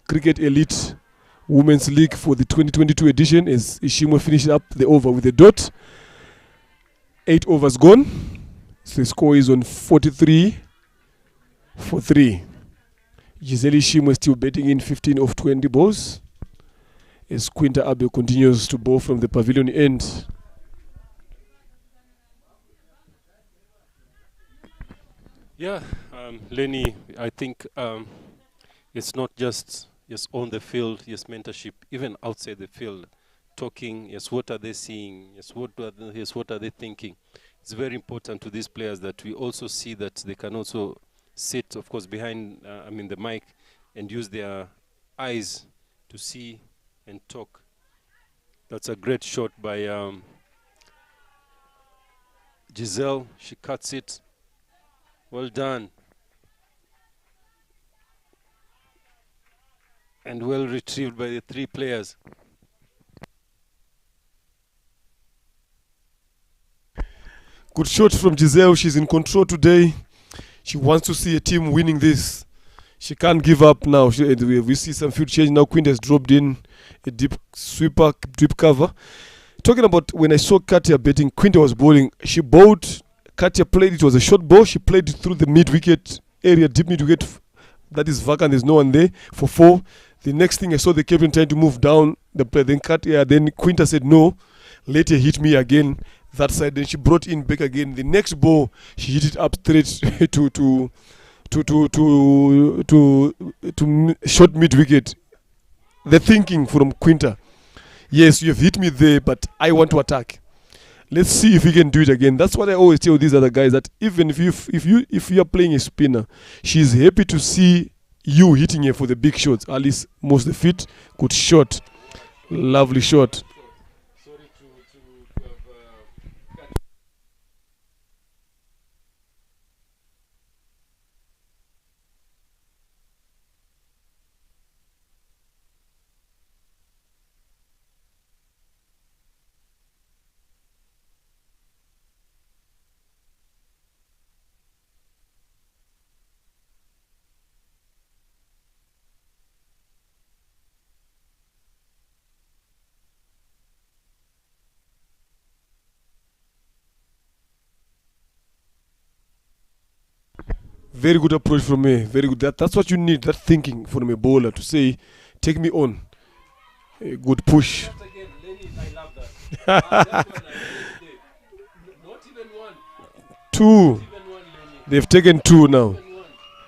Cricket Elite Women's League for the 2022 edition, as Ishimwe finished up the over with a dot. 8 overs gone. So the score is on 43 for 3. Giselle Ishimwe still betting in 15 of 20 balls, as Quinta Abe continues to bowl from the pavilion end. Yeah, Lenny, I think it's not just on the field, mentorship, even outside the field, talking, what are they seeing, what are they thinking. It's very important to these players that we also see that they can also sit, of course, behind the mic and use their eyes to see and talk. That's a great shot by Giselle. She cuts it. Well done. And well retrieved by the 3 players. Good shot from Giselle. She's in control today. She wants to see a team winning this. She can't give up now. We see some field change now. Quint has dropped in a deep sweeper, deep cover. Talking about when I saw Katia betting, Quinta was bowling. She bowled. Katia played. It was a short ball. She played it through the mid-wicket area, deep mid-wicket. That is vacant. There's no one there for 4. The next thing I saw the captain trying to move down the play. Then Katia, then Quinta said no. Later hit me again that side. Then she brought in back again. The next ball she hit it up straight to short mid-wicket. The thinking from Quinta. Yes, you have hit me there, but I want to attack. Let's see if we can do it again. That's what I always tell these other guys, that even if you are playing a spinner, she's happy to see you hitting her for the big shots. At least most of the feet, good shot, lovely shot. Very good approach from me. Very good. That's what you need. That thinking from a bowler to say, take me on. A good push. Again, Lenny, I love that. Not even one. 2. They've taken 2 now.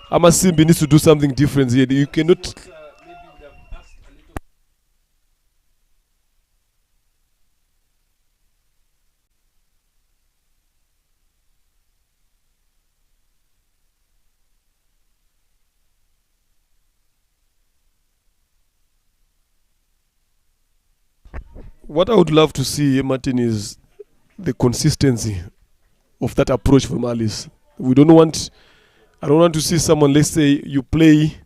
Amasimbi needs to do something different here. You cannot. What I would love to see, Martin, is the consistency of that approach from Alice. I don't want to see someone, let's say you play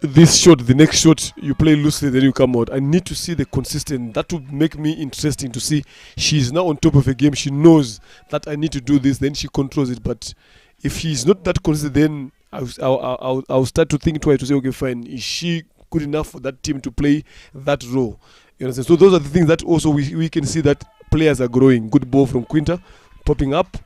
this shot, the next shot you play loosely, then you come out. I need to see the consistent. That would make me interesting to see. She's now on top of a game. She knows that I need to do this, then she controls it. But if she's not that consistent, then I'll start to think twice to say, okay, fine, is she good enough for that team to play that role? You understand? So those are the things that also we can see that players are growing. Good ball from Quinta, popping up.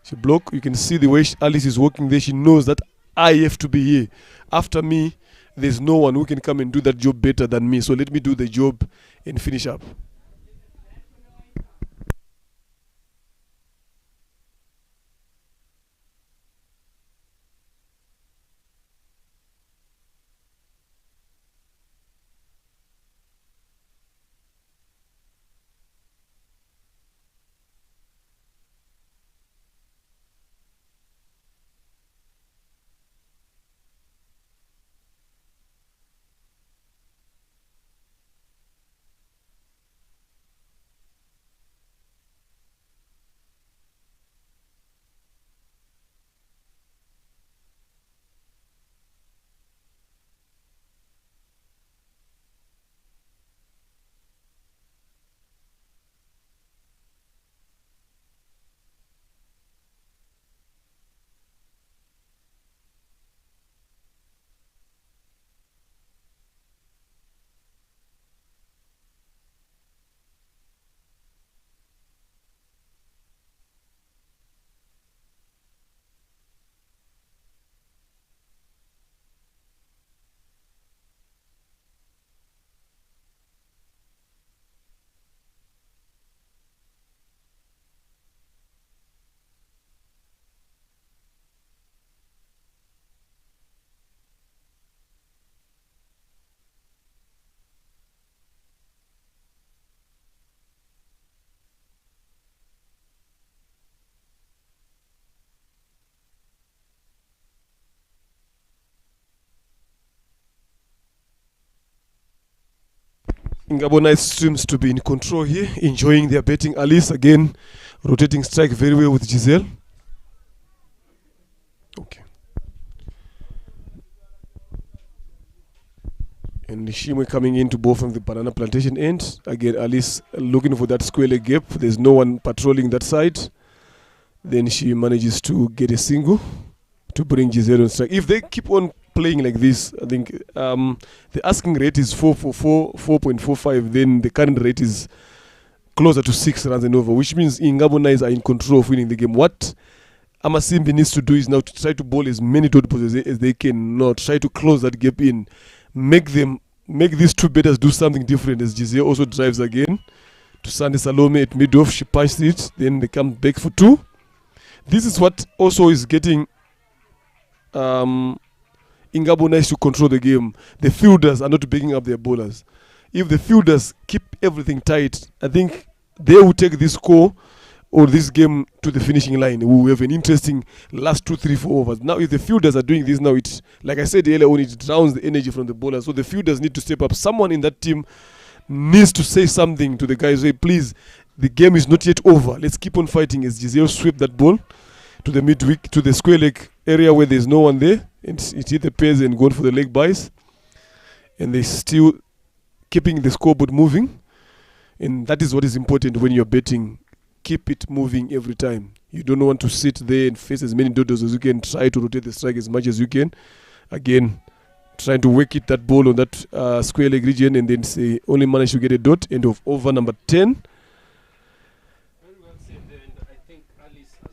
She block. You can see the way Alice is working there. She knows that I have to be here. After me, there's no one who can come and do that job better than me. So let me do the job and finish up. Ngabona seems to be in control here, enjoying their betting. Alice again rotating strike very well with Giselle. Okay. And Shimwe coming into both from the banana plantation end. Again, Alice looking for that square leg gap. There's no one patrolling that side. Then she manages to get a single to bring Giselle on strike. If they keep on playing like this, I think the asking rate is 4.45. Then the current rate is closer to 6 runs and over, which means Ingabonais are in control of winning the game. What Amasimbi needs to do is now to try to bowl as many dot balls as they can. Not try to close that gap in, make these two batters do something different. As Giselle also drives again to Sandy Salome at mid-off, she punched it. Then they come back for 2. This is what also is getting Ingabonais to control the game. The fielders are not backing up their bowlers. If the fielders keep everything tight, I think they will take this score or this game to the finishing line. We will have an interesting last 2, 3, 4 overs. Now, if the fielders are doing this now, it, like I said earlier on, it drowns the energy from the bowlers. So the fielders need to step up. Someone in that team needs to say something to the guys. Say, please, the game is not yet over. Let's keep on fighting. As Giselle sweep that ball to the midweek, to the square leg area where there's no one there. It hit the pairs and gone for the leg buys. And they still keeping the scoreboard moving. And that is what is important when you're betting. Keep it moving every time. You don't want to sit there and face as many dodos as you can. Try to rotate the strike as much as you can. Again, trying to work it that ball on that square leg region, and then say only manage to get a dot. End of over number 10. Very well said, and I think Alice has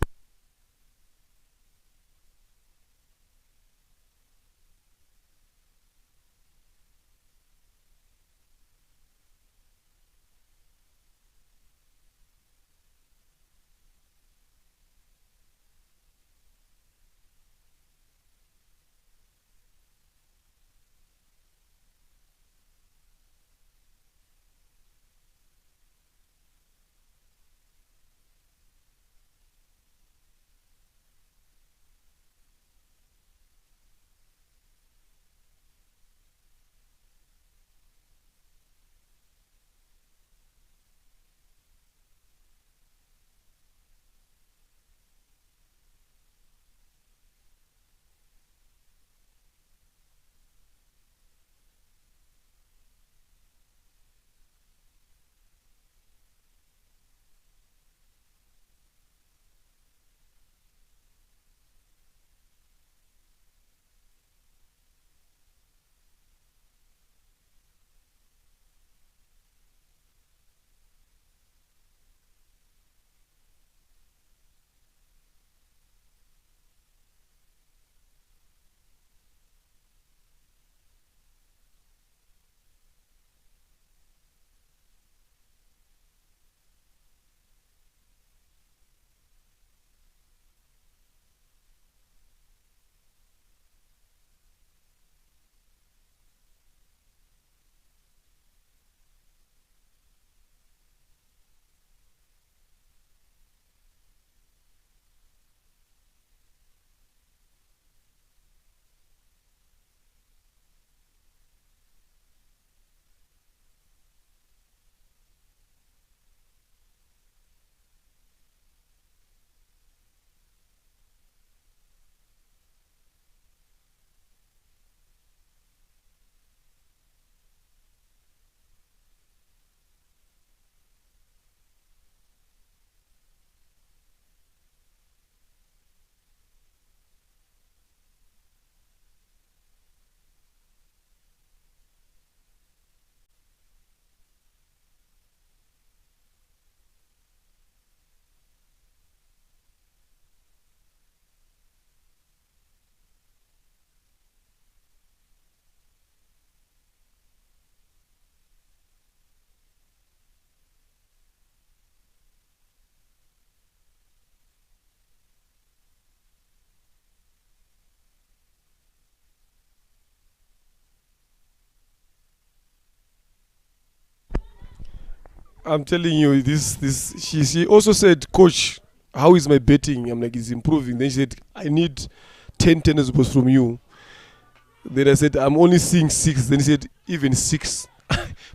I'm telling you, this. She also said, Coach, how is my betting? I'm like, it's improving. Then she said, I need 10 tennis balls from you. Then I said, I'm only seeing 6. Then he said, even 6.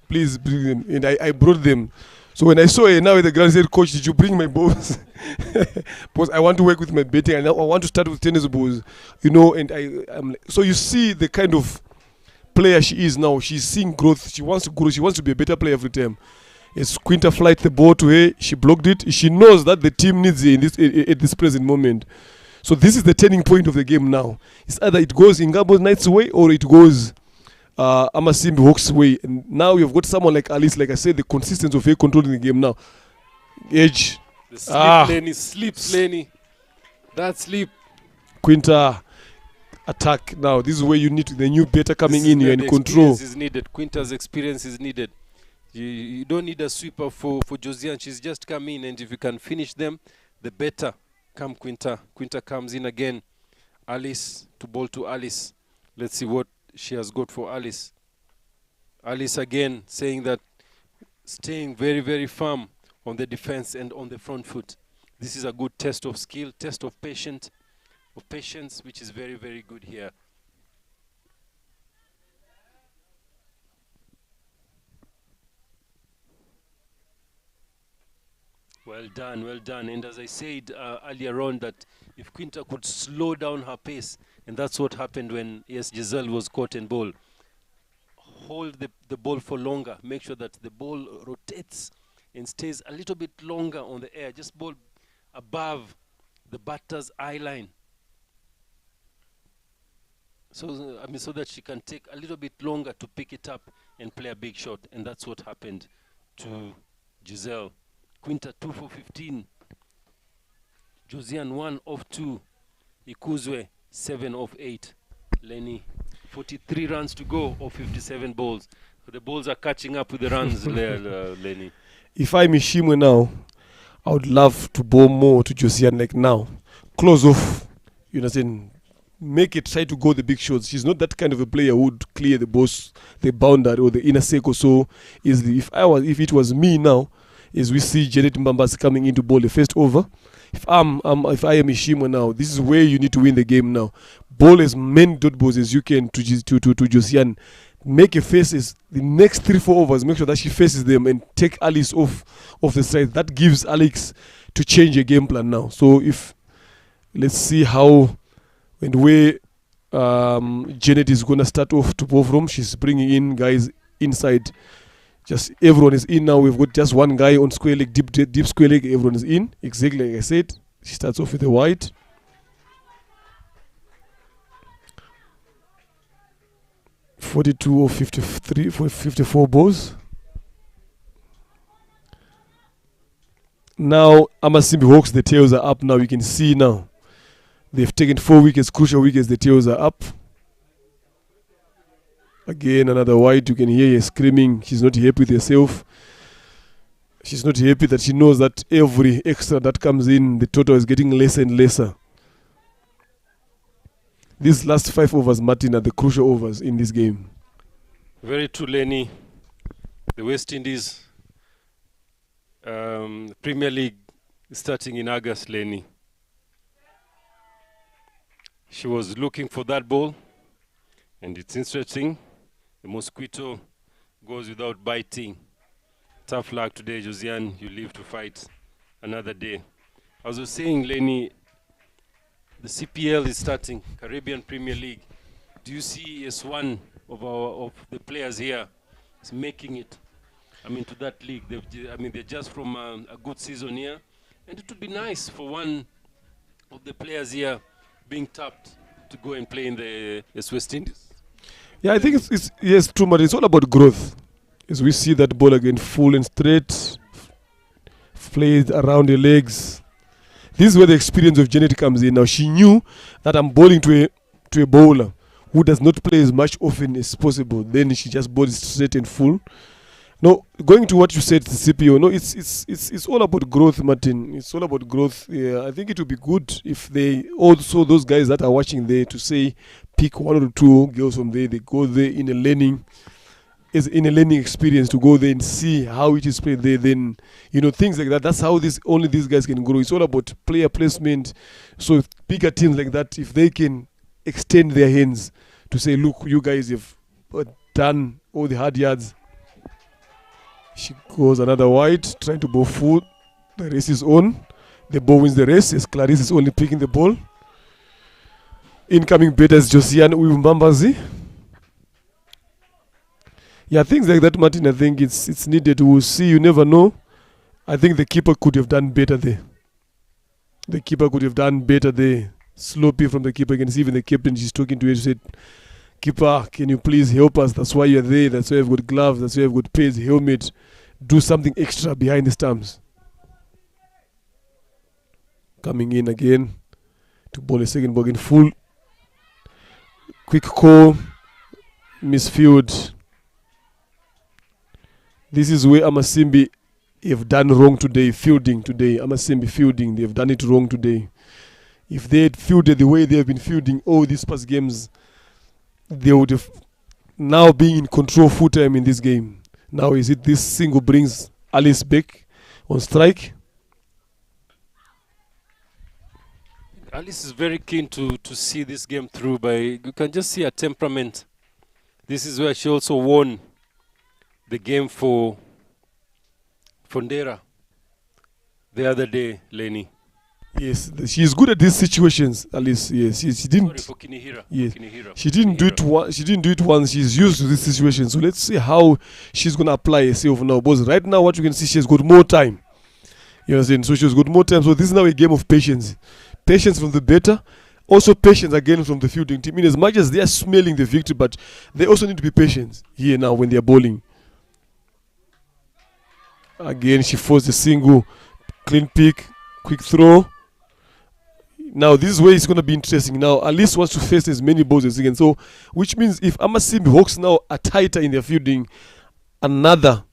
please bring them. And I brought them. So when I saw her now at the ground, I said, Coach, did you bring my balls? Because I want to work with my betting, and I want to start with tennis balls, And so you see the kind of player she is now. She's seeing growth. She wants to grow. She wants to be a better player every time. As Quinta flight the ball to her, she blocked it. She knows that the team needs her at this present moment. So this is the turning point of the game now. It's either it goes Ingabo Knight's way or it goes Amasimbi Hawks' way. And now you've got someone like Alice, like I said, the consistency of her controlling the game now. Edge. The sleep, Lenny. Sleep, Lenny. That sleep. Quinta. Attack now. This is where you need the new better coming in. You're in control. Experience is needed. Quinta's experience is needed. You don't need a sweeper for Josiane. She's just come in, and if you can finish them, the better. Come Quinta. Quinta comes in again. Alice to ball to Alice. Let's see what she has got for Alice. Alice again saying that staying very, very firm on the defense and on the front foot. This is a good test of skill, test of patience, which is very, very good here. Well done, well done. And as I said earlier on, that if Quinta could slow down her pace, and that's what happened when Giselle was caught in ball. Hold the ball for longer. Make sure that the ball rotates and stays a little bit longer on the air. Just ball above the batter's eye line. So so that she can take a little bit longer to pick it up and play a big shot. And that's what happened to Giselle. Quinta 2 for 15. Josiane 1 of 2. Ikuzwe 7 of 8. Lenny 43 runs to go of 57 balls. So the balls are catching up with the runs there, Lenny. If I'm Ishimwe now, I would love to bowl more to Josiane like now. Close off, saying, make it, try to go the big shots. She's not that kind of a player who would clear the balls, the boundary or the inner circle so easily. If it was me now, as we see Janet Mbambasi coming into bowl the first over, if I am Ishimwe now, this is where you need to win the game now. Bowl as many dot balls as you can to Josiane. Make a faces the next 3-4 overs. Make sure that she faces them and take Alice off the side. That gives Alex to change a game plan now. So let's see how and where Janet is gonna start off to bowl from. She's bringing in guys inside. Just everyone is in now. We've got just one guy on square leg, deep square leg. Everyone is in. Exactly like I said. She starts off with a wide. (42 or 53 for 54 balls). Now Amasimbi Hawks, the tails are up now. You can see now. They've taken 4 wickets, crucial wickets. The tails are up. Again, another wide. You can hear her screaming. She's not happy with herself. She's not happy that she knows that every extra that comes in, the total is getting lesser and lesser. These last 5 overs, Martin, are the crucial overs in this game. Very true, Lenny. The West Indies Premier League is starting in August, Lenny. She was looking for that ball, and it's interesting. The mosquito goes without biting. Tough luck today, Josiane. You live to fight another day. As I was saying, Lenny, the CPL is starting, Caribbean Premier League. Do you see as one of the players here is making it? To that league. They're just from a good season here, and it would be nice for one of the players here being tapped to go and play in the West Indies. Yeah, I think it's yes, true, but it's all about growth. As we see that ball again, full and straight, played around the legs. This is where the experience of Janet comes in. Now she knew that I'm bowling to a bowler who does not play as much often as possible. Then she just bowled straight and full. No, going to what you said, the CPO. No, it's all about growth, Martin. It's all about growth. Yeah, I think it would be good if they also those guys that are watching there to say pick 1 or 2 girls from there. They go there in a learning experience to go there and see how it is played there. Then things like that. That's how only these guys can grow. It's all about player placement. So bigger teams like that, if they can extend their hands to say, look, you guys have done all the hard yards. She goes another wide, trying to bowl full. The race is on. The ball wins the race as Clarice is only picking the ball. Incoming batters Josiane Uwimbabazi. Yeah, things like that, Martin, I think it's needed. We'll see. You never know. I think the keeper could have done better there. The keeper could have done better there. Slow play from the keeper. You can see even the captain, she's talking to her. She said, "Keeper, can you please help us? That's why you're there. That's why you've got gloves. That's why you've got pads, helmet. Do something extra behind the stumps." Coming in again to bowl a second ball in full. Quick call. Misfield. This is where Amasimbi have done wrong today, fielding today. Amasimbi fielding, they've done it wrong today. If they had fielded the way they have been fielding all these past games, they would have now been in control full time in this game. Now is it this single brings Alice back on strike? Alice is very keen to see this game through. You can just see her temperament. This is where she also won the game for Fondera the other day, Lenny. Yes, she's good at these situations, Alice. Yes, she didn't. Sorry, for Kinihira. Yes. Kinihira. She didn't do it. She didn't do it once. She's used to this situation. So let's see how she's gonna apply herself now. Because right now, what you can see, she's got more time. You understand? So she's got more time. So this is now a game of patience. Patience from the batter, also patience again from the fielding team. I mean, as much as they are smelling the victory, but they also need to be patient here now when they are bowling. Again, she forced a single, clean pick, quick throw. Now this is where it's going to be interesting. Now Alice wants to face as many balls as he can. So, which means if Amasimbi Hawks now are tighter in their fielding, another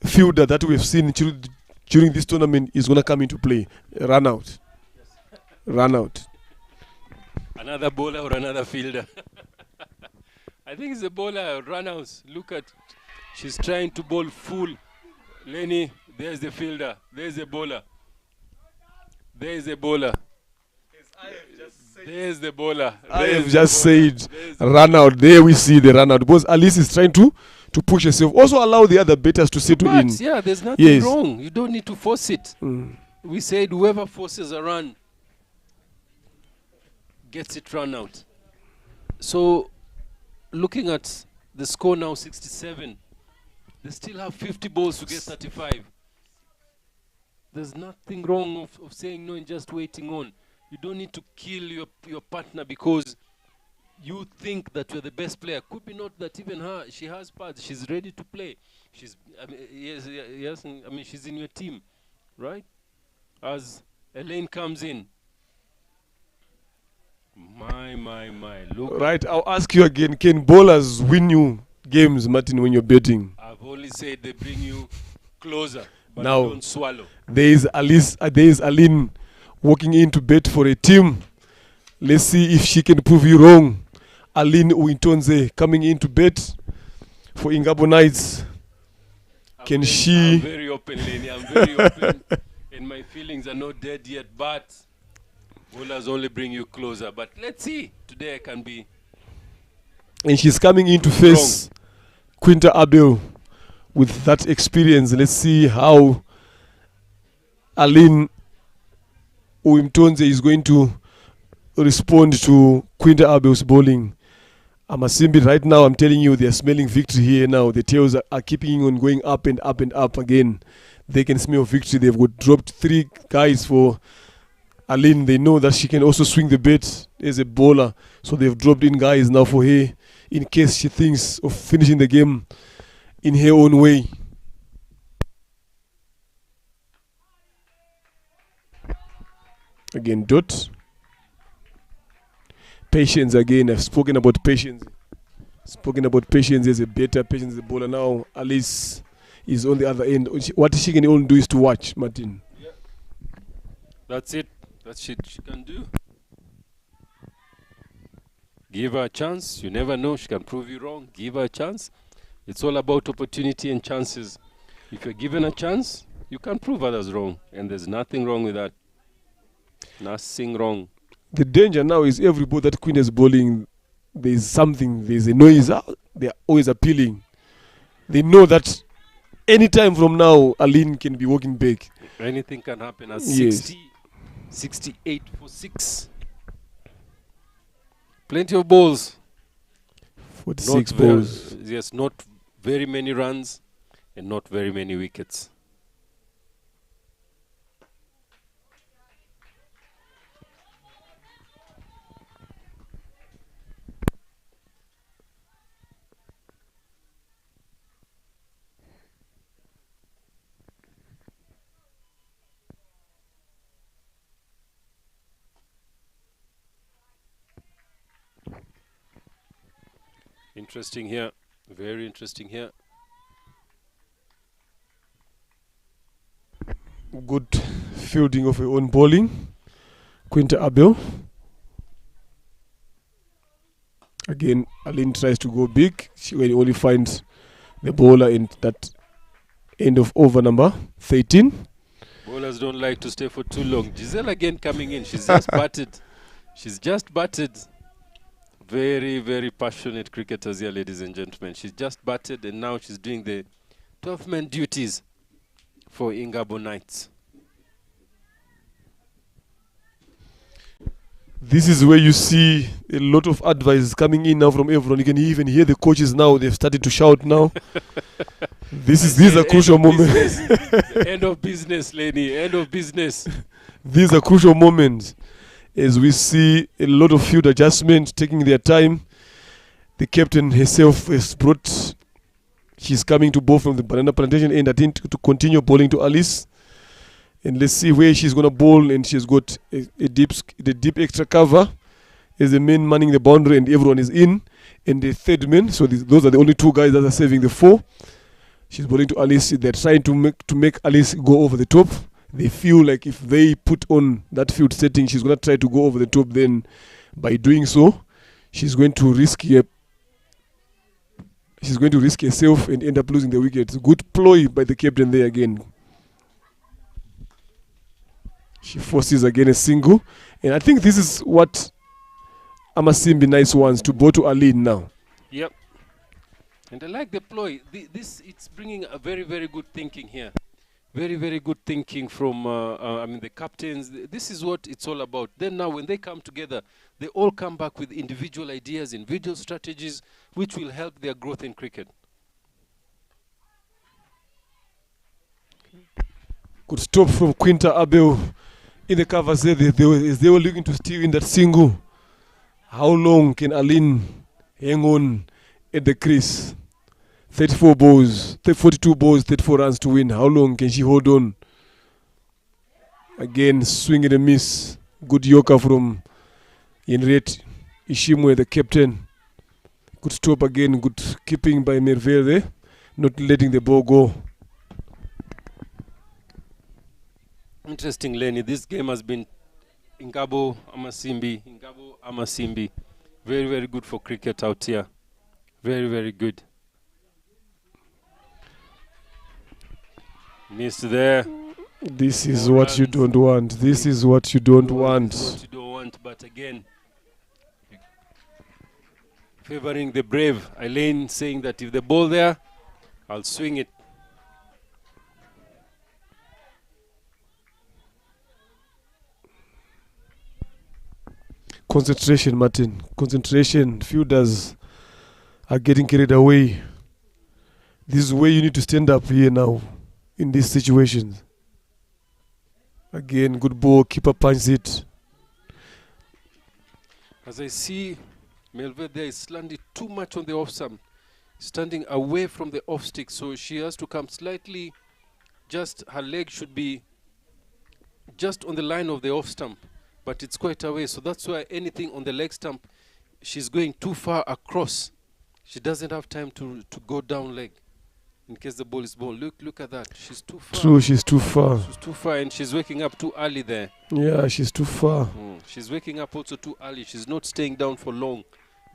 fielder that we've seen during this tournament is going to come into play. Run out. Run out. Another bowler or another fielder? I think it's a bowler, run outs. Look at, she's trying to bowl full. Lenny, there's the fielder. There's the bowler. There's the bowler. There's the bowler. I have just said run out. There we see the run out. Because Alice is trying to push herself. Also allow the other batters to settle in. Yeah, there's nothing wrong. You don't need to force it. We said whoever forces a run gets it run out. So, looking at the score now, 67. They still have 50 balls to get 35. There's nothing wrong of saying no and just waiting on. You don't need to kill your partner because you think that you're the best player. Could be not that even her, she has pads, she's ready to play. Yes, I mean, she's in your team, right? As Elaine comes in. My, look. Right, I'll ask you again. Can bowlers win you games, Martin, when you're betting? I've only said they bring you closer, but now, don't swallow. There is Aline walking in to bet for a team. Let's see if she can prove you wrong. Aline Uintonze coming in to bet for Ingabo Knights. I'm very open, Lenny. I'm very open. And my feelings are not dead yet, but bowlers only bring you closer. But let's see. Today I can be. And she's coming in to face Quinta Abel with that experience. Let's see how Aline Uimtonze is going to respond to Quinta Abel's bowling. Amasimbi right now, I'm telling you, they're smelling victory here now. The tails are keeping on going up and up and up again. They can smell victory. They've got dropped 3 guys for Aline. They know that she can also swing the bat as a bowler. So they've dropped in guys now for her in case she thinks of finishing the game in her own way. Again, dot. Patience again. I've spoken about patience. Spoken about patience as a better patience as a bowler. Now Alice is on the other end. What she can only do is to watch, Martin. Yeah. That's it. That's it she can do. Give her a chance. You never know. She can prove you wrong. Give her a chance. It's all about opportunity and chances. If you're given a chance, you can prove others wrong. And there's nothing wrong with that. Nothing wrong. The danger now is every ball that Queen is bowling, there's something, there's a noise out. They're always appealing. They know that any time from now, Aline can be walking back. Anything can happen at Yes. 68 for 6. Plenty of balls. 46 Not ver- balls. Yes, not very many runs and not very many wickets. Interesting here. Very interesting here. Good fielding of her own bowling. Quinta Abel. Again, Aline tries to go big. She only finds the bowler in that end of over number 13. Bowlers don't like to stay for too long. Giselle again coming in. She's just batted. She's just batted. Very, very passionate cricketers here, ladies and gentlemen. She's just batted and now she's doing the 12-man duties for Ingabo Knights. This is where you see a lot of advice coming in now from everyone. You can even hear the coaches now. They've started to shout now. These are crucial moments. The end of business, Lenny. End of business. These are crucial moments as we see a lot of field adjustment taking their time. The captain herself has brought, she's coming to bowl from the banana plantation end, I think, to continue bowling to Alice. And let's see where she's going to bowl. And she's got the deep extra cover as the man manning the boundary and everyone is in. And the third man, so those are the only two guys that are saving the 4. She's bowling to Alice. They're trying to make Alice go over the top. They feel like if they put on that field setting, she's going to try to go over the top. Then by doing so, she's going to risk herself and end up losing the wicket. Good ploy by the captain there again. She forces again a single. And I think this is what Amasimbi Nice wants, to bowl to Aline now. Yep. And I like the ploy. It's bringing a very, very good thinking here. Very, very good thinking from, the captains. This is what it's all about. Then now when they come together, they all come back with individual ideas, individual strategies, which will help their growth in cricket. Good stop from Quinta Abel in the covers there. They were looking to steal in that single. How long can Aline hang on at the crease? 42 balls, 34 runs to win. How long can she hold on? Again, swing and a miss. Good yorker from Henriette Ishimwe, the captain. Good stop again. Good keeping by Merveille there. Not letting the ball go. Interesting, Lenny. This game has been Ingabo Amasimbi. Very, very good for cricket out here. Very, very good. Missed there. This is what you don't want. This is what you don't want. This is what you don't want, but again, favoring the brave. Elaine saying that if the ball there, I'll swing it. Concentration, Martin. Concentration. Fielders are getting carried away. This is where you need to stand up here now in these situations. Again, good ball. Keeper punches it. As I see, Melville there is landing too much on the off stump, standing away from the off stick, so she has to come slightly. Just her leg should be just on the line of the off stump, but it's quite away. So that's why anything on the leg stump, she's going too far across. She doesn't have time to go down leg in case the ball is ball. Look at that. She's too far. True, she's too far. She's too far, and she's waking up too early there. Yeah, she's too far. She's waking up also too early. She's not staying down for long.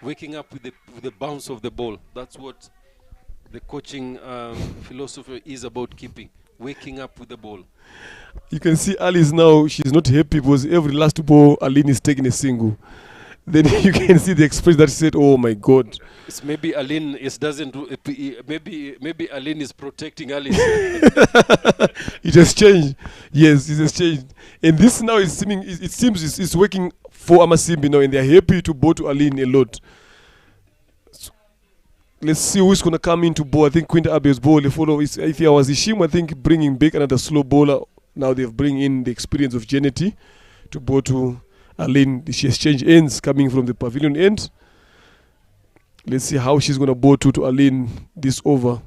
Waking up with the bounce of the ball. That's what the coaching philosophy is about, keeping. Waking up with the ball. You can see Alice now, she's not happy because every last ball Aline is taking a single. then you can see the expression that she said, "Oh my God." It's maybe Aline is doesn't do, maybe Aline is protecting Alice. It has changed. Yes, it has changed. And this now is seeming. It seems it's working for Amasimbi now, and they're happy to bow to Aline a lot. So let's see who's gonna come into bowl. I think Quinta Abel's bowl. If I was Ishim, I think bringing back another slow bowler. Now they've bring in the experience of Genety to bow to Aline. She has changed ends coming from the pavilion end. Let's see how she's gonna bow to Aline this over.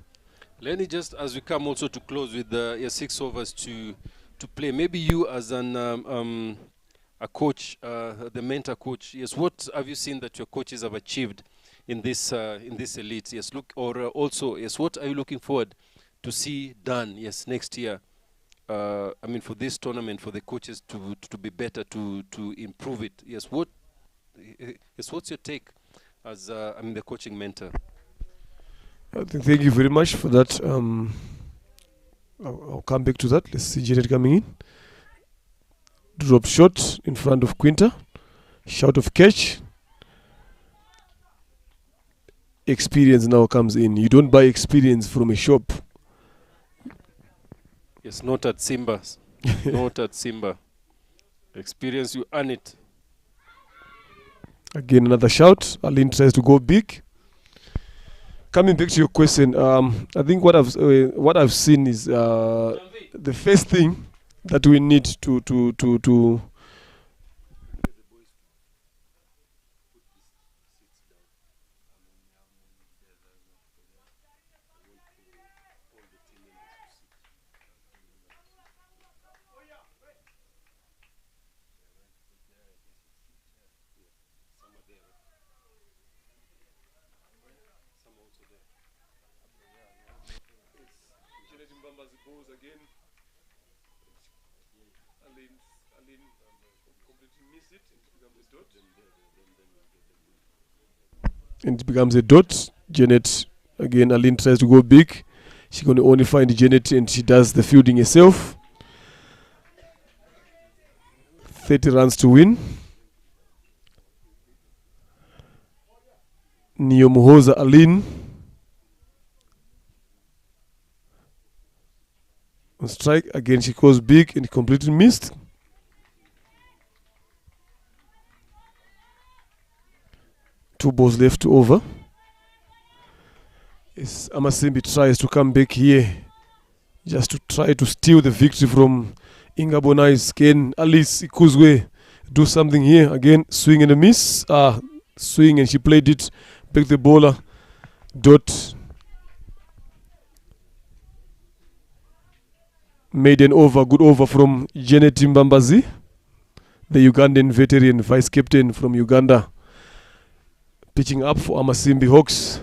Lenny, just as we come also to close with your 6 overs to play, maybe you as an a coach, the mentor coach, yes, what have you seen that your coaches have achieved in this elite? Yes, look, or also, yes, what are you looking forward to see done, yes, next year? I mean, for this tournament, for the coaches to be better, to improve it. Yes, what's your take as the coaching mentor? Thank you very much for that. I'll come back to that. Let's see Janet coming in. Drop shot in front of Quinta. Shout of catch. Experience now comes in. You don't buy experience from a shop. Yes, not at Simba. Not at Simba. Experience, you earn it. Again, another shout. Aline tries to go big. Coming back to your question, I think what I've seen is the first thing that we need to and it becomes a dot. Janet, again, Aline tries to go big. She's going to only find Janet and she does the fielding herself. 30 runs to win. Niyomuhoza Aline. On strike, again she goes big and completely missed. Two balls left to over. As Amasimbi tries to come back here, just to try to steal the victory from Ingabonais. Can Alice Ikuzwe do something here? Again, swing and a miss. Swing and she played it. Back the bowler. Dot. Made an over. Good over from Janet Mbambazi, the Ugandan veteran vice captain from Uganda. Pitching up for Amasimbi Hawks.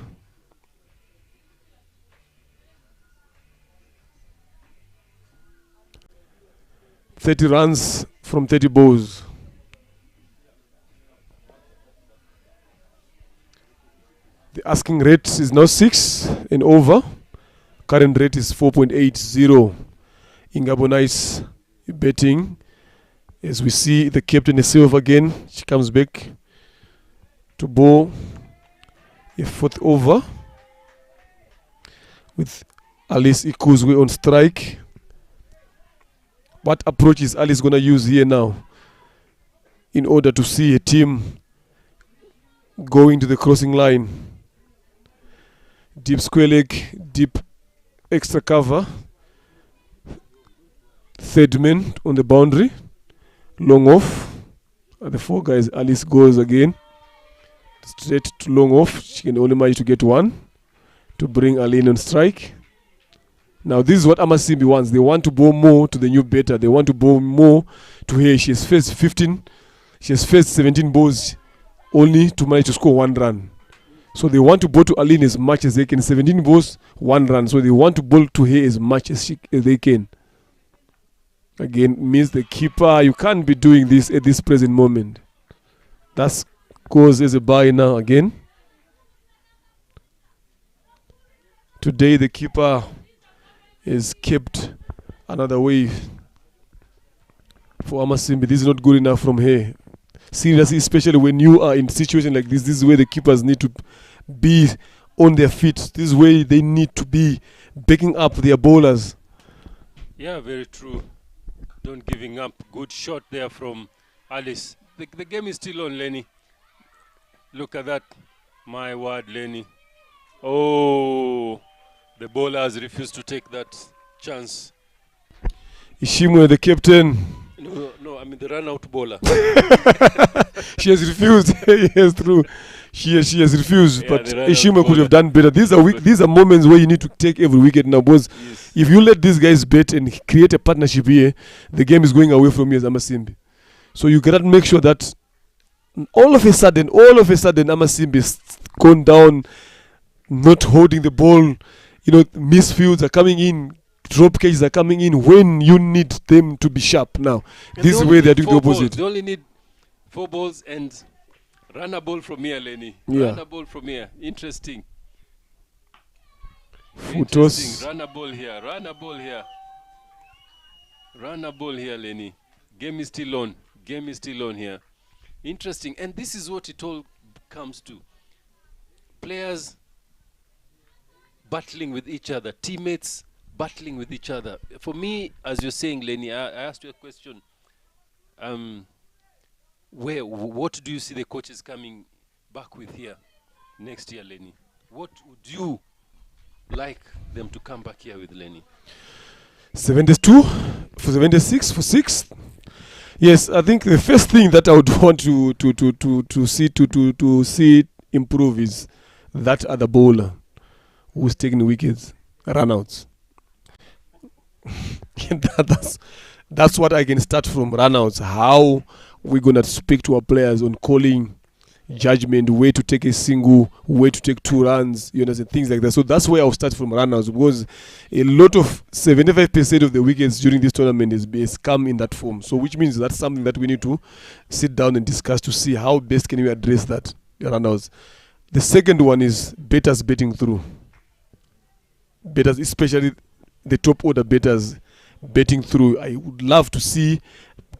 "30 runs from 30 balls." The asking rate is now 6 and over. Current rate is 4.80. Ingabonais betting. As we see the captain herself again, she comes back to bowl a 4th over with Alice Ikuzwe on strike. What approach is Alice going to use here now in order to see a team going to the crossing line? Deep square leg, deep extra cover. 3rd man on the boundary. Long off. The 4 guys, Alice goes again. Straight to long off. She can only manage to get 1 to bring Aline on strike. Now this is what Amasimbi wants. They want to bowl more to the new batter. They want to bowl more to her. She has faced 15. She has faced 17 balls only to manage to score 1 run. So they want to bowl to Aline as much as they can. 17 balls, 1 run. So they want to bowl to her as much as they can. Again, means the keeper, you can't be doing this at this present moment. That goes as a bye now again. Today the keeper is kept another way for Amasimbi. This is not good enough from her. seriously, especially when you are in situation like this. This is where the keepers need to be on their feet. This is where they need to be backing up their bowlers. Yeah, very true. Don't giving up. Good shot there from Alice. The game is still on, Lenny. Look at that. My word, Lenny. Oh, the bowler has refused to take that chance. Ishimwe, the captain, No, I mean the run-out bowler. she has refused. Yes, true. She has refused. Yeah, but the run-out Ishimwe could bowler. have done better. These are moments where you need to take every wicket now, because Yes. if you let these guys bet and create a partnership here, the game is going away from you as Amasimbi. So you gotta make sure that all of a sudden, Amasimbi is gone down, not holding the ball. Misfields are coming in, drop cages are coming in when you need them to be sharp. Now, And this is they where only they're need doing the 4 balls. opposite. They only need 4 balls and run a ball from here, Lenny. Yeah. Run a ball from here. Interesting. Full toss. Interesting. Run a ball here. Run a ball here. Run a ball here, Lenny. Game is still on. Game is still on here. Interesting. And this is what it all comes to. Players battling with each other. Teammates battling with each other. For me, as you're saying, Lenny, I asked you a question. What do you see the coaches coming back with here next year, Lenny? What would you like them to come back here with, Lenny? 72 for 76 for 6. Yes, I think the first thing that I would want to see improve is that other bowler who's taking wickets, runouts. That's what I can start from, runouts. How we're gonna speak to our players on calling, judgment, where to take a single, where to take 2 runs, things like that. So that's where I'll start from, runouts, because a lot of 75% of the wickets during this tournament is come in that form. So which means that's something that we need to sit down and discuss to see how best can we address that, runouts. The second one is batters betting through. Batters, especially the top order batters betting through. I would love to see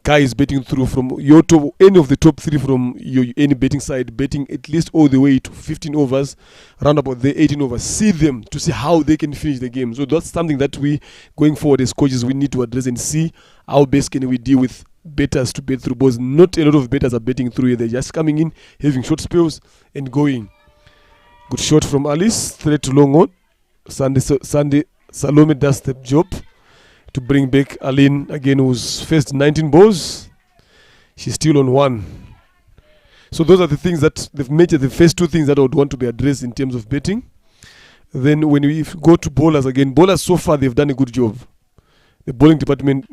guys betting through from your top, any of the top 3 from any betting side, betting at least all the way to 15 overs, round about the 18 overs. See them to see how they can finish the game. So that's something that we, going forward as coaches, we need to address and see how best can we deal with betters to bet through. Because not a lot of betters are betting through. They're just coming in, having short spells and going. Good shot from Alice, thread to long on. Sunday Salome does the job to bring back Aline again, who's faced 19 balls. She's still on 1. So those are the things that they've made, the first 2 things that I would want to be addressed in terms of betting. Then when we go to bowlers again, bowlers so far they've done a good job. The bowling department,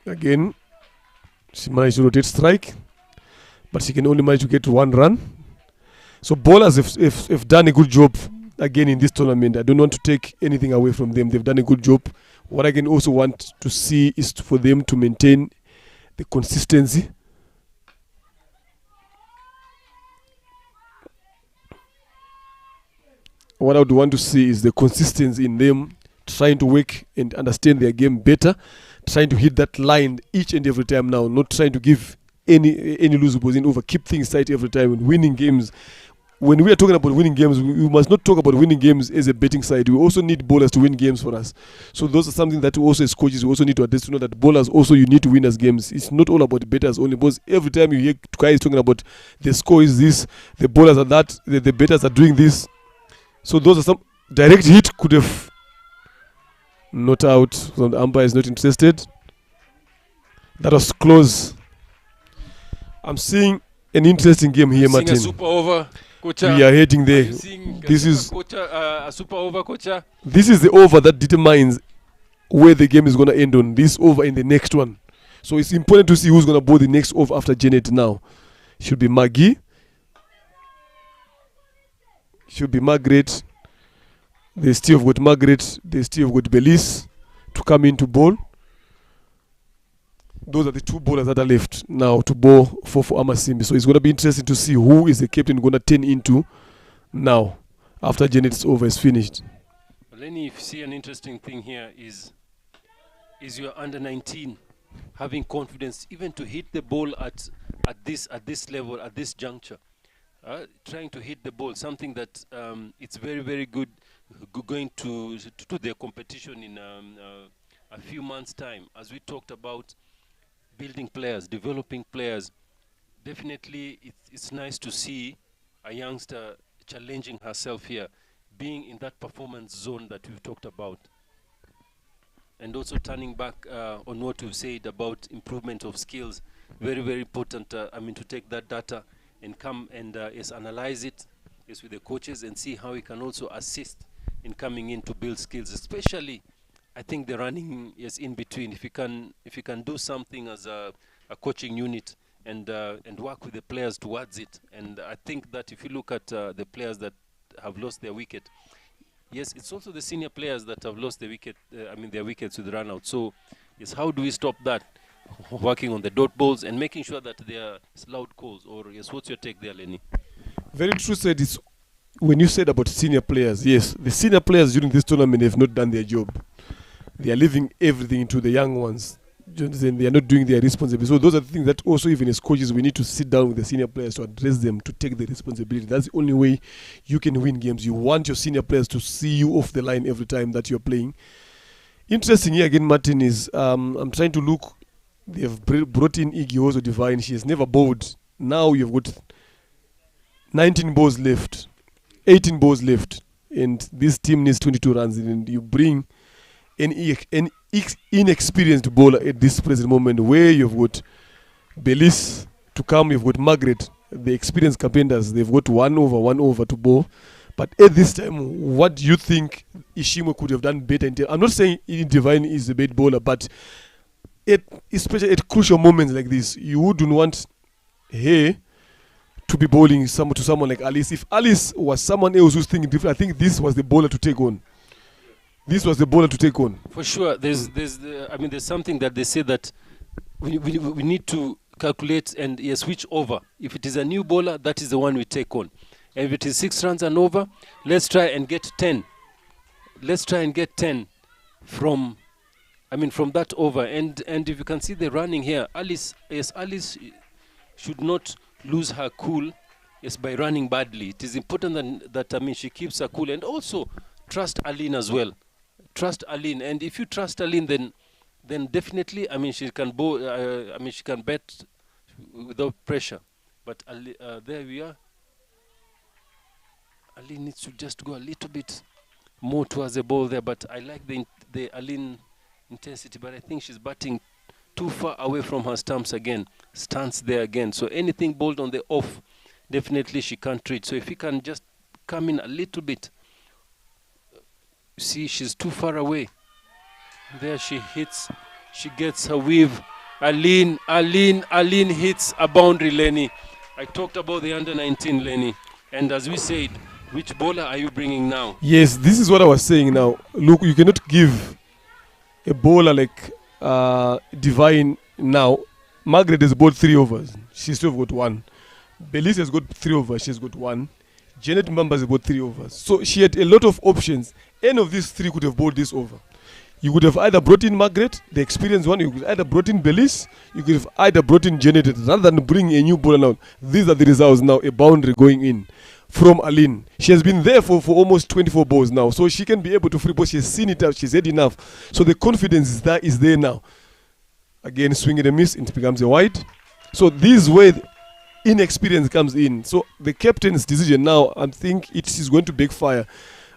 again, she managed to rotate strike, but she can only manage to get 1 run. So bowlers have done a good job again in this tournament. I don't want to take anything away from them. They've done a good job. What I can also want to see is for them to maintain the consistency. What I would want to see is the consistency in them trying to work and understand their game better, trying to hit that line each and every time now, not trying to give any loose balls in over, keep things tight every time and winning games. When we are talking about winning games, we must not talk about winning games as a betting side. We also need bowlers to win games for us. So those are something that we also as coaches we also need to address, to know that bowlers also you need to win as games. It's not all about betters only, because every time you hear guys talking about the score is this, the bowlers are that, the betters are doing this. So those are some direct hit could have not out. So the umpire is not interested. That was close. I'm seeing an interesting game here, Martin. A super over, Kocha. We are heading there. This is a super over, Kocha. This is the over that determines where the game is going to end on. This over in the next one. So it's important to see who's going to bowl the next over after Janet now. Should be Maggie. Should be Margaret. They still have got Margaret. They still have got Belize to come in to bowl. Those are the 2 bowlers that are left now to bowl for Amasimbi. So it's going to be interesting to see who is the captain going to turn into now after Janet's over is finished. Lenny, if you see an interesting thing here is your under 19 having confidence even to hit the ball at this level, at this juncture. Trying to hit the ball, something that it's very, very good going to their competition in a few months' time. As we talked about building players, developing players, definitely it's nice to see a youngster challenging herself here, being in that performance zone that we've talked about. And also turning back on what we've said about improvement of skills, very, very important. To take that data and come and analyze it with the coaches and see how we can also assist in coming in to build skills, especially I think the running is in between. If you can do something as a coaching unit and work with the players towards it. And I think that if you look at the players that have lost their wicket, yes, it's also the senior players that have lost their wickets with run out. So, yes, how do we stop that? Working on the dot balls and making sure that they are loud calls. Or, yes, what's your take there, Lenny? Very true said. It's when you said about senior players, yes, the senior players during this tournament have not done their job. They are leaving everything to the young ones. They are not doing their responsibility. So those are the things that also, even as coaches, we need to sit down with the senior players to address them, to take the responsibility. That's the only way you can win games. You want your senior players to see you off the line every time that you're playing. Interesting here again, Martin, is I'm trying to look. They have brought in Iggy also Divine. She has never bowled. Now you've got 19 balls left, 18 balls left, and this team needs 22 runs. And you bring an inexperienced bowler at this present moment, where you've got Belis to come, you've got Margaret, the experienced campaigners. They've got one over to bowl. But at this time, what do you think Ishimo could have done better? I'm not saying Divine is a bad bowler, but especially at crucial moments like this, you wouldn't want her to be bowling to someone like Alice. If Alice was someone else who's thinking different, I think this was the bowler to take on. This was the bowler to take on. For sure, there's something that they say that we need to calculate and switch over. If it is a new bowler, that is the one we take on. And if it is 6 runs and over, let's try and get 10. Let's try and get 10 from that over. And if you can see the running here, Alice should not lose her cool by running badly. It is important that she keeps her cool, and also trust Aline as well. Trust Aline, and if you trust Aline, then definitely, she can bowl. She can bat without pressure. But there we are. Aline needs to just go a little bit more towards the ball there. But I like the Aline intensity. But I think she's batting too far away from her stance there again. So anything bowled on the off, definitely she can't reach. So if he can just come in a little bit. See, she's too far away. There she hits. She gets her weave. Aline hits a boundary, Lenny. I talked about the under-19, Lenny. And as we said, which bowler are you bringing now? Yes, this is what I was saying now. Look, you cannot give a bowler like Divine now. Margaret has bowled 3 overs. She's still got 1. Belis has got 3 overs. She's got 1. Janet Mbamba has bowled 3 overs. So she had a lot of options. Any of these 3 could have bowled this over. You could have either brought in Margaret, the experienced one. You could either brought in Belis. You could have either brought in Janet. Rather than bring a new bowler now. These are the results now. A boundary going in from Aline. She has been there for almost 24 balls now. So she can be able to free ball. She's seen it out. She's had enough. So the confidence is there now. Again, swing and a miss. It becomes a wide. So this way inexperience comes in. So the captain's decision now, I think it is going to backfire.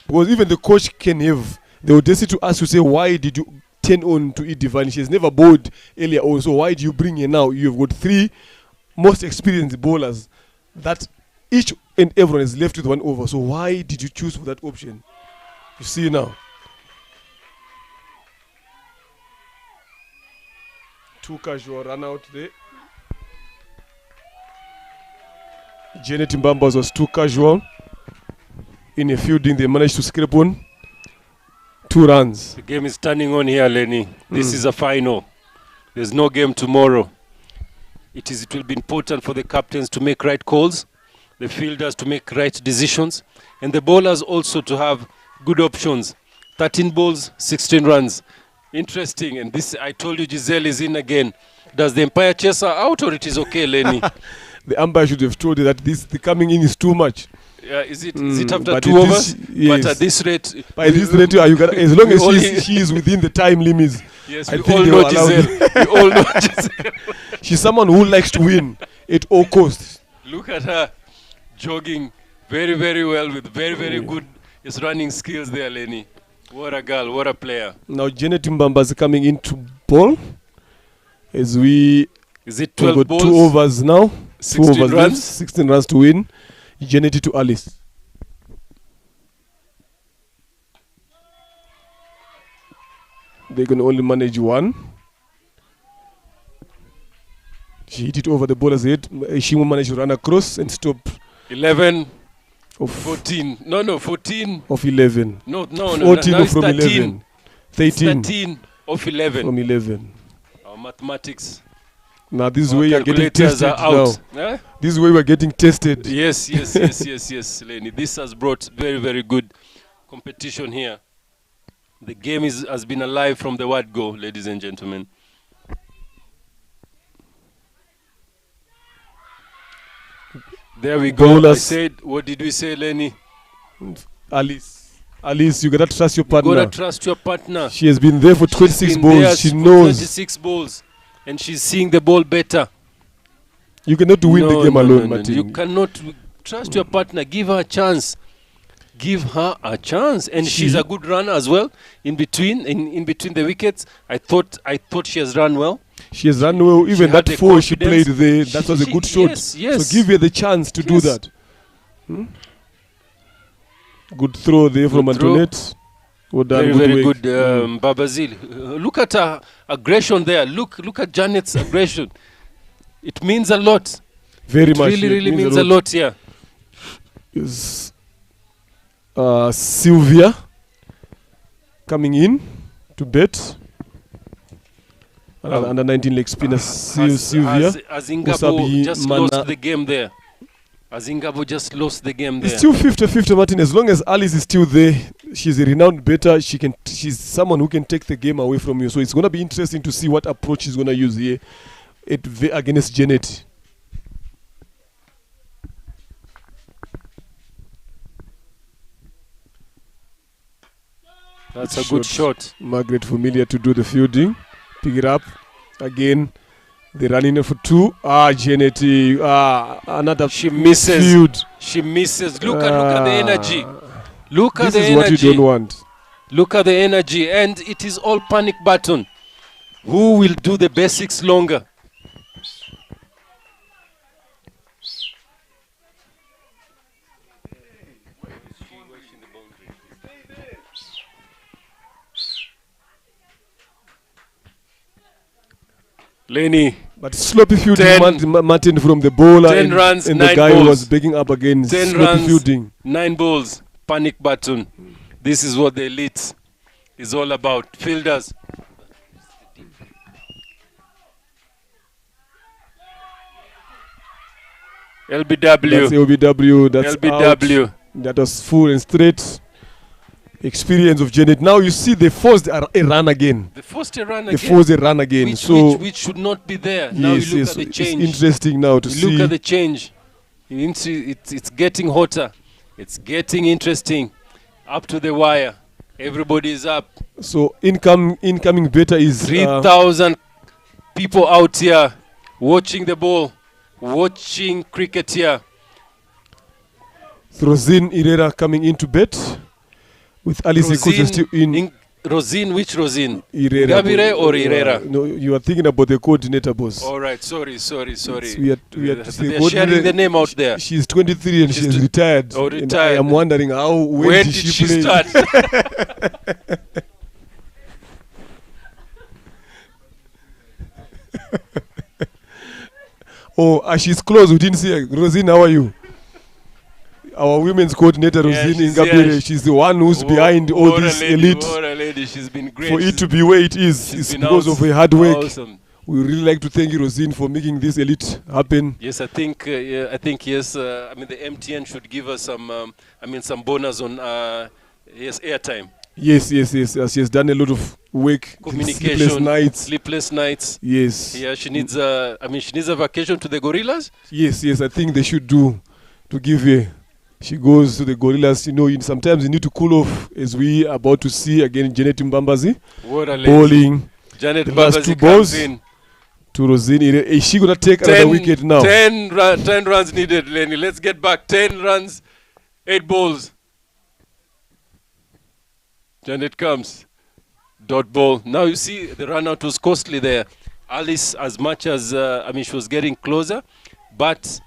Because even the coach can have the audacity to ask you, say, why did you turn on to Divine? She has never bowled earlier on. So why do you bring her now? You've got 3 most experienced bowlers that each and everyone is left with 1 over. So why did you choose for that option? You see now. 2 casual run out there. Janet Mbamba was 2 casual. In a fielding, they managed to scrape on 2 runs. The game is turning on here, Lenny. This is a final. There's no game tomorrow. It will be important for the captains to make right calls, the fielders to make right decisions, and the bowlers also to have good options. 13 balls, 16 runs. Interesting. And this, I told you, Giselle is in again. Does the Empire chase her out, or it is okay, Lenny? The umpire should have told you that the coming in is too much. Is it after but 2 overs? Yes. But at this rate, By this rate, as long as she is within the time limits, yes, I we think all they know were allowed. Giselle. We all know Giselle. She's someone who likes to win at all costs. Look at her jogging very, very well with very, very good running skills there, Lenny. What a girl, what a player. Now Janet Mbamba is coming into ball as we Is it 12 got balls? 2 overs now. 16 2 overs runs? left, 16 runs to win. Janet to Alice. They can only manage 1. She hit it over the bowler's head. She will manage to run across and stop 11 of 14. No, 14. of 11. No. 14 Now it's from 13. 11. 13 13 of 11. from 11. Our mathematics. Now this is Our where you're getting calculators tested are out. now. Eh? This is where we're getting tested. Yes, Lenny. This has brought very, very good competition here. The game has been alive from the word go, ladies and gentlemen. There we go. Bowlers. I said, what did we say, Lenny? Alice, you gotta trust your partner. You gotta trust your partner. She has been there for She's 26 been balls. there She for knows 26 balls, and she's seeing the ball better. you cannot win the game alone, Martin. You cannot trust your partner. Give her a chance. Give her a chance, and she's a good runner as well. In between the wickets, I thought she has run well. She has run well. Even had that the 4 she played confidence. there, that was a good shot. Yes. So give her the chance to do Yes. that. Good throw there from Good throw. Antoinette. Well done. Very, very work. good, Babazil. Look at her aggression there. Look at Janet's aggression. It means a lot. Very It much. really means a lot. Yeah. Is Sylvia coming in to bet. Under 19 leg spinner Sylvia. As Ingabo Usabi just Mana- lost the game there. As Ingabo just lost the game there. It's still 50-50, Martin. As long as Alice is still there, she's a renowned better. She's someone who can take the game away from you. So it's going to be interesting to see what approach she's going to use here against Janet. That's a good shot. Margaret familiar to do the fielding. Pick it up again. They run in for 2. Janet. Another She misses. field. She misses. Look at the energy. Look at This the is energy. what you don't want. Look at the energy, and it is all panic button. Who will do the basics longer? Lenny, But sloppy fielding, 10 Martin from the bowler 10 and, runs, and the 9 guy who balls. was begging up again. 10 Sloppy runs, fielding. 9 balls, panic button. This is what the elite is all about. Fielders. LBW. That's LBW. That's LBW. out. That was full and straight. Experience of Janet. Now you see they forced a run again. The first run They again. forced a run again. Which should not be there. Now yes, you look yes. at the It's change. interesting now to You see. look at the change. It's getting hotter. It's getting interesting. Up to the wire. Everybody is up. So incoming better is 3,000 people out here watching the ball, watching cricket here. Rosine Herrera coming into bet with Alice Ikusa still in. Rosine, which Rosine? Herrera. Gabire or Herrera? No, you are thinking about the coordinator, boss. All right, sorry. We are They're sharing the name out there. She's 23 and She's she's retired. Oh, And retired. I am wondering when Did did she play? start? She's close. We didn't see her. Rosine, how are you? Our women's coordinator, Yeah, Rosine she's- Ingabire, yeah, she's the one who's behind all this elite. What a lady. She's been great. For it to be where it is, She's it's been because of her hard work. Awesome. We would really like to thank you, Rosine, for making this elite happen. Yes, I think yes. I mean, the MTN should give us some bonus on airtime. Yes. She has done a lot of work. Communication, sleepless nights. Yes. Yeah, She needs she needs a vacation to the Gorillas. Yes. I think they should do to give her. She goes to the Gorillas. Sometimes you need to cool off, as we are about to see again. Janet Mbambazi What a bowling. Janet The last two Mbambazi balls comes in. to Rosini. Is she gonna take another wicket now? 10 runs needed, Lenny. Let's get back. 10 runs, 8 balls. Janet comes. Dot ball. Now you see the run out was costly there. Alice, as much as she was getting closer, but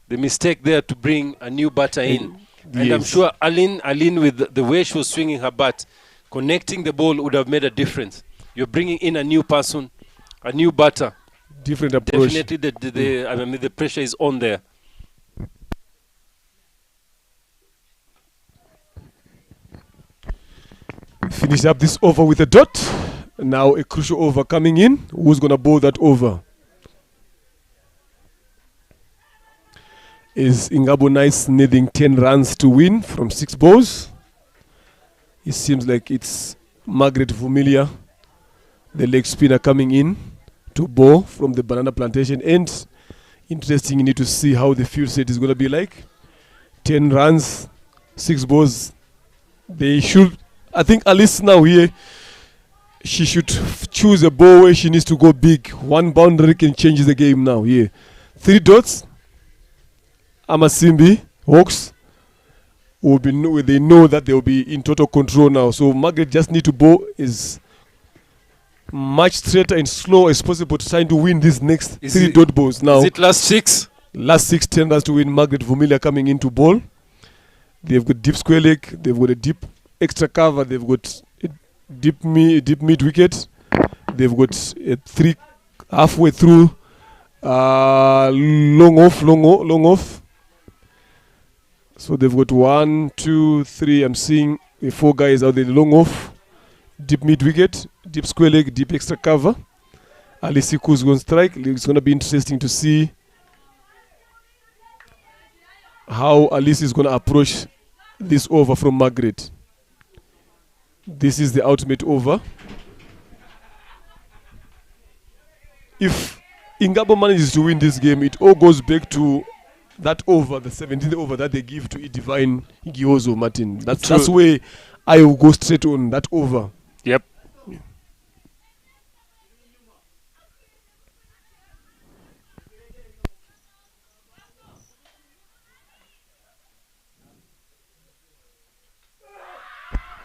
the mistake there to bring a new batter in. And I'm sure Aline with the way she was swinging her bat, connecting the ball would have made a difference. You're bringing in a new person, a new batter. Different approach. Definitely the pressure is on there. Finish up this over with a dot. Now a crucial over coming in. Who's gonna bowl that over? Is Ingabo Nice needing 10 runs to win from 6 balls? It seems like it's Margaret Vumilia, the leg spinner, coming in to bowl from the banana plantation. And interesting, you need to see how the field set is going to be like. 10 runs, 6 balls. They should, I think Alice now here, she should choose a ball where she needs to go big. One boundary can change the game now. 3 dots. Amasimbi, Hawks, they know that they will be in total control now. So Margaret just need to bowl is much straighter and slow as possible, trying to win these next 3 dot balls now. Is it last 6? Last 6 tenders to win. Margaret Vumilia coming into ball. They've got deep square leg. They've got a deep extra cover. They've got a deep mid wicket. They've got a 3 halfway through. Long off. So they've got 1, 2, 3. I'm seeing the 4 guys out there. Long off, deep mid wicket, deep square leg, deep extra cover. Alice Iku's going to strike. It's going to be interesting to see how Alice is going to approach this over from Margaret. This is the ultimate over. If Ingabo manages to win this game, it all goes back to that over, the 17th over that they give to Divine Giozo, Martin. That's where I will go straight on that over. Yep.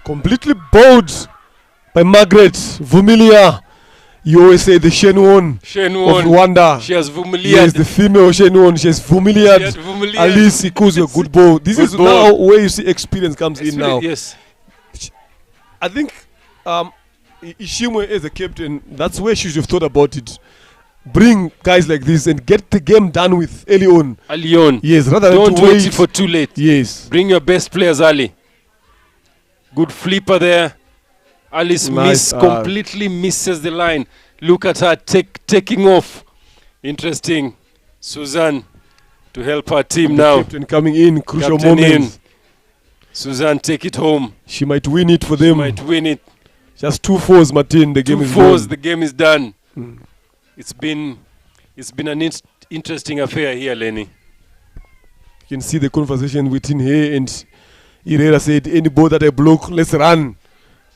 Completely bowled by Margaret Vumilia. You always say the Shenwon of Rwanda. She has Vumilia. Yes, the female Shenwon. She has Vumilia. Alice Iku's a good ball. This is now where you see experience comes in now. Yes. I think Ishimwe as a captain, that's where she should have thought about it. Bring guys like this and get the game done with early on. Early on. Yes, rather than don't wait for too late. Yes. Bring your best players early. Good flipper there. Alice completely misses the line. Look at her taking off. Interesting. Suzanne to help her team now. Captain coming in, crucial Captain moments. In. Suzanne, take it home. She might win it for them. She might win it. Just 2 fours, Martin. The game is 2 fours. done. The game is done. It's been an interesting affair here, Lenny. You can see the conversation between her and Herrera. Said, any ball that I block, let's run.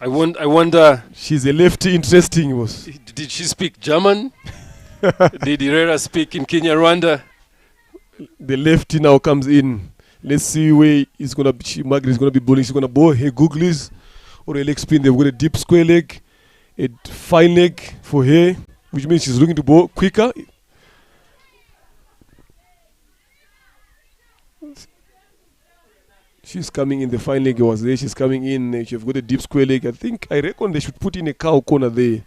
I wonder. She's a lefty. Interesting. Did she speak German? Did Herrera speak in Kenya, Rwanda? The lefty now comes in. Let's see where Margaret is gonna be bowling. She's gonna bowl her googlies or a leg spin. They've got a deep square leg, a fine leg for her, which means she's looking to bowl quicker. She's coming in. The fine leg was there. She's coming in. She's got a deep square leg. I reckon they should put in a cow corner there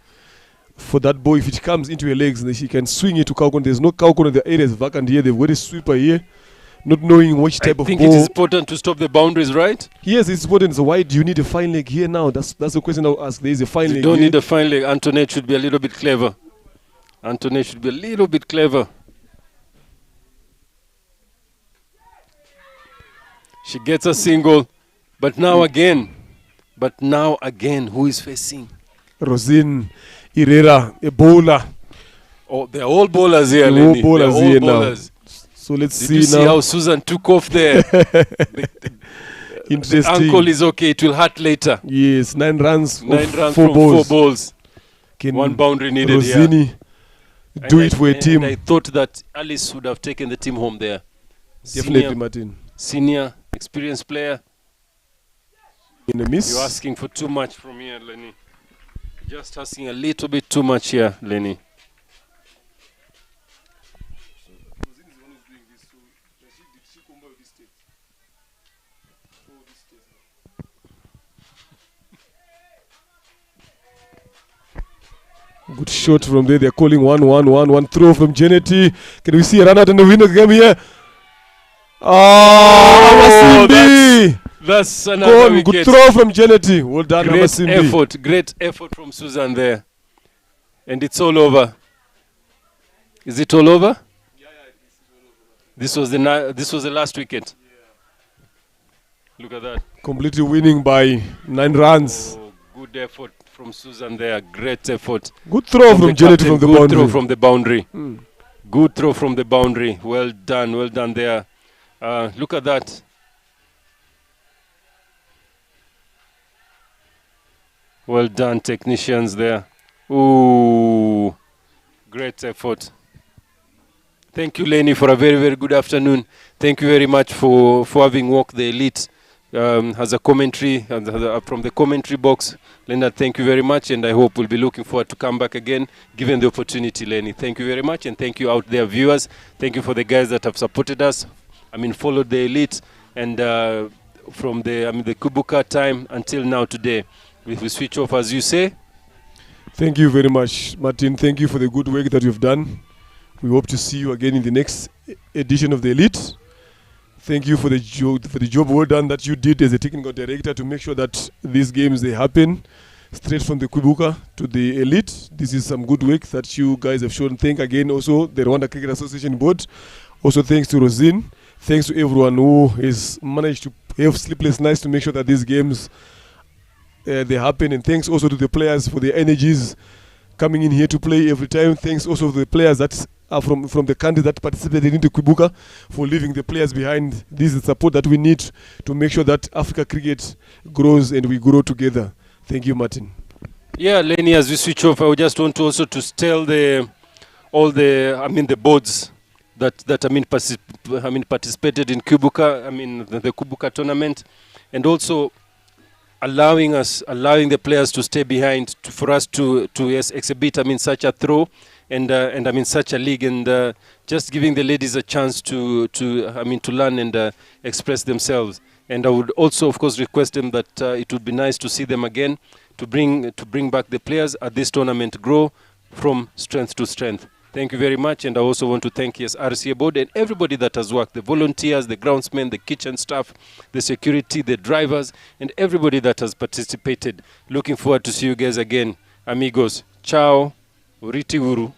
for that ball. If it comes into her legs, then she can swing it to cow corner. There's no cow corner. The area is vacant here. They've got a sweeper here, not knowing which type of ball. I think it is important to stop the boundaries, right? Yes, it's important. So why do you need a fine leg here now? That's the question I'll ask. There is a fine leg. You don't need a fine leg. Antoinette should be a little bit clever. She gets a single, but now again, But now again, who is facing? Rosin, Herrera, a bowler. Oh, they're all bowlers here, They're all Lenny. bowlers They're all here bowlers. now. So let's Did see you see now. how Susan took off there? The Interesting. ankle is okay. It will hurt later. Yes, 9 runs. 9 of runs 4 from balls. 4 balls. Can 1 boundary needed here. Rosini do it for a team? And I thought that Alice would have taken the team home there. Definitely, Martin. Senior, experienced player. In a miss. You're asking for too much from here, Lenny. Just asking a little bit too much here, Lenny. Good shot from there. They're calling 1-1-1-1 throw from Genety. Can we see a run out and the winner game here? Oh, Amasimbi! That's another wicket. Good throw from Genety. Well done, Amasimbi. Great effort from Susan there. And it's all over. Is it all over? Yeah, it's all over. This was the last wicket. Yeah. Look at that. Completely winning by 9 runs. Oh, good effort from Susan there. Great effort. Good throw from Genety from the boundary. Good throw from the boundary. Good throw from the boundary. Well done there. Look at that. Well done, technicians there. Ooh, great effort. Thank you, Lenny, for a very, very good afternoon. Thank you very much for having walked the elite as a commentary from the commentary box. Leonard, thank you very much, and I hope we'll be looking forward to come back again, given the opportunity, Lenny. Thank you very much, and thank you out there, viewers. Thank you for the guys that have supported us. Followed the elite, and from the Kubuka time until now today. If we switch off, as you say. Thank you very much, Martin. Thank you for the good work that you've done. We hope to see you again in the next edition of the Elite. Thank you for the job well done that you did as a technical director to make sure that these games, they happen straight from the Kubuka to the Elite. This is some good work that you guys have shown. Thank again also the Rwanda Cricket Association board. Also thanks to Rosine. Thanks to everyone who has managed to have sleepless nights to make sure that these games they happen, and thanks also to the players for their energies coming in here to play every time. Thanks also to the players that are from the country that participated in the Kubuka for leaving the players behind. This is the support that we need to make sure that Africa cricket grows and we grow together. Thank you, Martin. Yeah, Lenny, as we switch off, I would just want to also to tell the boards that participated in Kubuka, the Kubuka tournament, and also allowing the players to stay behind for us to exhibit such a throw and such a league, and just giving the ladies a chance to learn and express themselves. And I would also, of course, request them that it would be nice to see them again, to bring back the players at this tournament, grow from strength to strength. Thank you very much, and I also want to thank RCA board and everybody that has worked, the volunteers, the groundsmen, the kitchen staff, the security, the drivers, and everybody that has participated. Looking forward to see you guys again. Amigos, ciao, uriti uru.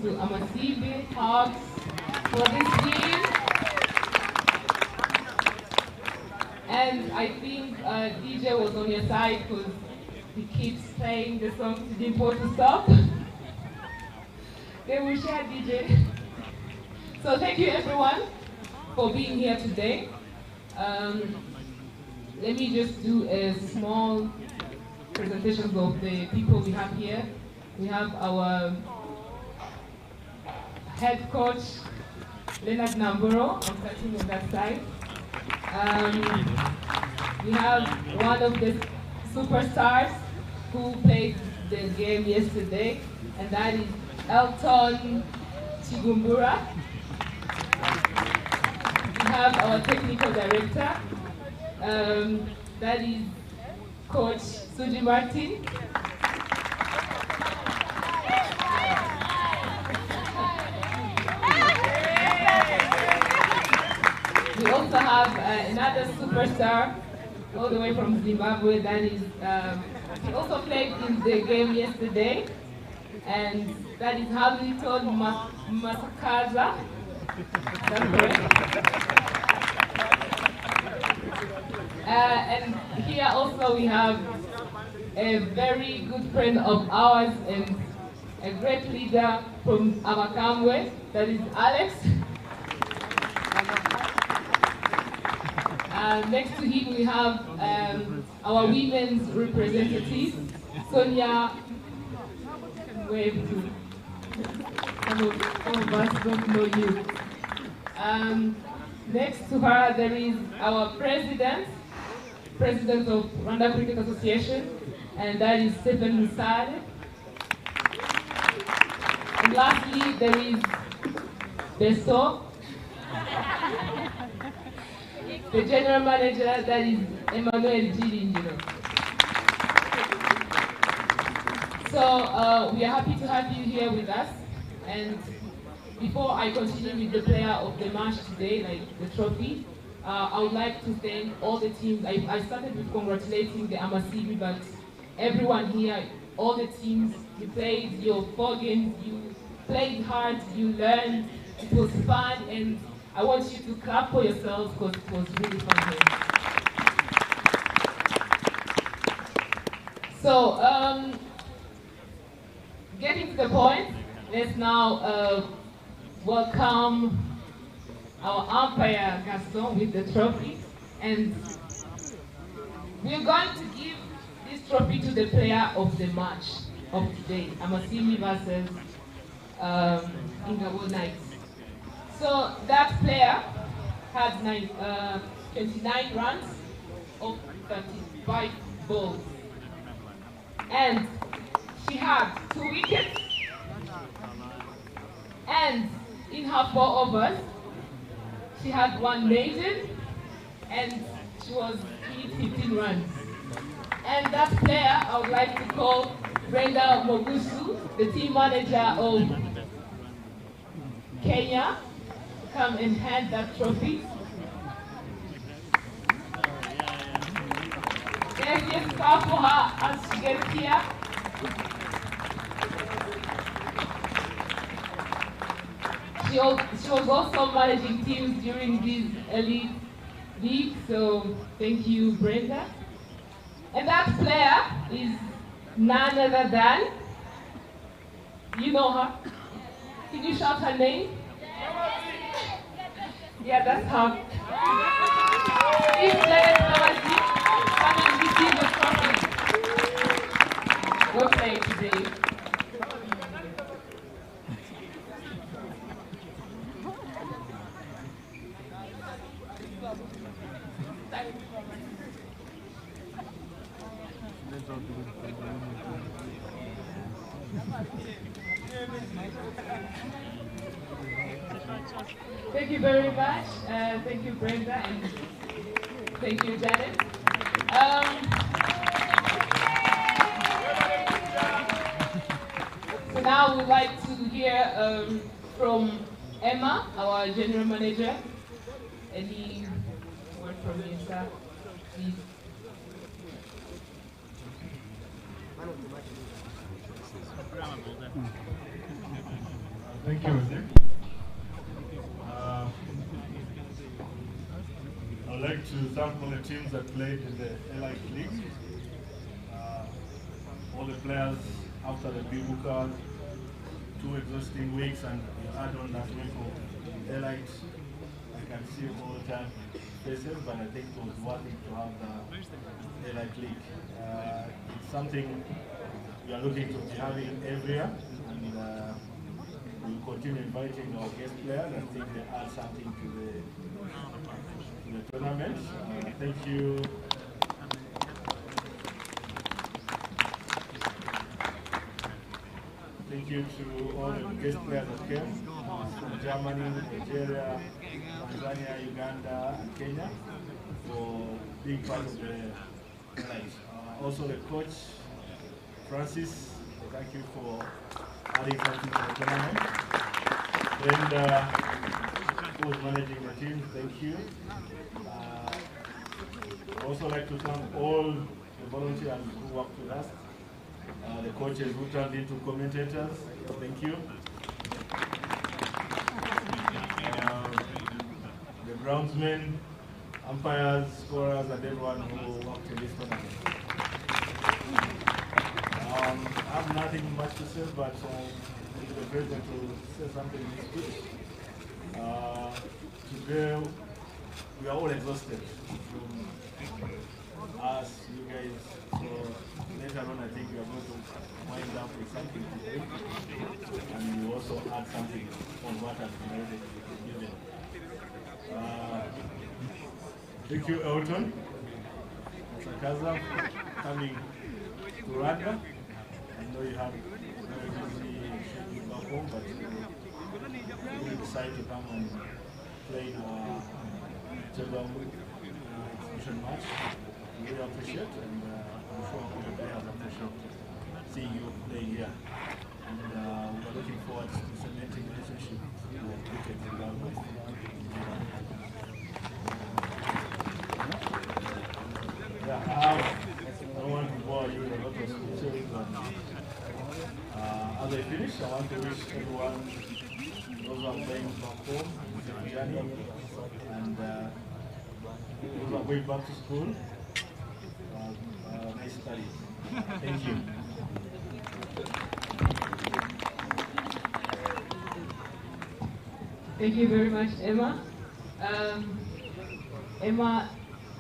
to Amasibi Hawks for this team. And I think DJ was on your side because he keeps playing the song to Dimpo to stop. They will share DJ. So thank you everyone for being here today. Let me just do a small presentation of the people we have here. We have our head coach, Leonard Namboro. I'm starting on that side. We have one of the superstars who played the game yesterday, and that is Elton Chigumbura. We have our technical director, that is Coach Suji Martin. We also have another superstar all the way from Zimbabwe, that is, he also played in the game yesterday, and that is Hamilton Masakaza. That's correct. And here also we have a very good friend of ours and a great leader from Abakamwe, that is Alex. Next to him we have our women's representative, Sonia. Wave to. Some of us don't know you. Next to her there is our president of Rwanda Cricket Association, and that is Stephen Musade. And lastly there is Beso, the general manager, that is Emmanuel Gilingiro. So we are happy to have you here with us. And before I continue with the player of the match today, like the trophy, I would like to thank all the teams. I started with congratulating the Amasibi, but everyone here, all the teams, you played your 4 games, you played hard, you learned, it was fun, and I want you to clap for yourselves because it was really fun here. So, getting to the point, let's now welcome our umpire Gaston with the trophy, and we're going to give this trophy to the player of the match of today, Amasimi versus Ingabo Knights. So that player had 29 runs of 35 balls, and she had 2 wickets, and in her 4 overs she had 1 maiden, and she was hit 15 runs. And that player I would like to call Brenda Mogusu, the team manager of Kenya, come and hand that trophy. Let's just clap for her as she gets here. She was also managing teams during this elite league, so thank you, Brenda. And that player is none other than, you know her. Can you shout her name? Yeah, that's her. This player, come and receive the trophy. Go play today. Thank you very much. Thank you, Brenda, and thank you, Janet. So now we'd like to hear from Emma, our general manager. Any word from you, sir, please? Thank you, Jose. I would like to thank all the teams that played in the Elite League. All the players after the Bibuka, 2 exhausting weeks, and you add on that week of Elite. I can see all the time faces, but I think it was worth it to have the Elite League. It's something we are looking to be having every year, and we'll continue inviting our guest players. I think they add something to the tournament. Thank you. Thank you to all the guest players that came from Germany, Nigeria, Tanzania, Uganda, and Kenya for being part of the night. Also the coach, Francis, thank you for adding something to the tournament. And who was managing the team, thank you. I'd also like to thank all the volunteers who worked with us. The coaches who turned into commentators, thank you. The groundsmen, umpires, scorers, and everyone who worked in this tournament. I have nothing much to say, but the president will say something in his speech. Today, we are all exhausted from us, you guys. So later on, I think we are going to wind up with something today, and we also add something on what has been already given. Thank you, Elton, Sakaza, coming to Rwanda. I know you have very busy schedule back home, but you decided to come and play in our Children exhibition match. We really appreciate, and I'm sure all the players appreciate seeing you play here. And we're looking forward to cementing relationship with cricket in Gahanga. Yeah, I don't want to bore you with a lot of speeches, but as I finish, I want to wish everyone, those who are playing back home, a journey, and those who are going back to school, nice studies. Thank you. Thank you very much, Emma. Emma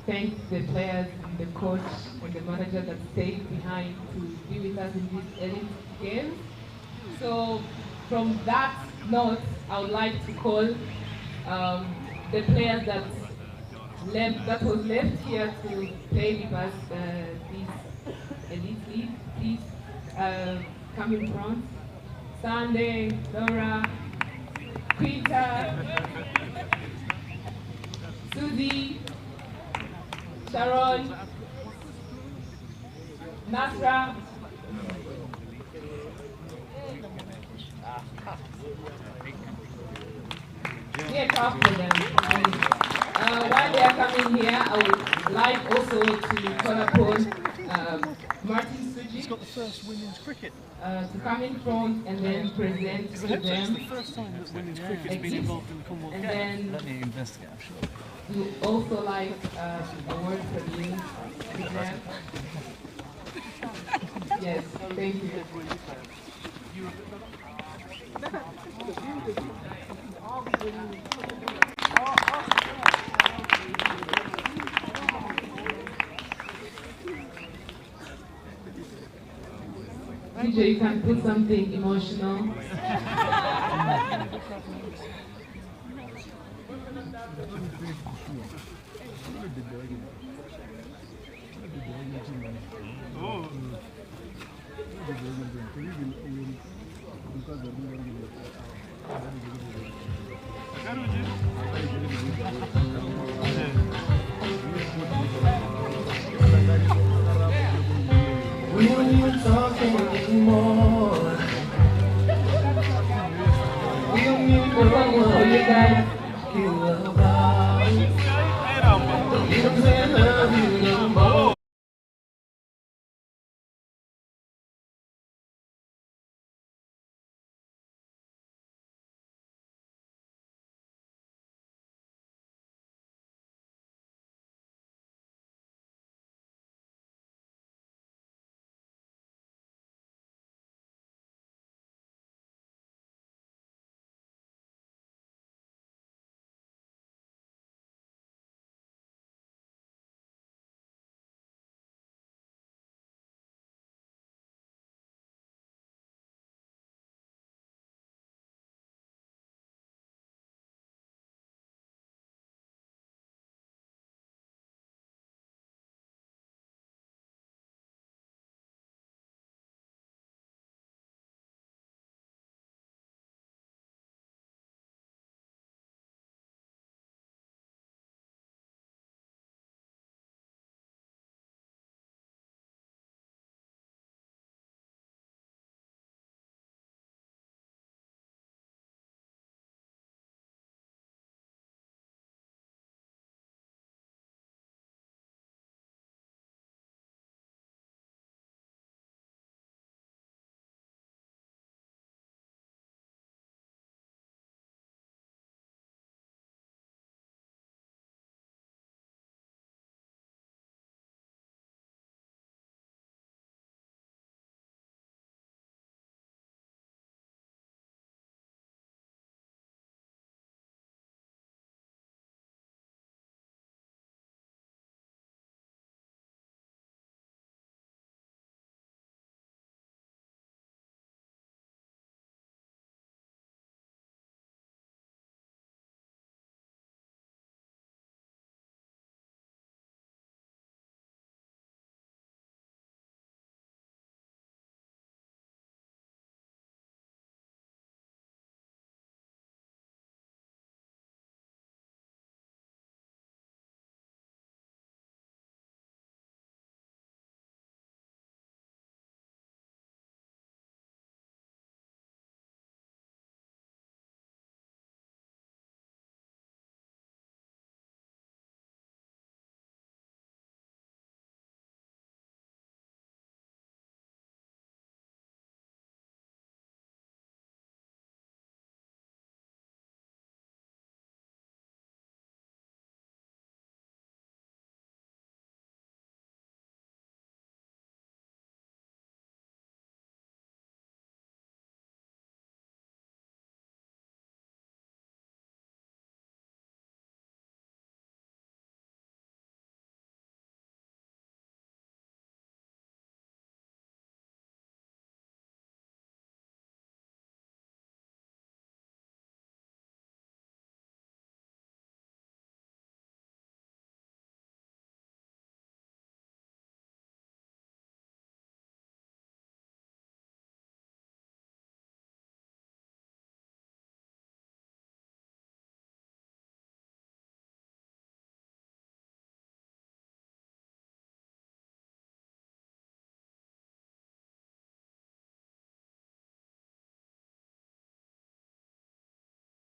thanked the players, the coach, and the manager that stayed behind to be with us in this elite game. So, from that note, I would like to call the players that was left here to play with us this elite league. Please come in front. Sunday, Laura, Peter, Susie, Sharon, Nasra, yeah, talk to them. While they are coming here, I would like also to call upon Martin Suji. He's got the first women's cricket. To come in front and then present to them. It's the first time that women's cricket has been involved in the Commonwealth Games. And then let me investigate, I'm sure. We also like a word from you. Yes, thank you. DJ, you can put something emotional. We won't even talking anymore. We don't need the wrong one. You gotta feel about. You don't say I love you no more.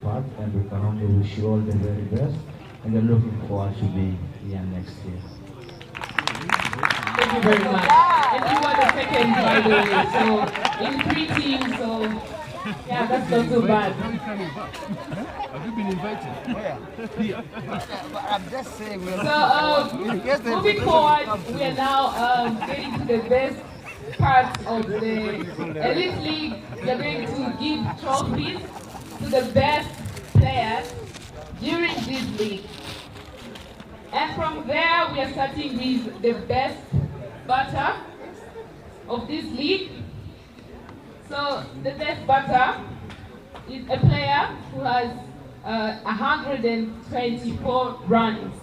part, and we Gahanga wish you all the very best, and we're looking forward to be here next year. Thank you very much. And you were the second, by the way, so in 3 teams, so yeah, that's not too bad. Have you been invited? I'm just saying. So moving forward, we are now getting to the best part of the Elite League. We are going to give trophies to the best players during this league. And from there, we are starting with the best batter of this league. So the best batter is a player who has 124 runs.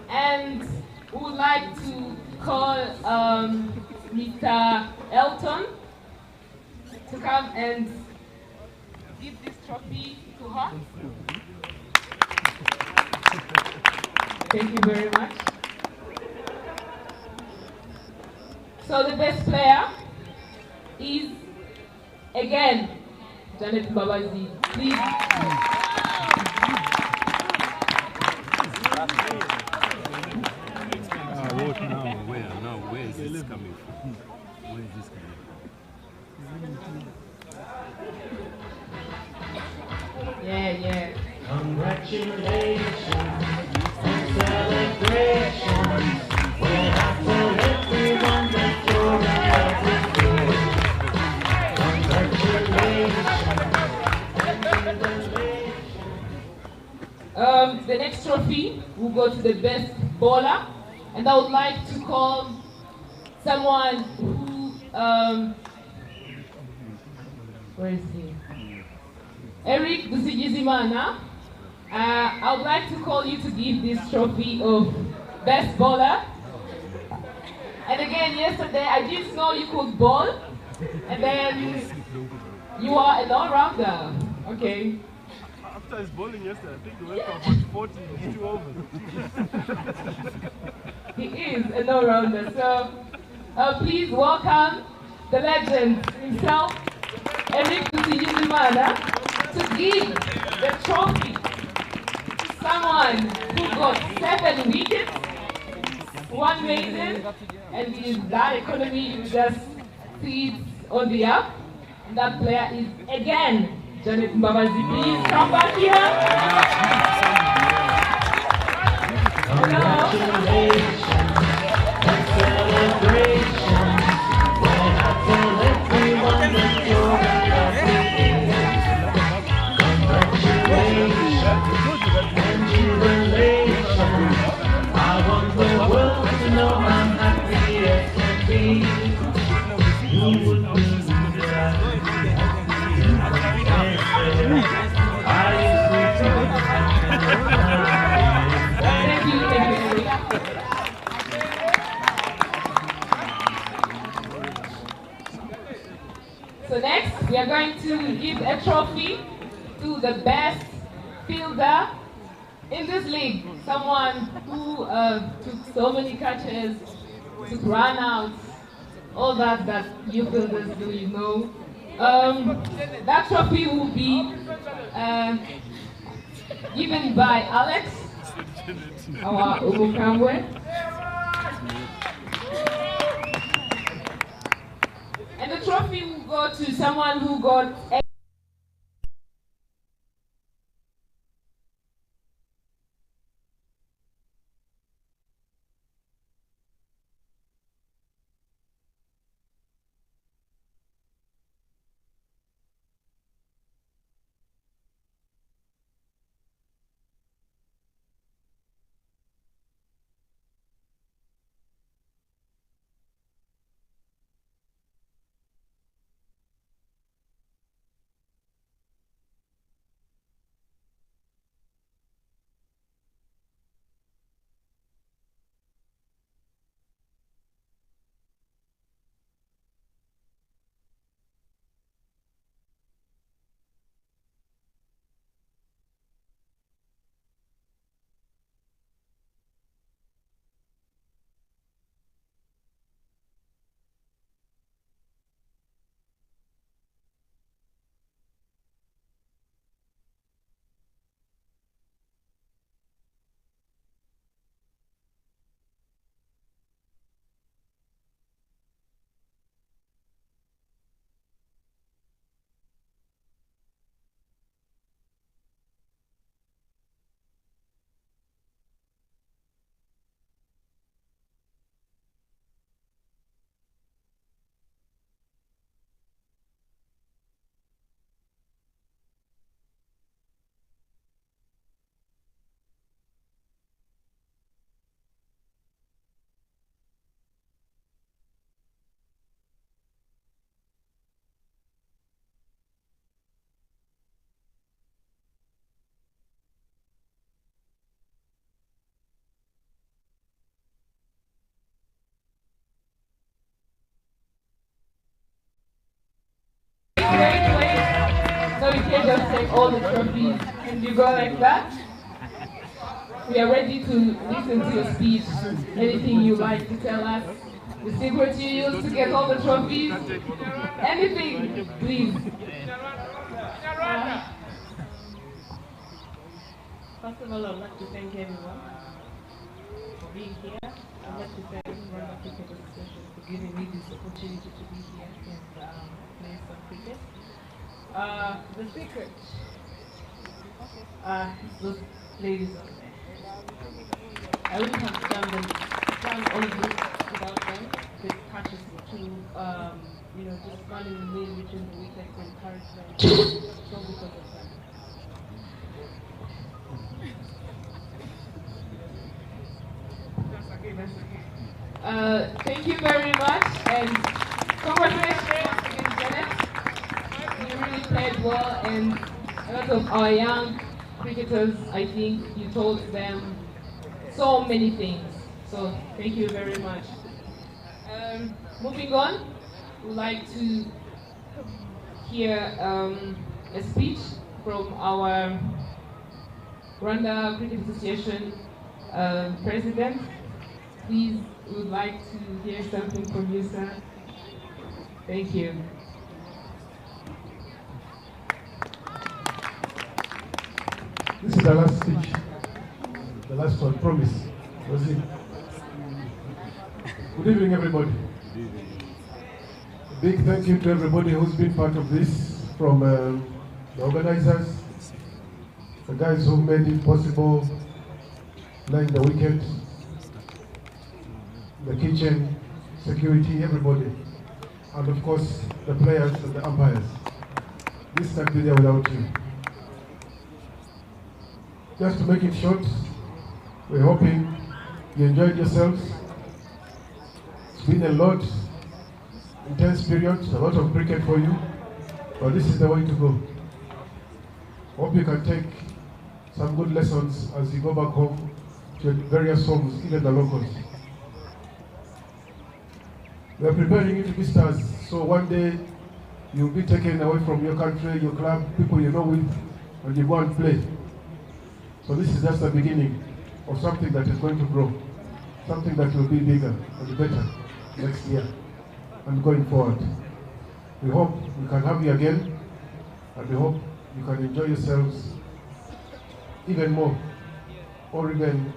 And we would like to call Mr. Elton to come and give this trophy to her. Thank you very much. So the best player is, again, Janet Babazi. Please. What now? Where? Now, where is this coming from? Where is this coming from? Yeah. Congratulations and celebrations. We'll have to everyone that you're about to do. Congratulations. The next trophy will go to the best bowler, and I would like to call someone who, where is he? Eric Dusijizimana. I would like to call you to give this trophy of best bowler. And again, yesterday I didn't know you could bowl, and then you are an all-rounder. Okay. After his bowling yesterday, I think he went from 40 to 2 overs. He is an all-rounder. So please welcome the legend himself, Eric Dusijizimana, to give the trophy to someone who got 7 wickets, 1 maiden, and in that economy you just see it on the up. And that player is again Janet Mbabazi. Please come back here. Congratulations and celebrations. We'll have to everyone that you're about to do. Congratulations and jubilations. I want the world to know I'm happy as can be. You would be glad. I used to Thank you, Eric. So next, we are going to give a trophy to the best fielder in this league. Someone who took so many catches, took run-outs, all that you fielders do, you know. That trophy will be given by Alex, our Umukambwe. And the trophy will go to someone who got can't just take all the trophies and you go like that. We are ready to listen to your speech. Anything you like to tell us. The secret you used to get all the trophies. Anything, please. First of all, I'd like to thank everyone for being here. I'd like to thank Rwanda Cricket Association for giving me this opportunity to be here and play some cricket. The secret is those ladies over there. I wouldn't have done all of this without them. They catches me to, just running the middle between the wickets and encourage them. So because of that. Thank you very much and congratulations again, Janet. You really played well and a lot of our young cricketers, I think you told them so many things. So thank you very much. Moving on, we'd like to hear a speech from our Rwanda Cricket Association President. Please, we would like to hear something from you, sir. Thank you. This is the last speech. The last one, promise. Was it? Good evening, everybody. A big thank you to everybody who's been part of this, from the organizers, the guys who made it possible, playing the wicket, the kitchen, security, everybody. And of course, the players and the umpires. This can't be there without you. Just to make it short, we're hoping you enjoyed yourselves. It's been a lot, intense period, a lot of cricket for you, but this is the way to go. Hope you can take some good lessons as you go back home to your various homes, even the locals. We are preparing you to be stars, so one day you'll be taken away from your country, your club, people you know with, and you go and play. So this is just the beginning of something that is going to grow, something that will be bigger and better next year and going forward. We hope we can have you again, and we hope you can enjoy yourselves even more or even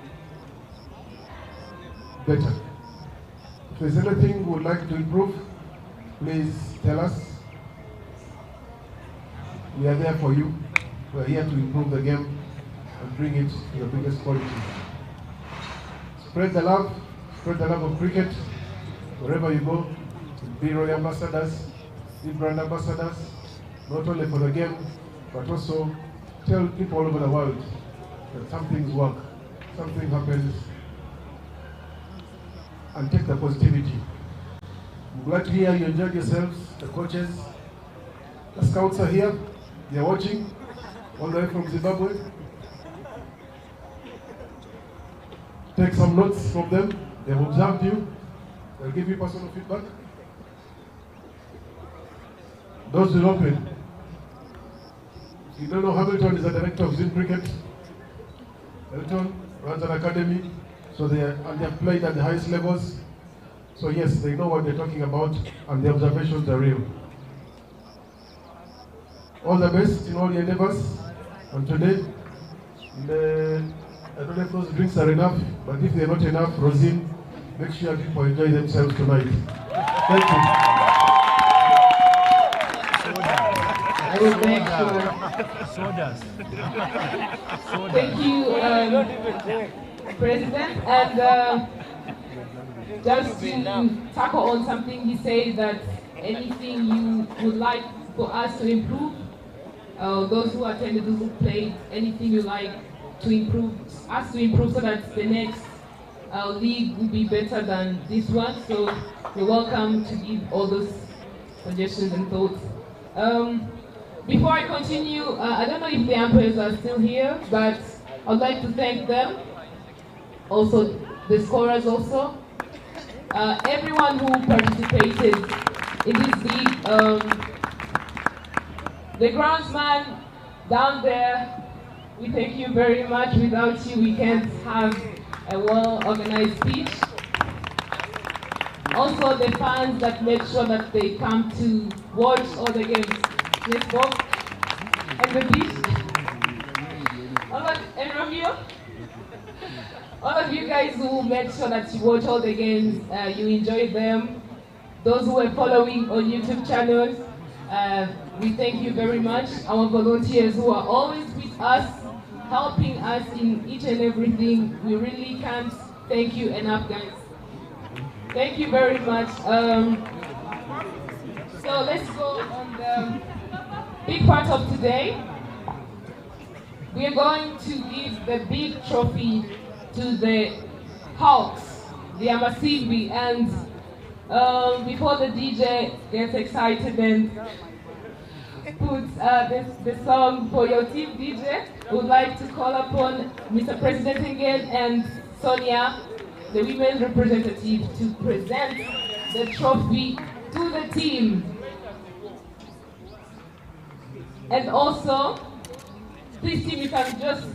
better. If there's anything you would like to improve, please tell us. We are there for you. We are here to improve the game and bring it to the biggest quality. Spread the love of cricket wherever you go. Be Royal ambassadors, be brand ambassadors, not only for the game, but also tell people all over the world that some things work, something happens, and take the positivity. I'm glad to hear you enjoyed yourselves, the coaches. The scouts are here, they're watching, all the way from Zimbabwe. Take some notes from them, they've observed you, they'll give you personal feedback. Those will open. If you don't know, Hamilton is the director of Zim Cricket. Hamilton runs an academy, so they have played at the highest levels. So yes, they know what they're talking about, and the observations are real. All the best in all your endeavors. And today, I don't know if those drinks are enough, but if they're not enough, Rosine, make sure people enjoy themselves tonight. Thank you. I will make sure. Sodas. Thank you, President. And just to tackle on something he said, that anything you would like for us to improve, those who attended, those who played, anything you like to improve, us to improve so that the next league will be better than this one. So you're welcome to give all those suggestions and thoughts. Before I continue, I don't know if the umpires are still here, but I'd like to thank them. Also, the scorers also. Everyone who participated in this league. The groundsman down there, we thank you very much. Without you, we can't have a well-organized speech. Also, the fans that make sure that they come to watch all the games. Yes, Bob? And the beach. All of you guys who make sure that you watch all the games, you enjoy them. Those who are following on YouTube channels, we thank you very much. Our volunteers who are always with us, helping us in each and everything. We really can't thank you enough, guys. Thank you very much. So let's go on the big part of today. We are going to give the big trophy to the Hawks, the Amasibi, and before the DJ gets excited and puts the song for your team, DJ, would like to call upon Mr. President again and Sonia, the women's representative, to present the trophy to the team. And also, please team, you can just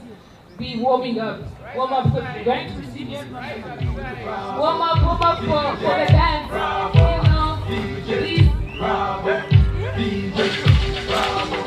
be warming up. Warm up because we're going to receive your prize. Warm up for the dance. You know, please. Bravo, DJ, bravo.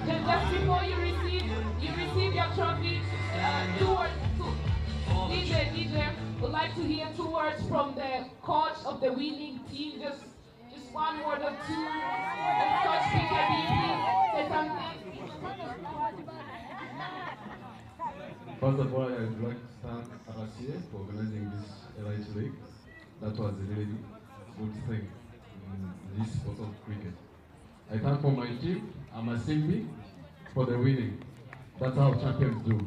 Just before you receive your trophy, DJ, would like to hear 2 words from the coach of the winning team. Just 1 word or 2. And Coach Peter, say something. First of all, I'd like to thank RCA for organizing this Elite League. That was a really good thing in this sport of cricket. I thank for my team, Amasimbi, for the winning. That's how champions do.